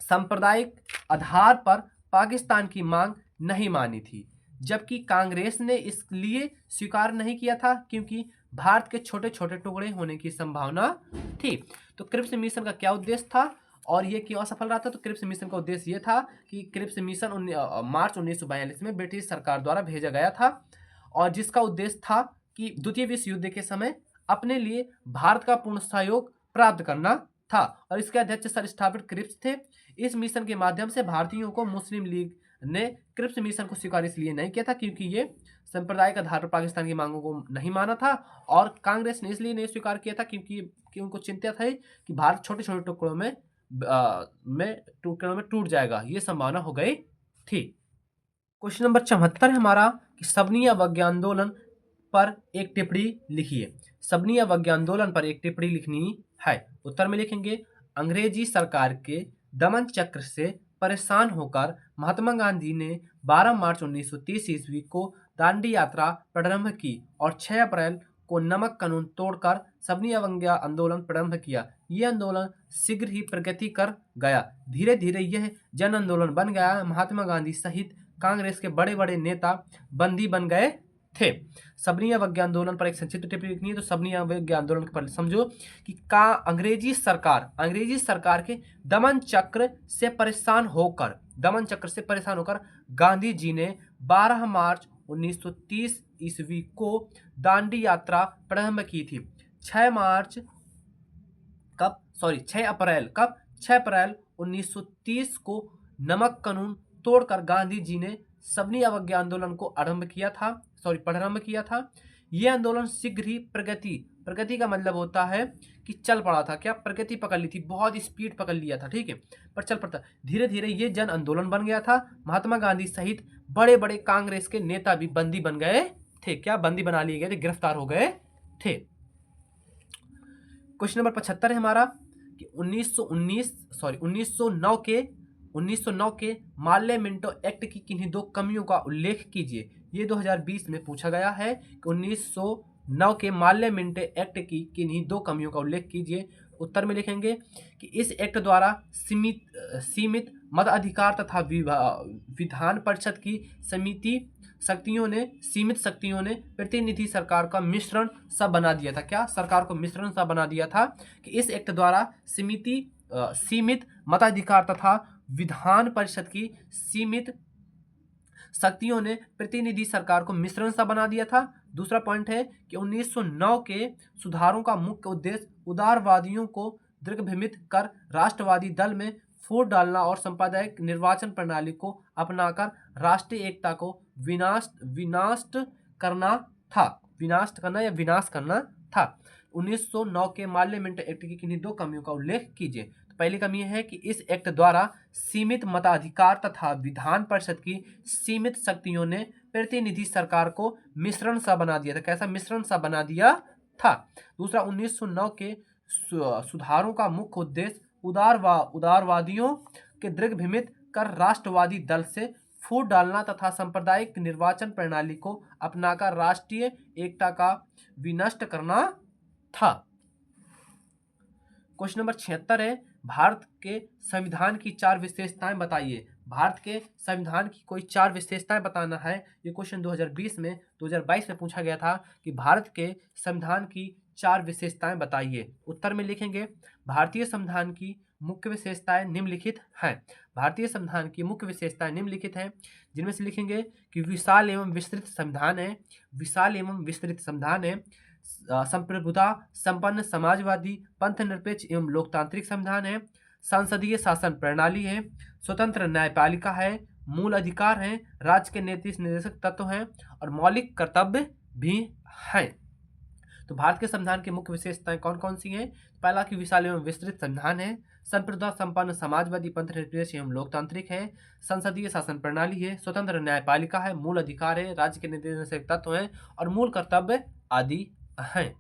सांप्रदायिक आधार पर पाकिस्तान की मांग नहीं मानी थी, जबकि कांग्रेस ने इसलिए स्वीकार नहीं किया था क्योंकि भारत के छोटे छोटे टुकड़े होने की संभावना थी। तो क्रिप्स मिशन का क्या उद्देश्य था और ये क्यों असफल रहा था? तो क्रिप्स मिशन का उद्देश्य ये था कि क्रिप्स मिशन मार्च 1942 में ब्रिटिश सरकार द्वारा भेजा गया था और जिसका उद्देश्य था कि द्वितीय विश्व युद्ध के समय अपने लिए भारत का पूर्ण सहयोग प्राप्त करना था और इसके अध्यक्ष सर स्टैफर्ड क्रिप्स थे। इस मिशन के माध्यम से भारतीयों को मुस्लिम लीग ने क्रिप्स मिशन को स्वीकार इसलिए नहीं किया था क्योंकि ये सांप्रदायिक आधार पर पाकिस्तान की मांगों को नहीं माना था, और कांग्रेस ने इसलिए नहीं स्वीकार किया था क्योंकि उनको चिंता थी कि भारत छोटे छोटे टुकड़ों में टूट जाएगा, ये संभावना हो गई थी। क्वेश्चन नंबर 74 है हमारा कि सबनी अवज्ञा आंदोलन पर एक टिप्पणी लिखिए। सबनी अवज्ञा आंदोलन पर एक टिप्पणी लिखनी है। उत्तर में लिखेंगे अंग्रेजी सरकार के दमन चक्र से परेशान होकर महात्मा गांधी ने 12 मार्च 1930 ईस्वी को दांडी यात्रा प्रारंभ की और 6 अप्रैल को नमक कानून तोड़कर सबनी अवज्ञा आंदोलन प्रारंभ किया। यह आंदोलन शीघ्र ही प्रगति कर गया। धीरे धीरे यह जन आंदोलन बन गया। महात्मा गांधी सहित कांग्रेस के बड़े बड़े नेता बंदी बन गए थे। सबनी अवज्ञा आंदोलन पर एक संक्षिप्त टिप्पणी लिखनी है। तो सबनी अवज्ञा आंदोलन पर समझो कि अंग्रेजी सरकार के दमन चक्र से परेशान होकर गांधी जी ने 12 मार्च 1930 ईस्वी को दांडी यात्रा प्रारंभ की थी। 6 अप्रैल 1930 को नमक कानून तोड़कर गांधी जी ने सबनी अवज्ञा आंदोलन को प्रारंभ किया था। यह आंदोलन शीघ्र ही प्रगति का मतलब होता है कि चल पड़ा था, क्या प्रगति पकड़ ली थी, बहुत स्पीड पकड़ लिया था, ठीक है, पर चल पड़ता। धीरे धीरे ये जन आंदोलन बन गया था। महात्मा गांधी सहित बड़े बड़े कांग्रेस के नेता भी बंदी बन गए थे। क्या बंदी बना लिए गए थे, गिरफ्तार हो गए थे। क्वेश्चन नंबर 75 है हमारा कि 1909 के मार्ले मिंटो एक्ट की किन्हीं 2 कमियों का उल्लेख कीजिए। ये 2020 में पूछा गया है कि 1909 के मार्ले मिंटो एक्ट की किन्हीं 2 कमियों का उल्लेख कीजिए। उत्तर में लिखेंगे कि इस एक्ट द्वारा सीमित मताधिकार तथा विधान परिषद की सीमित शक्तियों ने प्रतिनिधि सरकार का मिश्रण सा बना दिया था। क्या? सरकार को मिश्रण सा बना दिया था कि इस एक्ट द्वारा सीमित मताधिकार तथा विधान परिषद की सीमित शक्तियों ने प्रतिनिधि सरकार को मिश्रण सा बना दिया था। दूसरा पॉइंट है कि 1909 के सुधारों का मुख्य उद्देश्य उदारवादियों को दिग्भ्रमित कर राष्ट्रवादी दल में फूट डालना और सांप्रदायिक निर्वाचन प्रणाली को अपनाकर राष्ट्रीय एकता को विनाश करना था। 1909 के पार्लियामेंट एक्ट की किन्हीं दो कमियों का उल्लेख कीजिए। तो पहली कमी यह है कि इस एक्ट द्वारा सीमित मताधिकार तथा विधान परिषद की सीमित शक्तियों ने प्रतिनिधि सरकार को मिश्रण सा बना दिया था। कैसा मिश्रण सा बना दिया था? दूसरा, 1909 के सुधारों का मुख्य उद्देश्य उदारवादियों के दिग्भ्रमित कर राष्ट्रवादी दल से फूट डालना तथा सांप्रदायिक निर्वाचन प्रणाली को अपनाकर राष्ट्रीय एकता का विनष्ट करना था। क्वेश्चन नंबर 76 है, भारत के संविधान की 4 विशेषताएं बताइए। भारत के संविधान की कोई 4 विशेषताएं बताना है। ये क्वेश्चन 2022 में पूछा गया था कि भारत के संविधान की 4 विशेषताएं बताइए। उत्तर में लिखेंगे भारतीय संविधान की मुख्य विशेषताएं निम्नलिखित हैं। भारतीय संविधान की मुख्य विशेषताएं निम्नलिखित हैं, जिनमें से लिखेंगे कि विशाल एवं विस्तृत संविधान है, संप्रभुता संपन्न समाजवादी पंथ निरपेक्ष एवं लोकतांत्रिक संविधान है, संसदीय शासन प्रणाली है, स्वतंत्र न्यायपालिका है, मूल अधिकार है, राज्य के नीति निर्देशक तत्व हैं और मौलिक कर्तव्य भी हैं। तो भारत के संविधान की मुख्य विशेषताएं कौन कौन सी हैं? पहला कि विशाल एवं विस्तृत संविधान है, संप्रभुता संपन्न समाजवादी पंथ निरपेक्ष एवं लोकतांत्रिक है, संसदीय शासन प्रणाली है, स्वतंत्र न्यायपालिका है, मूल अधिकार है, राज्य के नीति निर्देशक तत्व हैं और मूल कर्तव्य आदि हैं।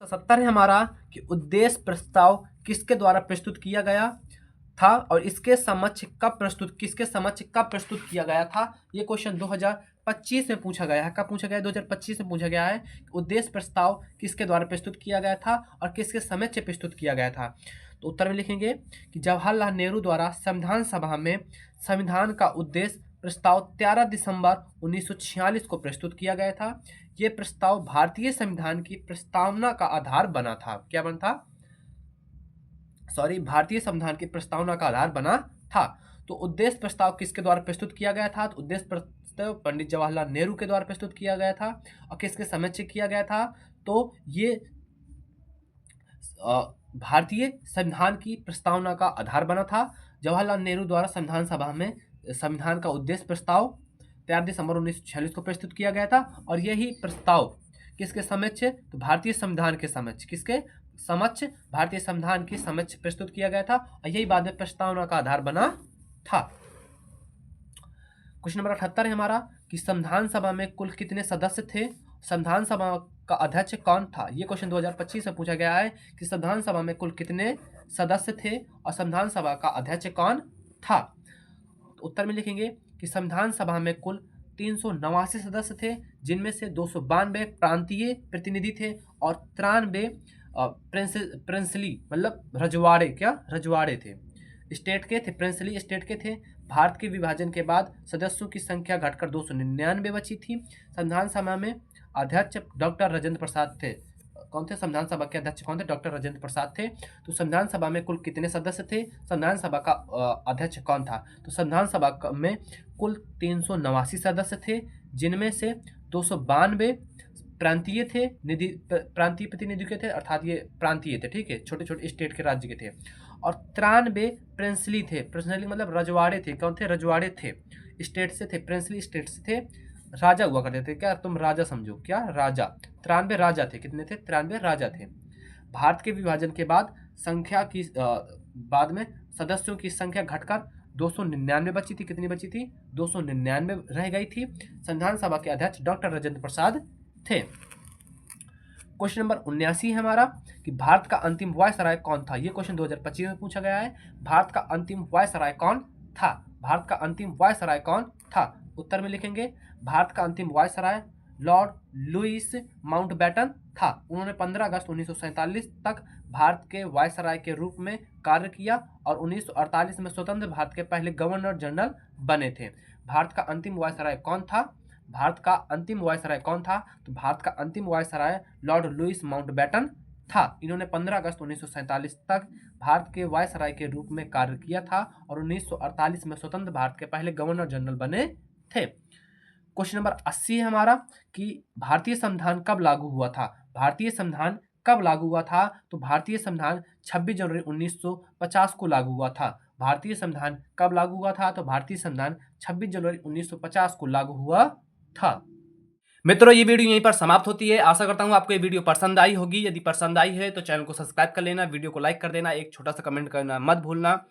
तो 70 है हमारा कि उद्देश्य प्रस्ताव किसके द्वारा प्रस्तुत किया गया था और किसके समक्ष कब प्रस्तुत किया गया था। ये क्वेश्चन 2025 में पूछा गया है। कब पूछा गया है? 2025 में पूछा गया है। उद्देश्य प्रस्ताव किसके द्वारा प्रस्तुत किया गया था और किसके समक्ष प्रस्तुत किया गया था। तो उत्तर में लिखेंगे कि जवाहरलाल नेहरू द्वारा संविधान सभा में संविधान का उद्देश्य प्रस्ताव 13 दिसंबर 1946 को प्रस्तुत किया गया था। ये प्रस्ताव भारतीय संविधान की प्रस्तावना का आधार बना था। क्या बना था? भारतीय संविधान की प्रस्तावना का आधार बना था। तो उद्देश्य प्रस्ताव किसके द्वारा प्रस्तुत किया गया था? तो उद्देश्य प्रस्ताव पंडित जवाहरलाल नेहरू के द्वारा प्रस्तुत किया गया था। और किसके समक्ष किया गया था? तो ये भारतीय संविधान की प्रस्तावना का आधार बना था। जवाहरलाल नेहरू द्वारा संविधान सभा में संविधान का उद्देश्य प्रस्ताव 13 दिसंबर 1946 को प्रस्तुत किया गया था और यही प्रस्ताव किसके समक्ष? तो भारतीय संविधान के समक्ष। किसके समक्ष? भारतीय संविधान के समक्ष प्रस्तुत किया गया था और यही बाद में प्रस्तावना का आधार बना था। क्वेश्चन नंबर 78 है हमारा कि संविधान सभा में कुल कितने सदस्य थे? संविधान सभा का अध्यक्ष कौन था? ये क्वेश्चन 2025 में पूछा गया है कि संविधान सभा में कुल कितने सदस्य थे और संविधान सभा का अध्यक्ष कौन था। तो उत्तर में लिखेंगे कि संविधान सभा में कुल 389 सदस्य थे, जिनमें से 292 प्रांतीय प्रतिनिधि थे और 93 प्रिंसली मतलब रजवाड़े थे, स्टेट के थे, प्रिंसली स्टेट के थे। भारत के विभाजन के बाद सदस्यों की संख्या घटकर 299 बची थी। संविधान सभा में अध्यक्ष डॉक्टर राजेंद्र प्रसाद थे। कौन थे? संविधान सभा के अध्यक्ष कौन थे? डॉक्टर राजेंद्र प्रसाद थे। तो संविधान सभा में कुल कितने सदस्य थे? संविधान सभा का अध्यक्ष कौन था? तो संविधान सभा में कुल 389 सदस्य थे, जिनमें से 292 प्रांतीय प्रतिनिधि के थे, अर्थात ये प्रांतीय थे, ठीक है, छोटे छोटे स्टेट के राज्य के थे। और 93 प्रिंसली थे। प्रिंसली मतलब रजवाड़े थे। कौन थे? रजवाड़े थे, स्टेट से थे, प्रिंसली स्टेट से थे, राजा हुआ करते थे। क्या तुम राजा समझो? क्या राजा? 93 राजा थे। कितने थे? 93 राजा थे। भारत के विभाजन के बाद बाद में सदस्यों की संख्या घटकर 299 बची थी। कितनी बची थी? 299 रह गई थी। संविधान सभा के अध्यक्ष डॉक्टर राजेंद्र प्रसाद थे। क्वेश्चन नंबर 79 है हमारा कि भारत का अंतिम वायसराय कौन था। ये क्वेश्चन 2025 में पूछा गया है। भारत का अंतिम वायसराय कौन था? भारत का अंतिम वायसराय कौन था? उत्तर में लिखेंगे भारत का अंतिम वायसराय लॉर्ड लुईस माउंटबेटन था। उन्होंने 15 अगस्त 1947 तक भारत के वायसराय के रूप में कार्य किया और 1948 में स्वतंत्र भारत के पहले गवर्नर जनरल बने थे। भारत का अंतिम वायसराय कौन था? भारत का अंतिम वायसराय कौन था? तो भारत का अंतिम वायसराय लॉर्ड लुईस माउंटबेटन था। इन्होंने 15 अगस्त 1947 तक भारत के वायसराय के रूप में कार्य किया था और 1948 में स्वतंत्र भारत के पहले गवर्नर जनरल बने थे। क्वेश्चन नंबर 80 है हमारा कि भारतीय संविधान कब लागू हुआ था? भारतीय संविधान कब लागू हुआ था? तो भारतीय संविधान 26 जनवरी 1950 को लागू हुआ था। भारतीय संविधान कब लागू हुआ था? तो भारतीय संविधान 26 जनवरी 1950 को लागू हुआ था। मित्रों, ये वीडियो यहीं पर समाप्त होती है। आशा करता हूं आपको ये वीडियो पसंद आई होगी। यदि पसंद आई है तो चैनल को सब्सक्राइब कर लेना, वीडियो को लाइक कर देना, एक छोटा सा कमेंट करना मत भूलना।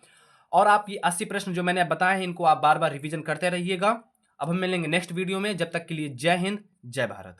और आप ये 80 प्रश्न जो मैंने बताए हैं इनको आप बार बार रिवीजन करते रहिएगा। अब हम मिलेंगे नेक्स्ट वीडियो में, जब तक के लिए जय हिंद, जय भारत।